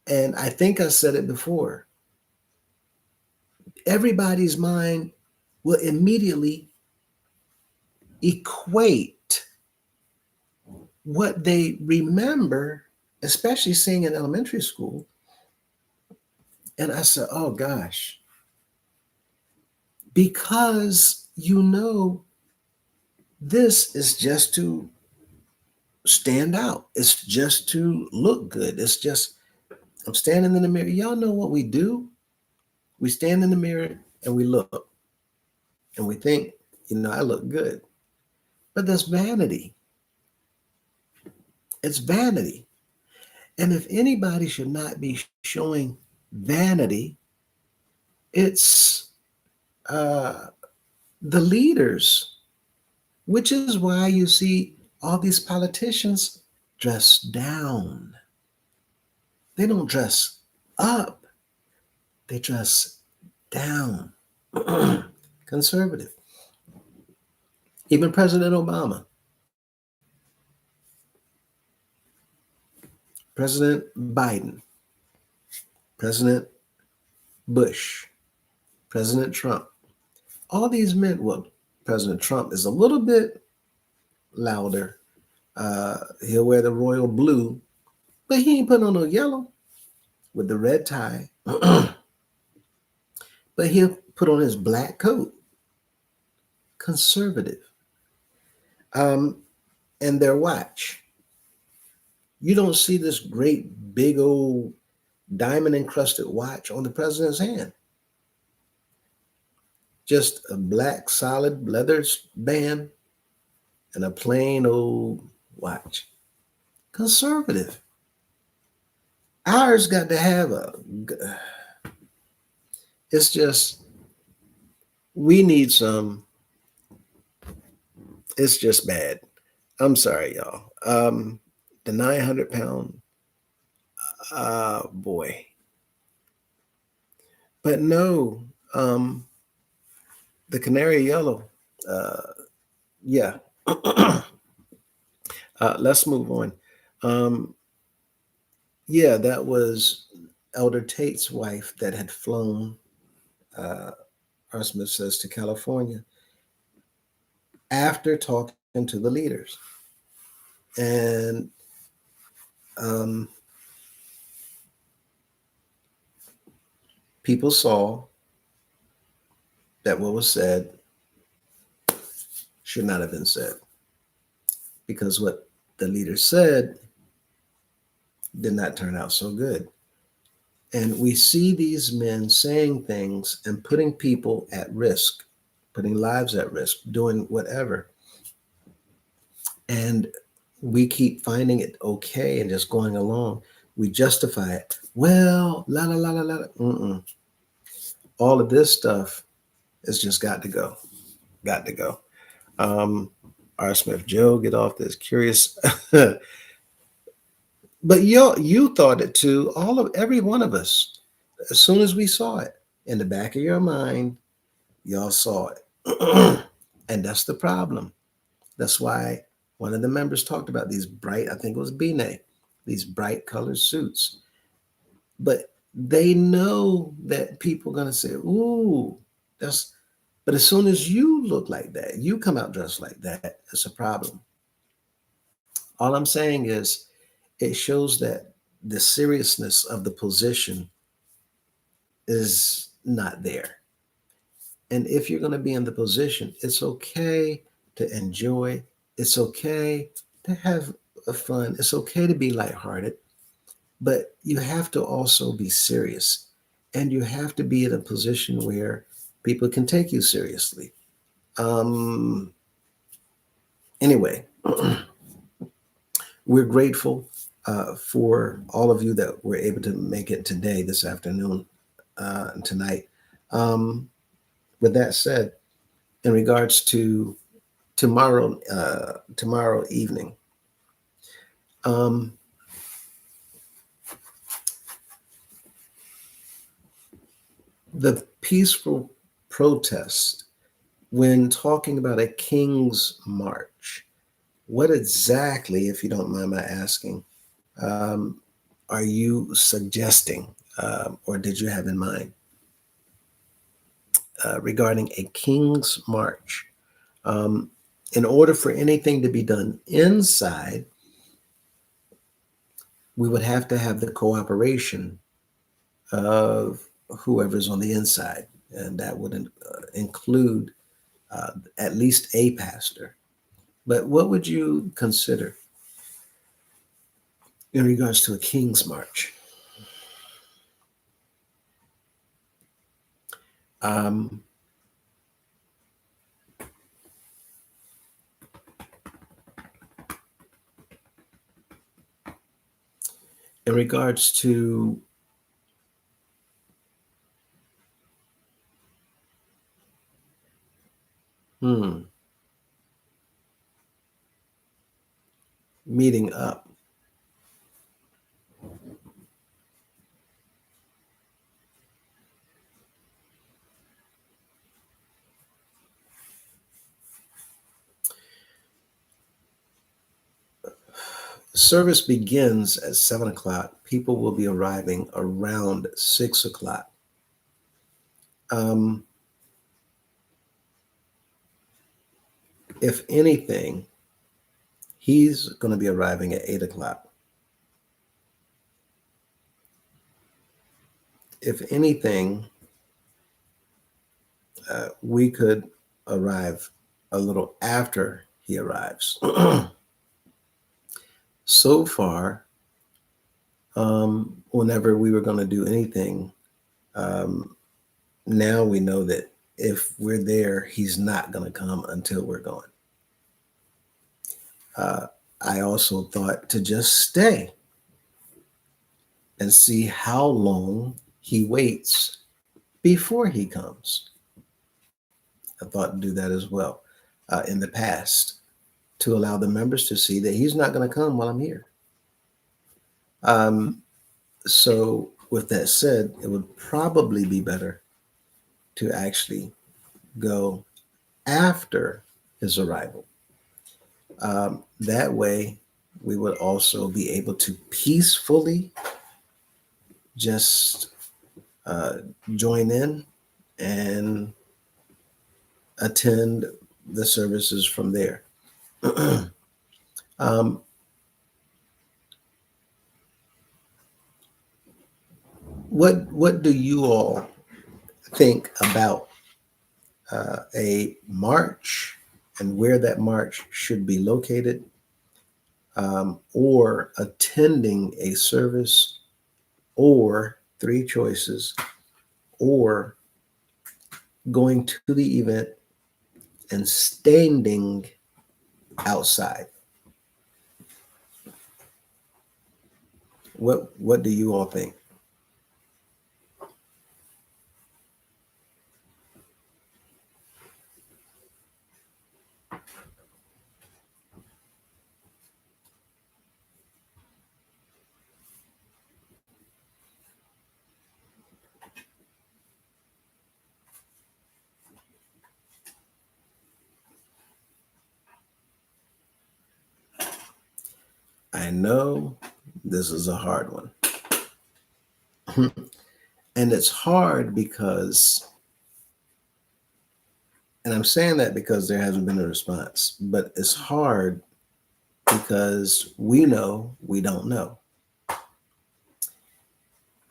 and I think I said it before. Everybody's mind will immediately equate what they remember, especially seeing in elementary school. And I said, oh gosh, because this is just to stand out. It's just to look good. It's just, I'm standing in the mirror. Y'all know what we do? We stand in the mirror and we look and we think, I look good. But that's vanity. It's vanity. And if anybody should not be showing vanity, it's uh, the leaders, which is why you see all these politicians dress down. They don't dress up, they dress down. Conservative. Even President Obama, President Biden, President Bush, President Trump, all these men, well, President Trump is a little bit louder. He'll wear the royal blue, but he ain't put on no yellow with the red tie. But he'll put on his black coat. Conservative. Um, and their watch. You don't see this great big old diamond encrusted watch on the president's hand. Just a black solid leather band and a plain old watch. Conservative. Ours got to have it's just, we need some, it's just bad. I'm sorry, y'all. The 900 pound, boy. But no, the canary yellow, uh, yeah. Let's move on. Um, yeah, that was Elder Tate's wife that had flown, uh, R. Smith says, to California after talking to the leaders. And um, people saw that what was said should not have been said because what the leader said did not turn out so good. And we see these men saying things and putting people at risk, putting lives at risk, doing whatever. And we keep finding it okay and just going along. We justify it. Well, la la la la la. Mm-mm. All of this stuff has just got to go. Got to go. Um, R. Smith Joe, get off this. Curious. But you thought it too, every one of us. As soon as we saw it, in the back of your mind, y'all saw it. And that's the problem. That's why one of the members talked about these bright, I think it was Bine, these bright colored suits. But they know that people are going to say, ooh, that's, but as soon as you look like that, you come out dressed like that, it's a problem. All I'm saying is it shows that the seriousness of the position is not there. And if you're going to be in the position, it's okay to enjoy. It's okay to have fun. It's okay to be lighthearted, but you have to also be serious. And you have to be in a position where people can take you seriously. Um, anyway, we're grateful for all of you that were able to make it today, this afternoon, and tonight. Um, with that said, in regards to tomorrow evening. Um, The peaceful protest, when talking about a king's march, what exactly, if you don't mind my asking, um, are you suggesting or did you have in mind regarding a king's march? Um, in order for anything to be done inside, we would have to have the cooperation of whoever's on the inside, and that would include at least a pastor. But what would you consider in regards to a king's march? Um, in regards to hmm, meeting up, service begins at 7 o'clock. People will be arriving around 6 o'clock. Um, if anything, he's going to be arriving at 8 o'clock. If anything, we could arrive a little after he arrives. So far, whenever we were going to do anything, um, now we know that if we're there, he's not going to come until we're gone. Uh, I also thought to just stay and see how long he waits before he comes. I thought to do that as well in the past to allow the members to see that he's not going to come while I'm here. Um, so, with that said, it would probably be better to actually go after his arrival. That way, we would also be able to peacefully just uh, join in and attend the services from there. um, what do you all think about a march and where that march should be located, or attending a service, or three choices, or going to the event and standing outside? What do you all think? I know this is a hard one. And it's hard because, and I'm saying that because there hasn't been a response, but it's hard because we know we don't know.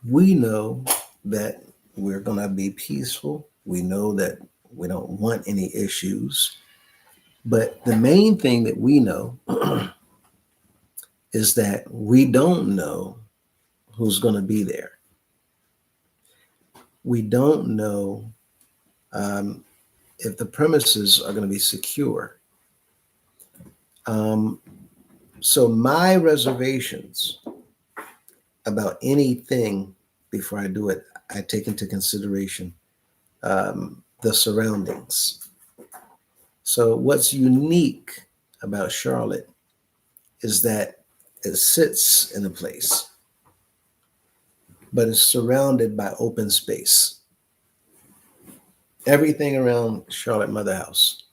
We know that we're going to be peaceful. We know that we don't want any issues. But the main thing that we know is that we don't know who's going to be there. We don't know um, if the premises are going to be secure. Um, so, my reservations about anything before I do it, I take into consideration the surroundings. So, what's unique about Charlotte is that it sits in a place, but it's surrounded by open space. Everything around Charlotte Mother House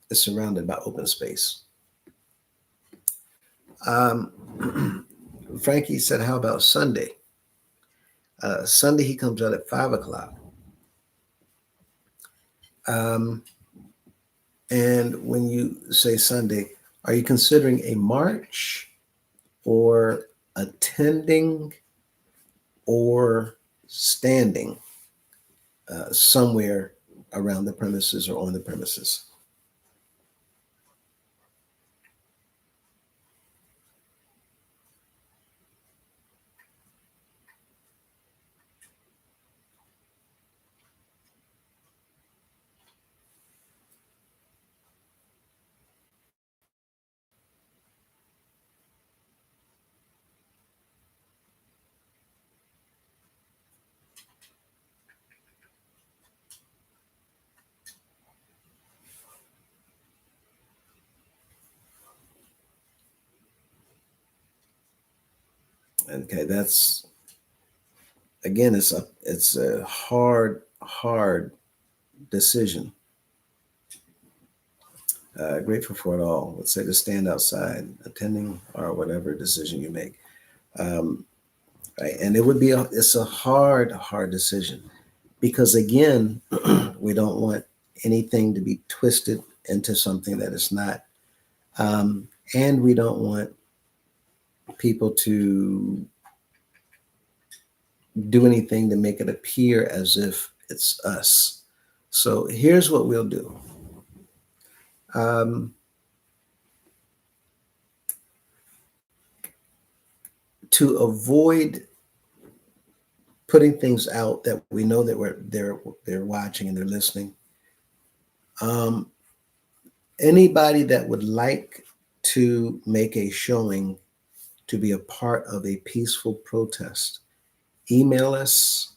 is surrounded by open space. Um, Frankie said, "How about Sunday?" Sunday he comes out at 5 o'clock. Um, and when you say Sunday, are you considering a march or attending or standing somewhere around the premises or on the premises? Okay, that's again, it's a hard decision. Grateful for it all. Let's say to stand outside, attending or whatever decision you make. Um, right, and it's a hard decision because again, we don't want anything to be twisted into something that it's not, um, and we don't want people to do anything to make it appear as if it's us. So here's what we'll do. Um, to avoid putting things out that we know that they're watching and they're listening. Um, Anybody that would like to make a showing to be a part of a peaceful protest, email us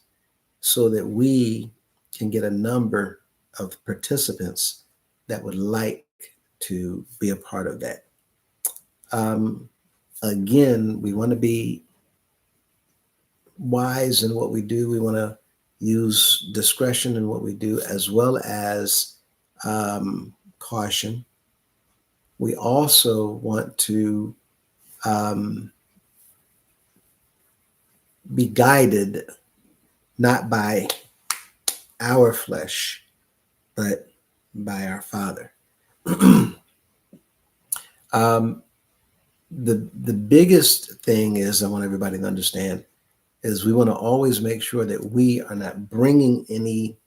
so that we can get a number of participants that would like to be a part of that. Um, Again, we want to be wise in what we do. We want to use discretion in what we do, as well as caution. We also want to um, be guided not by our flesh, but by our Father. um, the biggest thing is I want everybody to understand is we want to always make sure that we are not bringing any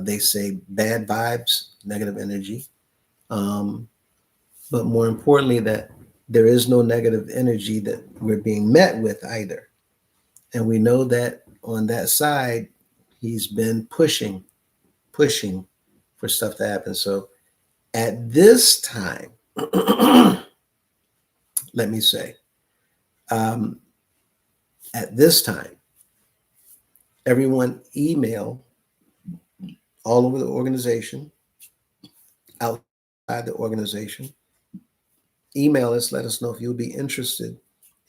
they say bad vibes, negative energy, um, but more importantly that there is no negative energy that we're being met with either. And we know that on that side, he's been pushing for stuff to happen. So at this time, let me say, um, at this time, everyone email all over the organization, outside the organization, email us, let us know if you'll be interested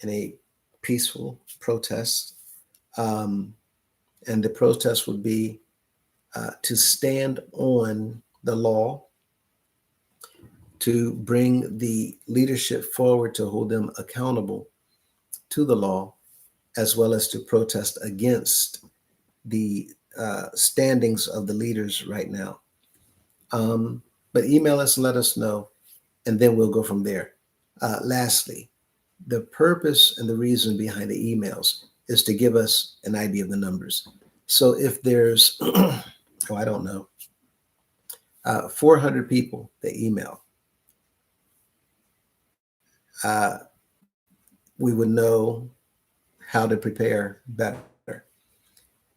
in a peaceful protest. Um, and the protest would be to stand on the law, to bring the leadership forward to hold them accountable to the law, as well as to protest against the standings of the leaders right now. Um, but email us and let us know, and then we'll go from there. Lastly, the purpose and the reason behind the emails is to give us an idea of the numbers. So if there's, oh, I don't know, 400 people that email, uh, we would know how to prepare better.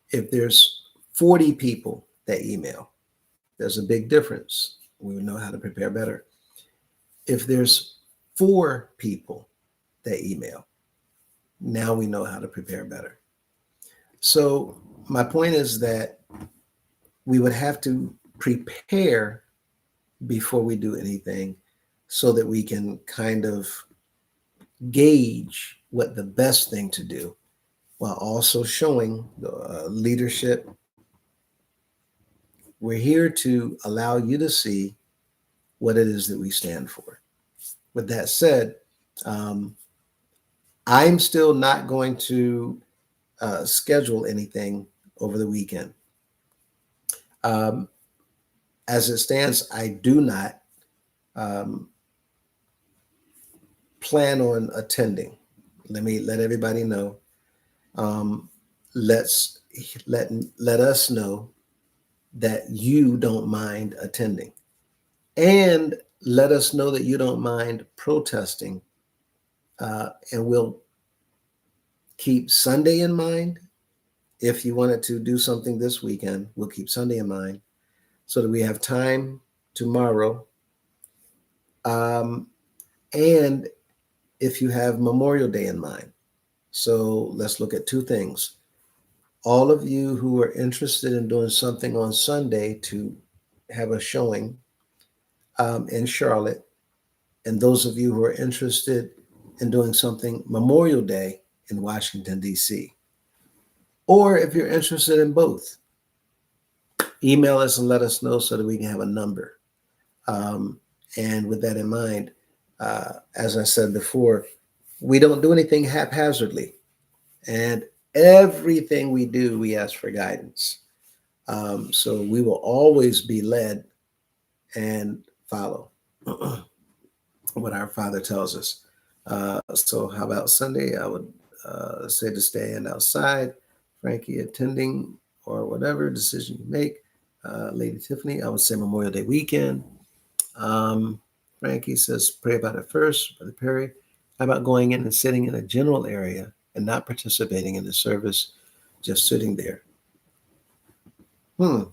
If there's 40 people that email, there's a big difference. We would know how to prepare better. If there's 4 people that email, now we know how to prepare better. So my point is that we would have to prepare before we do anything so that we can kind of gauge what the best thing to do while also showing the leadership We're here to allow you to see what it is that we stand for. With that said, um, I'm still not going to schedule anything over the weekend. Um, as it stands, I do not um, plan on attending. Let me let everybody know. Um, let's let let us know that you don't mind attending, and let us know that you don't mind protesting. And we'll keep Sunday in mind. If you wanted to do something this weekend, we'll keep Sunday in mind so that we have time tomorrow. Um, and if you have Memorial Day in mind. So let's look at two things. All of you who are interested in doing something on Sunday to have a showing in Charlotte, and those of you who are interested in doing something Memorial Day in Washington, D.C. Or if you're interested in both, email us and let us know so that we can have a number. Um, and with that in mind, as I said before, we don't do anything haphazardly. And everything we do, we ask for guidance. So we will always be led and follow what our Father tells us. So, how about Sunday? I would say to stay in outside. Frankie attending or whatever decision you make. Lady Tiffany, I would say Memorial Day weekend. Um, Frankie says pray about it first. Brother Perry, how about going in and sitting in a general area and not participating in the service, just sitting there? Hmm,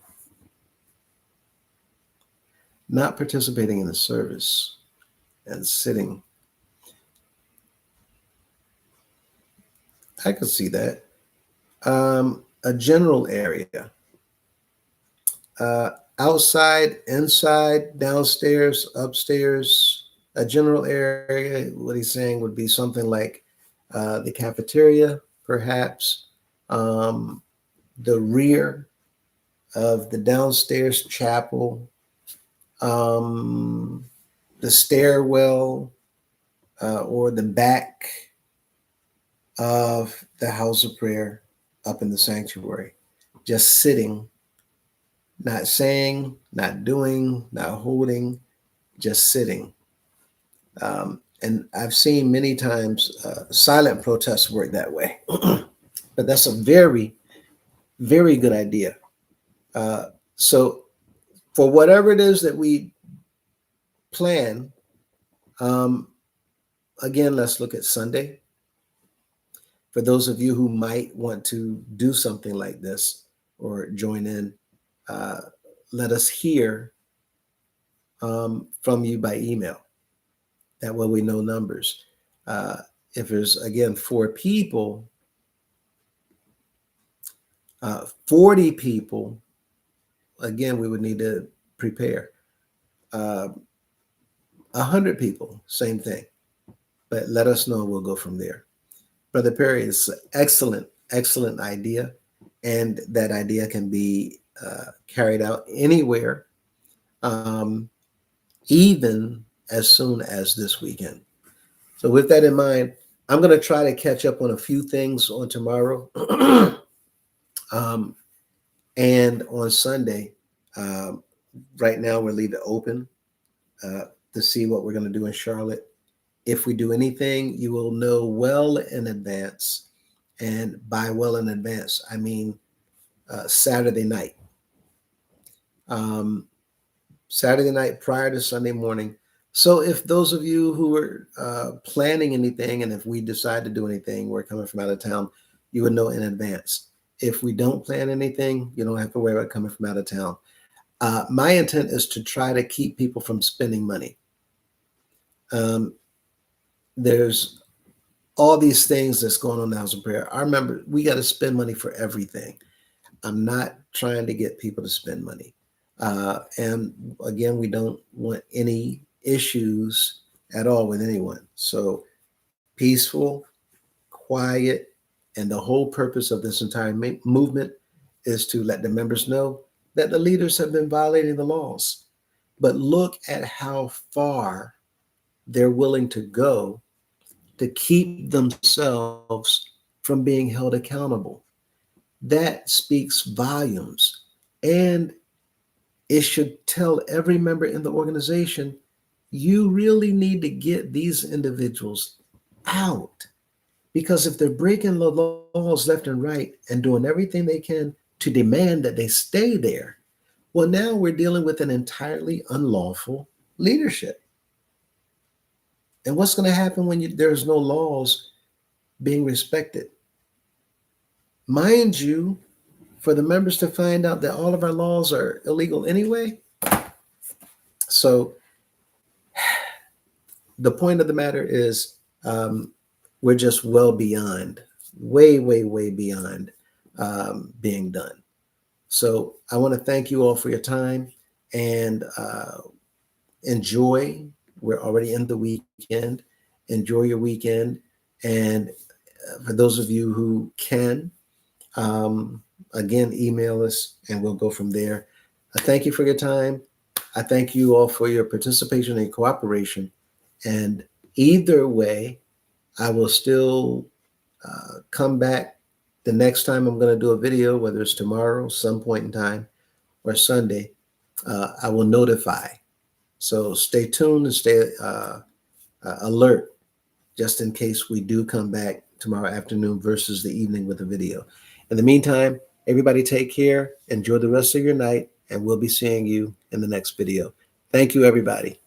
not participating in the service and sitting. I could see that. A general area, uh, outside, inside, downstairs, upstairs, a general area. What he's saying would be something like the cafeteria, perhaps, um, the rear of the downstairs chapel, um, the stairwell, or the back of the house of prayer up in the sanctuary, just sitting, not saying, not doing, not holding, just sitting. And I've seen many times silent protests work that way. But that's a very, very good idea. Uh, so, for whatever it is that we plan, um, again, let's look at Sunday. For those of you who might want to do something like this or join in, uh, let us hear from you by email. That way we know numbers. Uh, if there's, again, 4 people, 40 people, again, we would need to prepare. 100 people, same thing. But let us know. We'll go from there. Brother Perry, is excellent, excellent idea. And that idea can be carried out anywhere, um, even as soon as this weekend. So, with that in mind, I'm going to try to catch up on a few things on tomorrow. um, and on Sunday, um, right now, we're leaving it open uh, to see what we're going to do in Charlotte. If we do anything, you will know well in advance. And by well in advance, I mean Saturday night. Um, Saturday night prior to Sunday morning. So if those of you who are planning anything, and if we decide to do anything, we're coming from out of town, you would know in advance. If we don't plan anything, you don't have to worry about coming from out of town. My intent is to try to keep people from spending money. Um, there's all these things that's going on in the house of prayer. I remember we got to spend money for everything. I'm not trying to get people to spend money. And again, we don't want any issues at all with anyone. So peaceful, quiet, and the whole purpose of this entire movement is to let the members know that the leaders have been violating the laws. But look at how far they're willing to go to keep themselves from being held accountable. That speaks volumes. And it should tell every member in the organization, you really need to get these individuals out. Because if they're breaking the laws left and right and doing everything they can to demand that they stay there, well, now we're dealing with an entirely unlawful leadership. And what's going to happen when there's no laws being respected? Mind you, for the members to find out that all of our laws are illegal anyway. So the point of the matter is, um, we're just well beyond, way, way, way beyond being done. So I want to thank you all for your time and enjoy. We're already in the weekend. Enjoy your weekend. And for those of you who can, um, again, email us and we'll go from there. I thank you for your time. I thank you all for your participation and cooperation. And either way, I will still come back the next time I'm going to do a video, whether it's tomorrow, some point in time, or Sunday. I will notify. So stay tuned and stay alert just in case we do come back tomorrow afternoon versus the evening with a video. In the meantime, everybody take care, enjoy the rest of your night, and we'll be seeing you in the next video. Thank you, everybody.